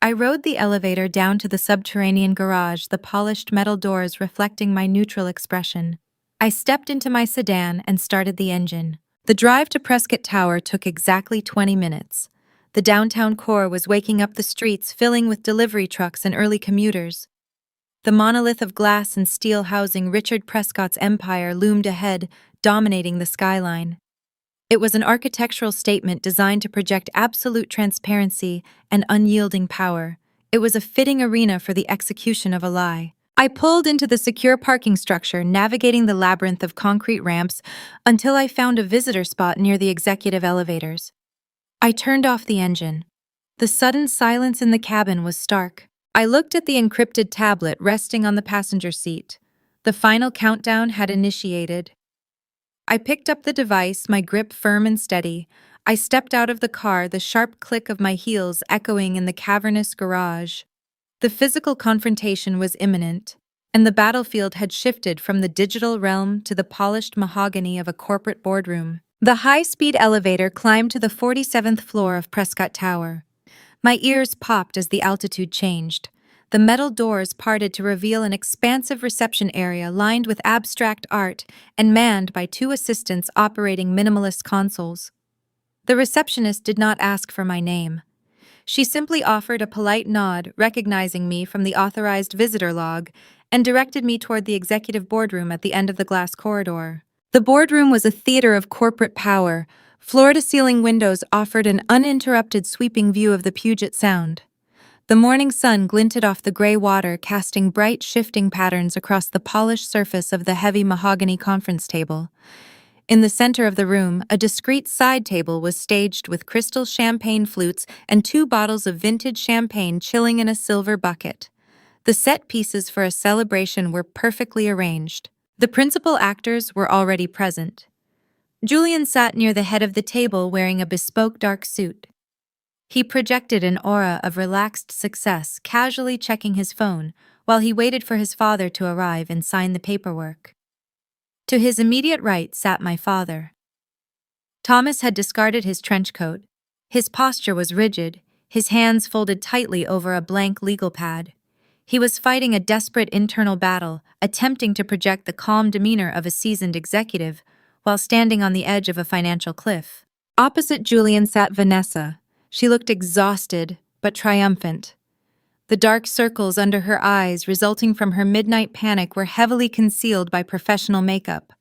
I rode the elevator down to the subterranean garage, the polished metal doors reflecting my neutral expression. I stepped into my sedan and started the engine. The drive to Prescott Tower took exactly 20 minutes. The downtown core was waking up the streets, filling with delivery trucks and early commuters. The monolith of glass and steel housing Richard Prescott's empire loomed ahead, dominating the skyline. It was an architectural statement designed to project absolute transparency and unyielding power. It was a fitting arena for the execution of a lie. I pulled into the secure parking structure, navigating the labyrinth of concrete ramps until I found a visitor spot near the executive elevators. I turned off the engine. The sudden silence in the cabin was stark. I looked at the encrypted tablet resting on the passenger seat. The final countdown had initiated. I picked up the device, my grip firm and steady. I stepped out of the car, the sharp click of my heels echoing in the cavernous garage. The physical confrontation was imminent, and the battlefield had shifted from the digital realm to the polished mahogany of a corporate boardroom. The high-speed elevator climbed to the 47th floor of Prescott Tower. My ears popped as the altitude changed. The metal doors parted to reveal an expansive reception area lined with abstract art and manned by 2 assistants operating minimalist consoles. The receptionist did not ask for my name. She simply offered a polite nod, recognizing me from the authorized visitor log, and directed me toward the executive boardroom at the end of the glass corridor. The boardroom was a theater of corporate power. Floor-to-ceiling windows offered an uninterrupted sweeping view of the Puget Sound. The morning sun glinted off the gray water, casting bright, shifting patterns across the polished surface of the heavy mahogany conference table. In the center of the room, a discreet side table was staged with crystal champagne flutes and 2 bottles of vintage champagne chilling in a silver bucket. The set pieces for a celebration were perfectly arranged. The principal actors were already present. Julian sat near the head of the table wearing a bespoke dark suit. He projected an aura of relaxed success, casually checking his phone, while he waited for his father to arrive and sign the paperwork. To his immediate right sat my father. Thomas had discarded his trench coat. His posture was rigid, his hands folded tightly over a blank legal pad. He was fighting a desperate internal battle, attempting to project the calm demeanor of a seasoned executive, while standing on the edge of a financial cliff. Opposite Julian sat Vanessa. She looked exhausted, but triumphant. The dark circles under her eyes resulting from her midnight panic were heavily concealed by professional makeup.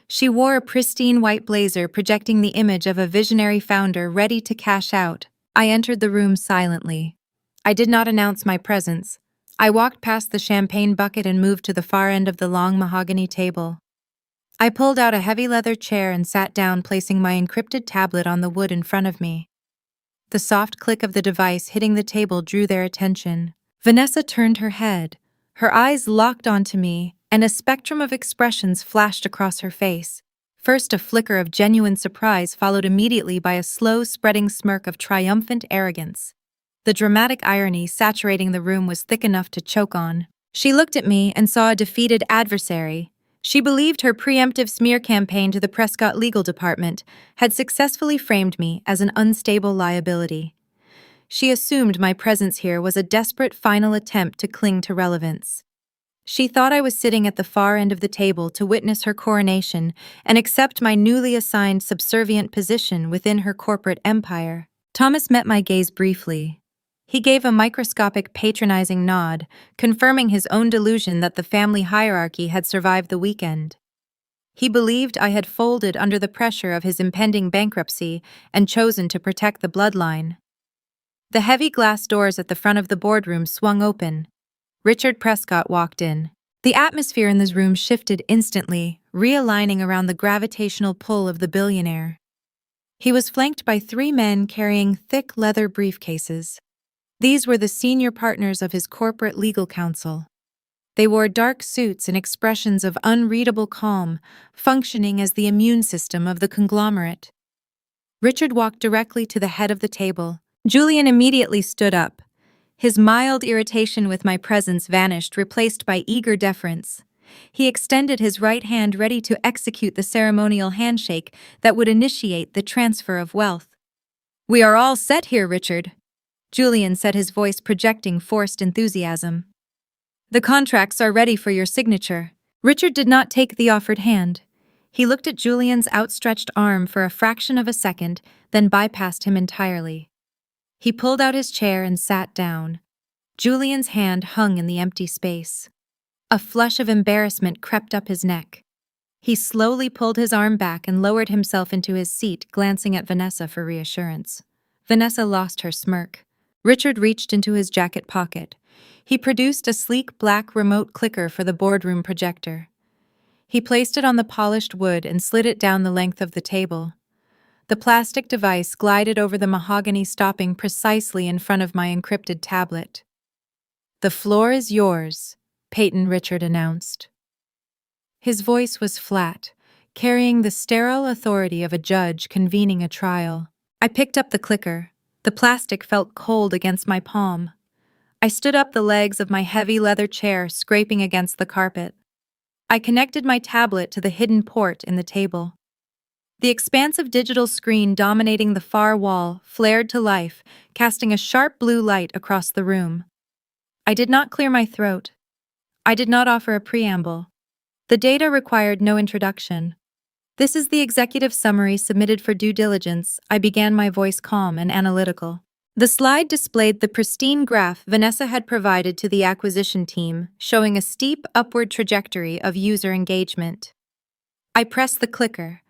She wore a pristine white blazer projecting the image of a visionary founder ready to cash out. I entered the room silently. I did not announce my presence. I walked past the champagne bucket and moved to the far end of the long mahogany table. I pulled out a heavy leather chair and sat down, placing my encrypted tablet on the wood in front of me. The soft click of the device hitting the table drew their attention. Vanessa turned her head. Her eyes locked onto me, and a spectrum of expressions flashed across her face. First, a flicker of genuine surprise, followed immediately by a slow, spreading smirk of triumphant arrogance. The dramatic irony saturating the room was thick enough to choke on. She looked at me and saw a defeated adversary. She believed her preemptive smear campaign to the Prescott legal department had successfully framed me as an unstable liability. She assumed my presence here was a desperate final attempt to cling to relevance. She thought I was sitting at the far end of the table to witness her coronation and accept my newly assigned subservient position within her corporate empire. Thomas met my gaze briefly. He gave a microscopic, patronizing nod, confirming his own delusion that the family hierarchy had survived the weekend. He believed I had folded under the pressure of his impending bankruptcy and chosen to protect the bloodline. The heavy glass doors at the front of the boardroom swung open. Richard Prescott walked in. The atmosphere in this room shifted instantly, realigning around the gravitational pull of the billionaire. He was flanked by 3 men carrying thick leather briefcases. These were the senior partners of his corporate legal counsel. They wore dark suits and expressions of unreadable calm, functioning as the immune system of the conglomerate. Richard walked directly to the head of the table. Julian immediately stood up. His mild irritation with my presence vanished, replaced by eager deference. He extended his right hand, ready to execute the ceremonial handshake that would initiate the transfer of wealth. "We are all set here, Richard," Julian said, his voice projecting forced enthusiasm. "The contracts are ready for your signature." Richard did not take the offered hand. He looked at Julian's outstretched arm for a fraction of a second, then bypassed him entirely. He pulled out his chair and sat down. Julian's hand hung in the empty space. A flush of embarrassment crept up his neck. He slowly pulled his arm back and lowered himself into his seat, glancing at Vanessa for reassurance. Vanessa lost her smirk. Richard reached into his jacket pocket. He produced a sleek black remote clicker for the boardroom projector. He placed it on the polished wood and slid it down the length of the table. The plastic device glided over the mahogany, stopping precisely in front of my encrypted tablet. "The floor is yours," Payton Richard announced. His voice was flat, carrying the sterile authority of a judge convening a trial. I picked up the clicker. The plastic felt cold against my palm. I stood up, the legs of my heavy leather chair scraping against the carpet. I connected my tablet to the hidden port in the table. The expansive digital screen dominating the far wall flared to life, casting a sharp blue light across the room. I did not clear my throat. I did not offer a preamble. The data required no introduction. "This is the executive summary submitted for due diligence," I began, my voice calm and analytical. The slide displayed the pristine graph Vanessa had provided to the acquisition team, showing a steep upward trajectory of user engagement. I pressed the clicker.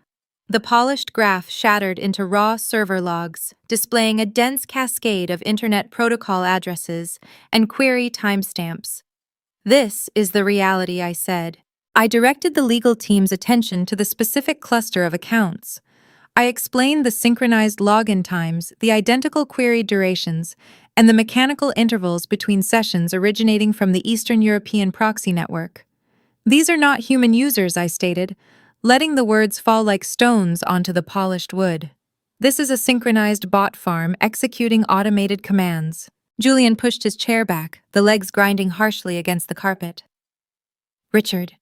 The polished graph shattered into raw server logs, displaying a dense cascade of Internet Protocol addresses and query timestamps. "This is the reality," I said. I directed the legal team's attention to the specific cluster of accounts. I explained the synchronized login times, the identical query durations, and the mechanical intervals between sessions originating from the Eastern European proxy network. "These are not human users," I stated, letting the words fall like stones onto the polished wood. "This is a synchronized bot farm executing automated commands." Julian pushed his chair back, the legs grinding harshly against the carpet. "Richard,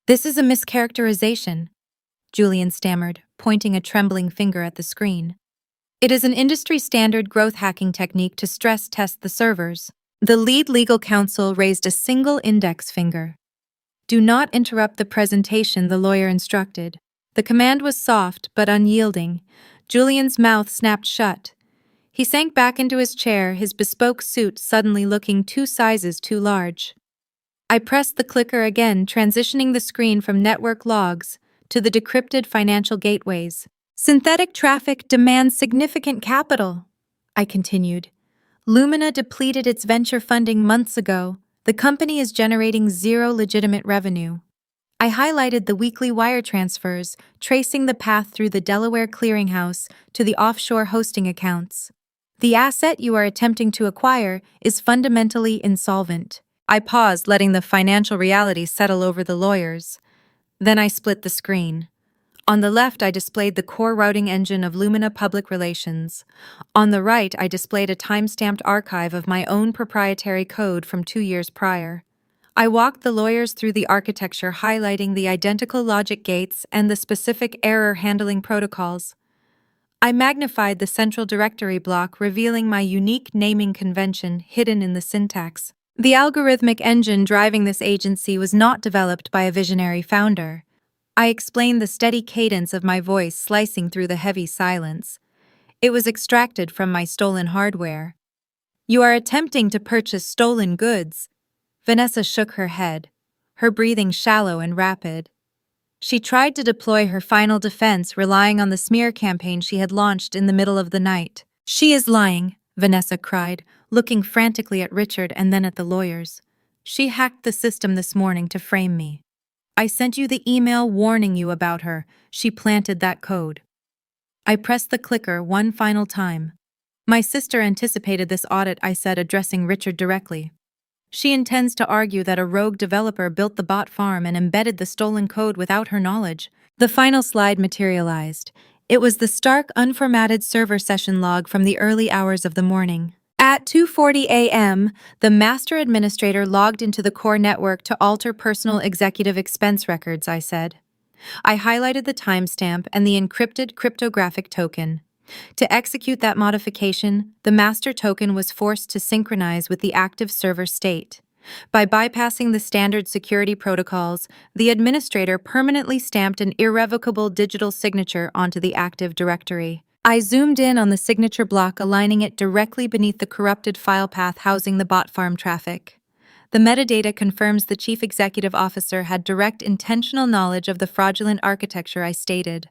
this is a mischaracterization," Julian stammered, pointing a trembling finger at the screen. "It is an industry-standard growth hacking technique to stress test the servers." The lead legal counsel raised a single index finger. "Do not interrupt the presentation," the lawyer instructed. The command was soft but unyielding. Julian's mouth snapped shut. He sank back into his chair, his bespoke suit suddenly looking 2 sizes too large. I pressed the clicker again, transitioning the screen from network logs to the decrypted financial gateways. "Synthetic traffic demands significant capital," I continued. "Lumina depleted its venture funding months ago. The company is generating zero legitimate revenue." I highlighted the weekly wire transfers, tracing the path through the Delaware clearinghouse to the offshore hosting accounts. "The asset you are attempting to acquire is fundamentally insolvent." I paused, letting the financial reality settle over the lawyers. Then I split the screen. On the left, I displayed the core routing engine of Lumina Public Relations. On the right, I displayed a time-stamped archive of my own proprietary code from 2 years prior. I walked the lawyers through the architecture, highlighting the identical logic gates and the specific error-handling protocols. I magnified the central directory block, revealing my unique naming convention hidden in the syntax. The algorithmic engine driving this agency was not developed by a visionary founder. I explained the steady cadence of my voice slicing through the heavy silence. It was extracted from my stolen hardware. "You are attempting to purchase stolen goods." Vanessa shook her head, her breathing shallow and rapid. She tried to deploy her final defense, relying on the smear campaign she had launched in the middle of the night. "She is lying," Vanessa cried, looking frantically at Richard and then at the lawyers. "She hacked the system this morning to frame me. I sent you the email warning you about her. She planted that code." I pressed the clicker one final time. "My sister anticipated this audit," I said, addressing Richard directly. "She intends to argue that a rogue developer built the bot farm and embedded the stolen code without her knowledge." The final slide materialized. It was the stark, unformatted server session log from the early hours of the morning. At 2:40 a.m., the master administrator logged into the core network to alter personal executive expense records, I said. I highlighted the timestamp and the encrypted cryptographic token. To execute that modification, the master token was forced to synchronize with the active server state. By bypassing the standard security protocols, the administrator permanently stamped an irrevocable digital signature onto the active directory. I zoomed in on the signature block, aligning it directly beneath the corrupted file path housing the bot farm traffic. The metadata confirms the chief executive officer had direct intentional knowledge of the fraudulent architecture I stated.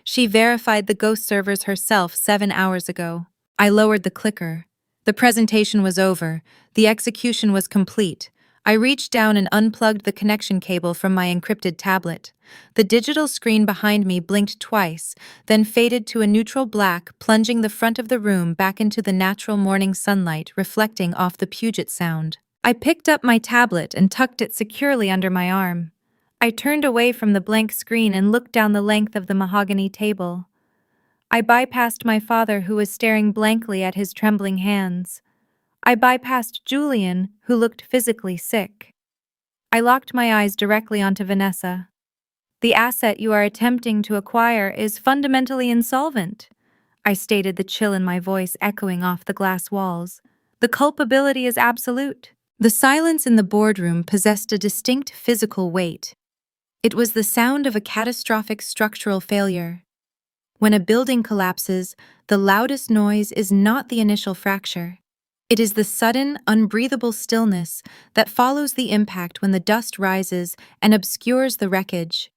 She verified the ghost servers herself 7 hours ago. I lowered the clicker. The presentation was over. The execution was complete. I reached down and unplugged the connection cable from my encrypted tablet. The digital screen behind me blinked twice, then faded to a neutral black, plunging the front of the room back into the natural morning sunlight, reflecting off the Puget Sound. I picked up my tablet and tucked it securely under my arm. I turned away from the blank screen and looked down the length of the mahogany table. I bypassed my father, who was staring blankly at his trembling hands. I bypassed Julian, who looked physically sick. I locked my eyes directly onto Vanessa. "The asset you are attempting to acquire is fundamentally insolvent," I stated, the chill in my voice echoing off the glass walls. "The culpability is absolute." The silence in the boardroom possessed a distinct physical weight. It was the sound of a catastrophic structural failure. When a building collapses, the loudest noise is not the initial fracture. It is the sudden, unbreathable stillness that follows the impact when the dust rises and obscures the wreckage.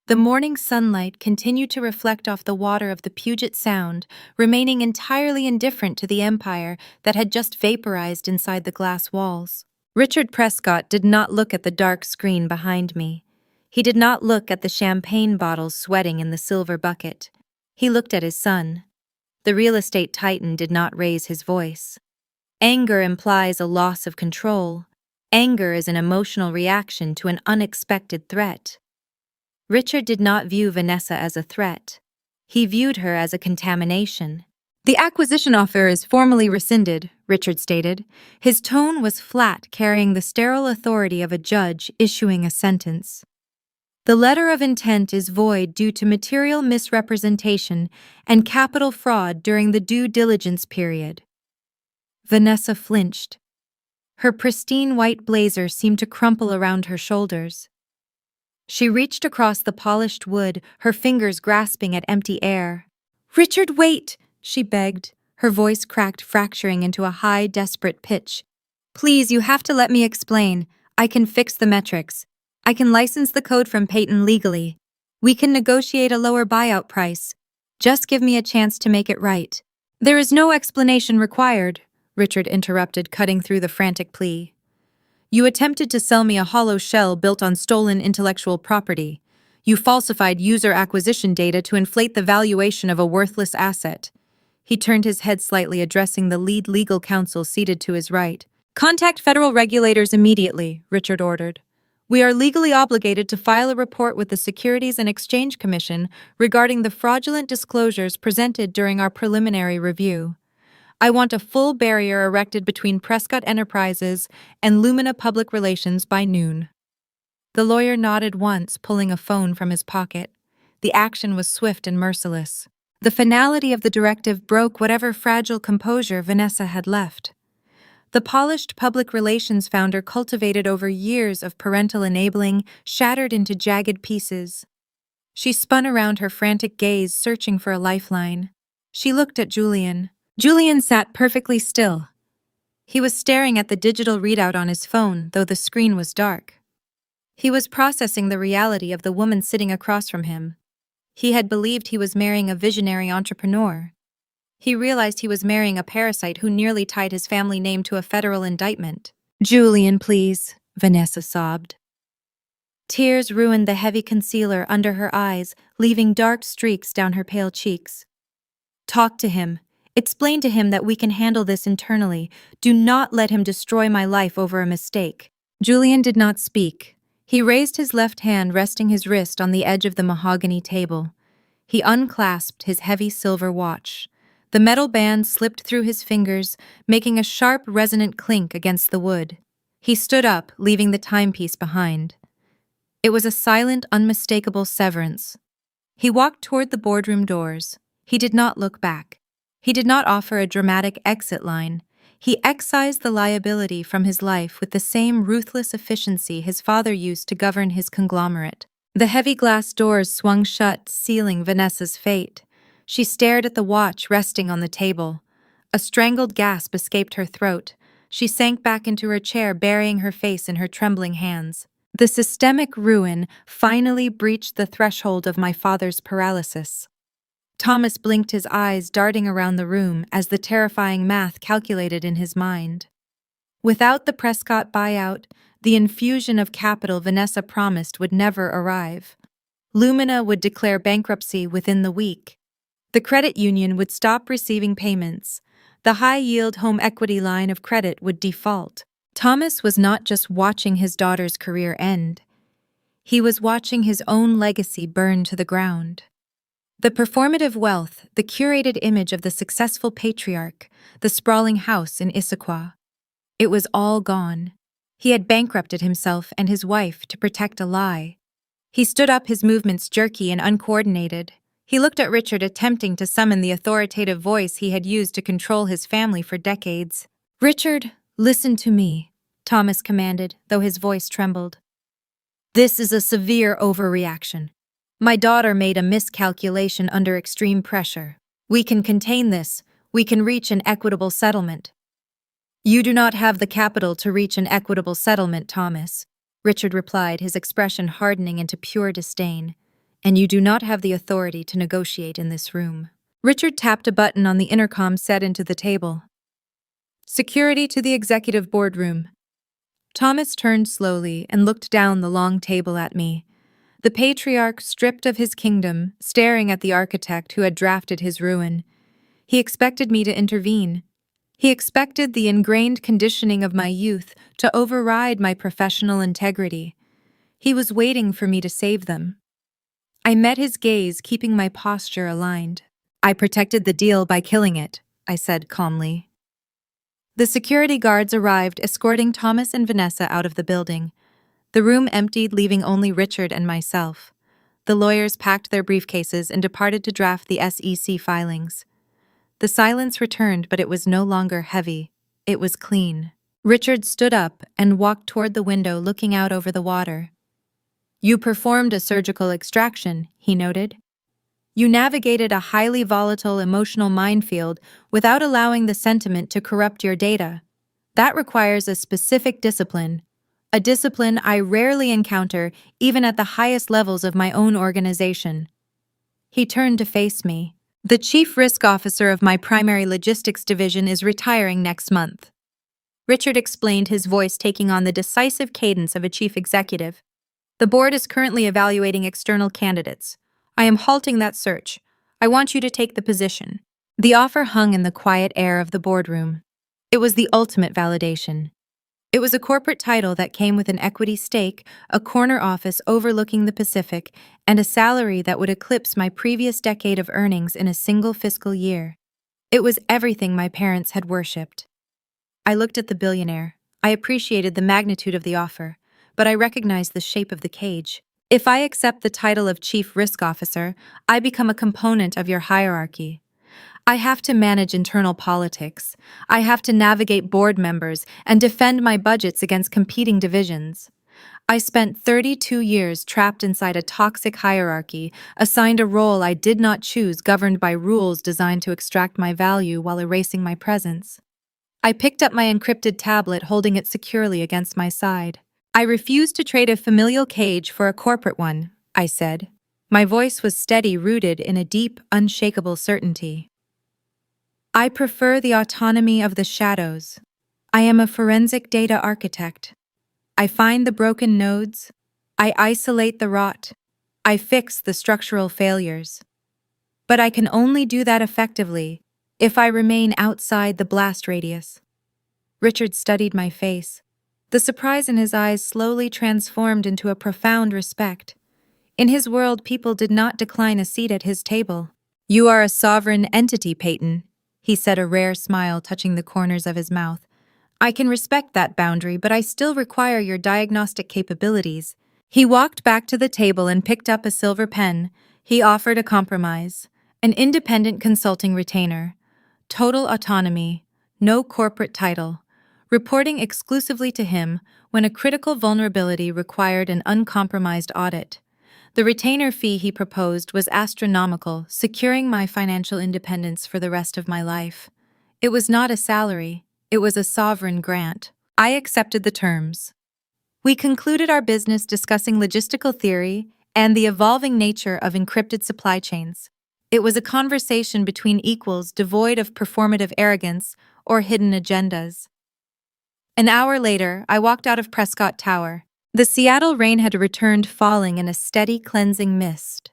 The morning sunlight continued to reflect off the water of the Puget Sound, remaining entirely indifferent to the empire that had just vaporized inside the glass walls. Richard Prescott did not look at the dark screen behind me. He did not look at the champagne bottles sweating in the silver bucket. He looked at his son. The real estate titan did not raise his voice. Anger implies a loss of control. Anger is an emotional reaction to an unexpected threat. Richard did not view Vanessa as a threat. He viewed her as a contamination. "The acquisition offer is formally rescinded," Richard stated. His tone was flat, carrying the sterile authority of a judge issuing a sentence. "The letter of intent is void due to material misrepresentation and capital fraud during the due diligence period." Vanessa flinched. Her pristine white blazer seemed to crumple around her shoulders. She reached across the polished wood, her fingers grasping at empty air. "Richard, wait!" she begged, her voice cracked, fracturing into a high, desperate pitch. "Please, you have to let me explain. I can fix the metrics. I can license the code from Payton legally. We can negotiate a lower buyout price. Just give me a chance to make it right." "There is no explanation required," Richard interrupted, cutting through the frantic plea. "You attempted to sell me a hollow shell built on stolen intellectual property. You falsified user acquisition data to inflate the valuation of a worthless asset." He turned his head slightly, addressing the lead legal counsel seated to his right. "Contact federal regulators immediately," Richard ordered. "We are legally obligated to file a report with the Securities and Exchange Commission regarding the fraudulent disclosures presented during our preliminary review. I want a full barrier erected between Prescott Enterprises and Lumina Public Relations by noon." The lawyer nodded once, pulling a phone from his pocket. The action was swift and merciless. The finality of the directive broke whatever fragile composure Vanessa had left. The polished public relations founder cultivated over years of parental enabling shattered into jagged pieces. She spun around, her frantic gaze searching for a lifeline. She looked at Julian. Julian sat perfectly still. He was staring at the digital readout on his phone, though the screen was dark. He was processing the reality of the woman sitting across from him. He had believed he was marrying a visionary entrepreneur. He realized he was marrying a parasite who nearly tied his family name to a federal indictment. "Julian, please," Vanessa sobbed. Tears ruined the heavy concealer under her eyes, leaving dark streaks down her pale cheeks. "Talk to him. Explain to him that we can handle this internally. Do not let him destroy my life over a mistake." Julian did not speak. He raised his left hand, resting his wrist on the edge of the mahogany table. He unclasped his heavy silver watch. The metal band slipped through his fingers, making a sharp, resonant clink against the wood. He stood up, leaving the timepiece behind. It was a silent, unmistakable severance. He walked toward the boardroom doors. He did not look back. He did not offer a dramatic exit line. He excised the liability from his life with the same ruthless efficiency his father used to govern his conglomerate. The heavy glass doors swung shut, sealing Vanessa's fate. She stared at the watch resting on the table. A strangled gasp escaped her throat. She sank back into her chair, burying her face in her trembling hands. The systemic ruin finally breached the threshold of my father's paralysis. Thomas blinked, his eyes darting around the room as the terrifying math calculated in his mind. Without the Prescott buyout, the infusion of capital Vanessa promised would never arrive. Lumina would declare bankruptcy within the week. The credit union would stop receiving payments. The high-yield home equity line of credit would default. Thomas was not just watching his daughter's career end. He was watching his own legacy burn to the ground. The performative wealth, the curated image of the successful patriarch, the sprawling house in Issaquah. It was all gone. He had bankrupted himself and his wife to protect a lie. He stood up, his movements jerky and uncoordinated. He looked at Richard, attempting to summon the authoritative voice he had used to control his family for decades. "Richard, listen to me," Thomas commanded, though his voice trembled. "This is a severe overreaction. My daughter made a miscalculation under extreme pressure. We can contain this. We can reach an equitable settlement. You do not have the capital to reach an equitable settlement, Thomas, Richard replied, his expression hardening into pure disdain. And you do not have the authority to negotiate in this room. Richard tapped a button on the intercom set into the table. Security to the executive boardroom. Thomas turned slowly and looked down the long table at me. The patriarch stripped of his kingdom, staring at the architect who had drafted his ruin. He expected me to intervene. He expected the ingrained conditioning of my youth to override my professional integrity. He was waiting for me to save them. I met his gaze, keeping my posture aligned. I protected the deal by killing it, I said calmly. The security guards arrived, escorting Thomas and Vanessa out of the building. The room emptied, leaving only Richard and myself. The lawyers packed their briefcases and departed to draft the SEC filings. The silence returned, but it was no longer heavy. It was clean. Richard stood up and walked toward the window, looking out over the water. You performed a surgical extraction, he noted. You navigated a highly volatile emotional minefield without allowing the sentiment to corrupt your data. That requires a specific discipline, a discipline I rarely encounter even at the highest levels of my own organization. He turned to face me. The chief risk officer of my primary logistics division is retiring next month. Richard explained, his voice taking on the decisive cadence of a chief executive. The board is currently evaluating external candidates. I am halting that search. I want you to take the position. The offer hung in the quiet air of the boardroom. It was the ultimate validation. It was a corporate title that came with an equity stake, a corner office overlooking the Pacific, and a salary that would eclipse my previous decade of earnings in a single fiscal year. It was everything my parents had worshipped. I looked at the billionaire. I appreciated the magnitude of the offer, but I recognized the shape of the cage. If I accept the title of Chief Risk Officer, I become a component of your hierarchy. I have to manage internal politics. I have to navigate board members and defend my budgets against competing divisions. I spent 32 years trapped inside a toxic hierarchy, assigned a role I did not choose, governed by rules designed to extract my value while erasing my presence. I picked up my encrypted tablet, holding it securely against my side. I refused to trade a familial cage for a corporate one, I said. My voice was steady, rooted in a deep, unshakable certainty. I prefer the autonomy of the shadows. I am a forensic data architect. I find the broken nodes. I isolate the rot. I fix the structural failures. But I can only do that effectively if I remain outside the blast radius. Richard studied my face. The surprise in his eyes slowly transformed into a profound respect. In his world, people did not decline a seat at his table. You are a sovereign entity, Payton, he said, a rare smile touching the corners of his mouth. I can respect that boundary, but I still require your diagnostic capabilities. He walked back to the table and picked up a silver pen. He offered a compromise. An independent consulting retainer. Total autonomy. No corporate title. Reporting exclusively to him when a critical vulnerability required an uncompromised audit. The retainer fee he proposed was astronomical, securing my financial independence for the rest of my life. It was not a salary, it was a sovereign grant. I accepted the terms. We concluded our business discussing logistical theory and the evolving nature of encrypted supply chains. It was a conversation between equals, devoid of performative arrogance or hidden agendas. An hour later, I walked out of Prescott Tower. The Seattle rain had returned, falling in a steady, cleansing mist.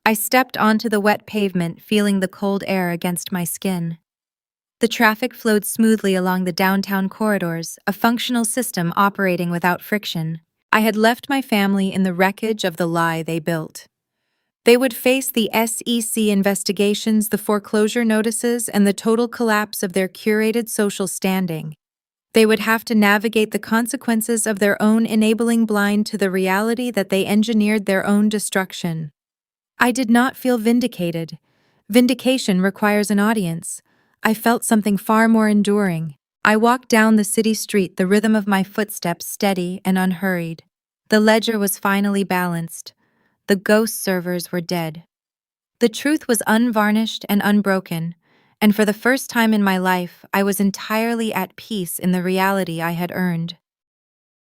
I stepped onto the wet pavement, feeling the cold air against my skin. The traffic flowed smoothly along the downtown corridors, a functional system operating without friction. I had left my family in the wreckage of the lie they built. They would face the SEC investigations, the foreclosure notices, and the total collapse of their curated social standing. They would have to navigate the consequences of their own enabling, blind to the reality that they engineered their own destruction. I did not feel vindicated. Vindication requires an audience. I felt something far more enduring. I walked down the city street, the rhythm of my footsteps steady and unhurried. The ledger was finally balanced. The ghost servers were dead. The truth was unvarnished and unbroken, and for the first time in my life, I was entirely at peace in the reality I had earned.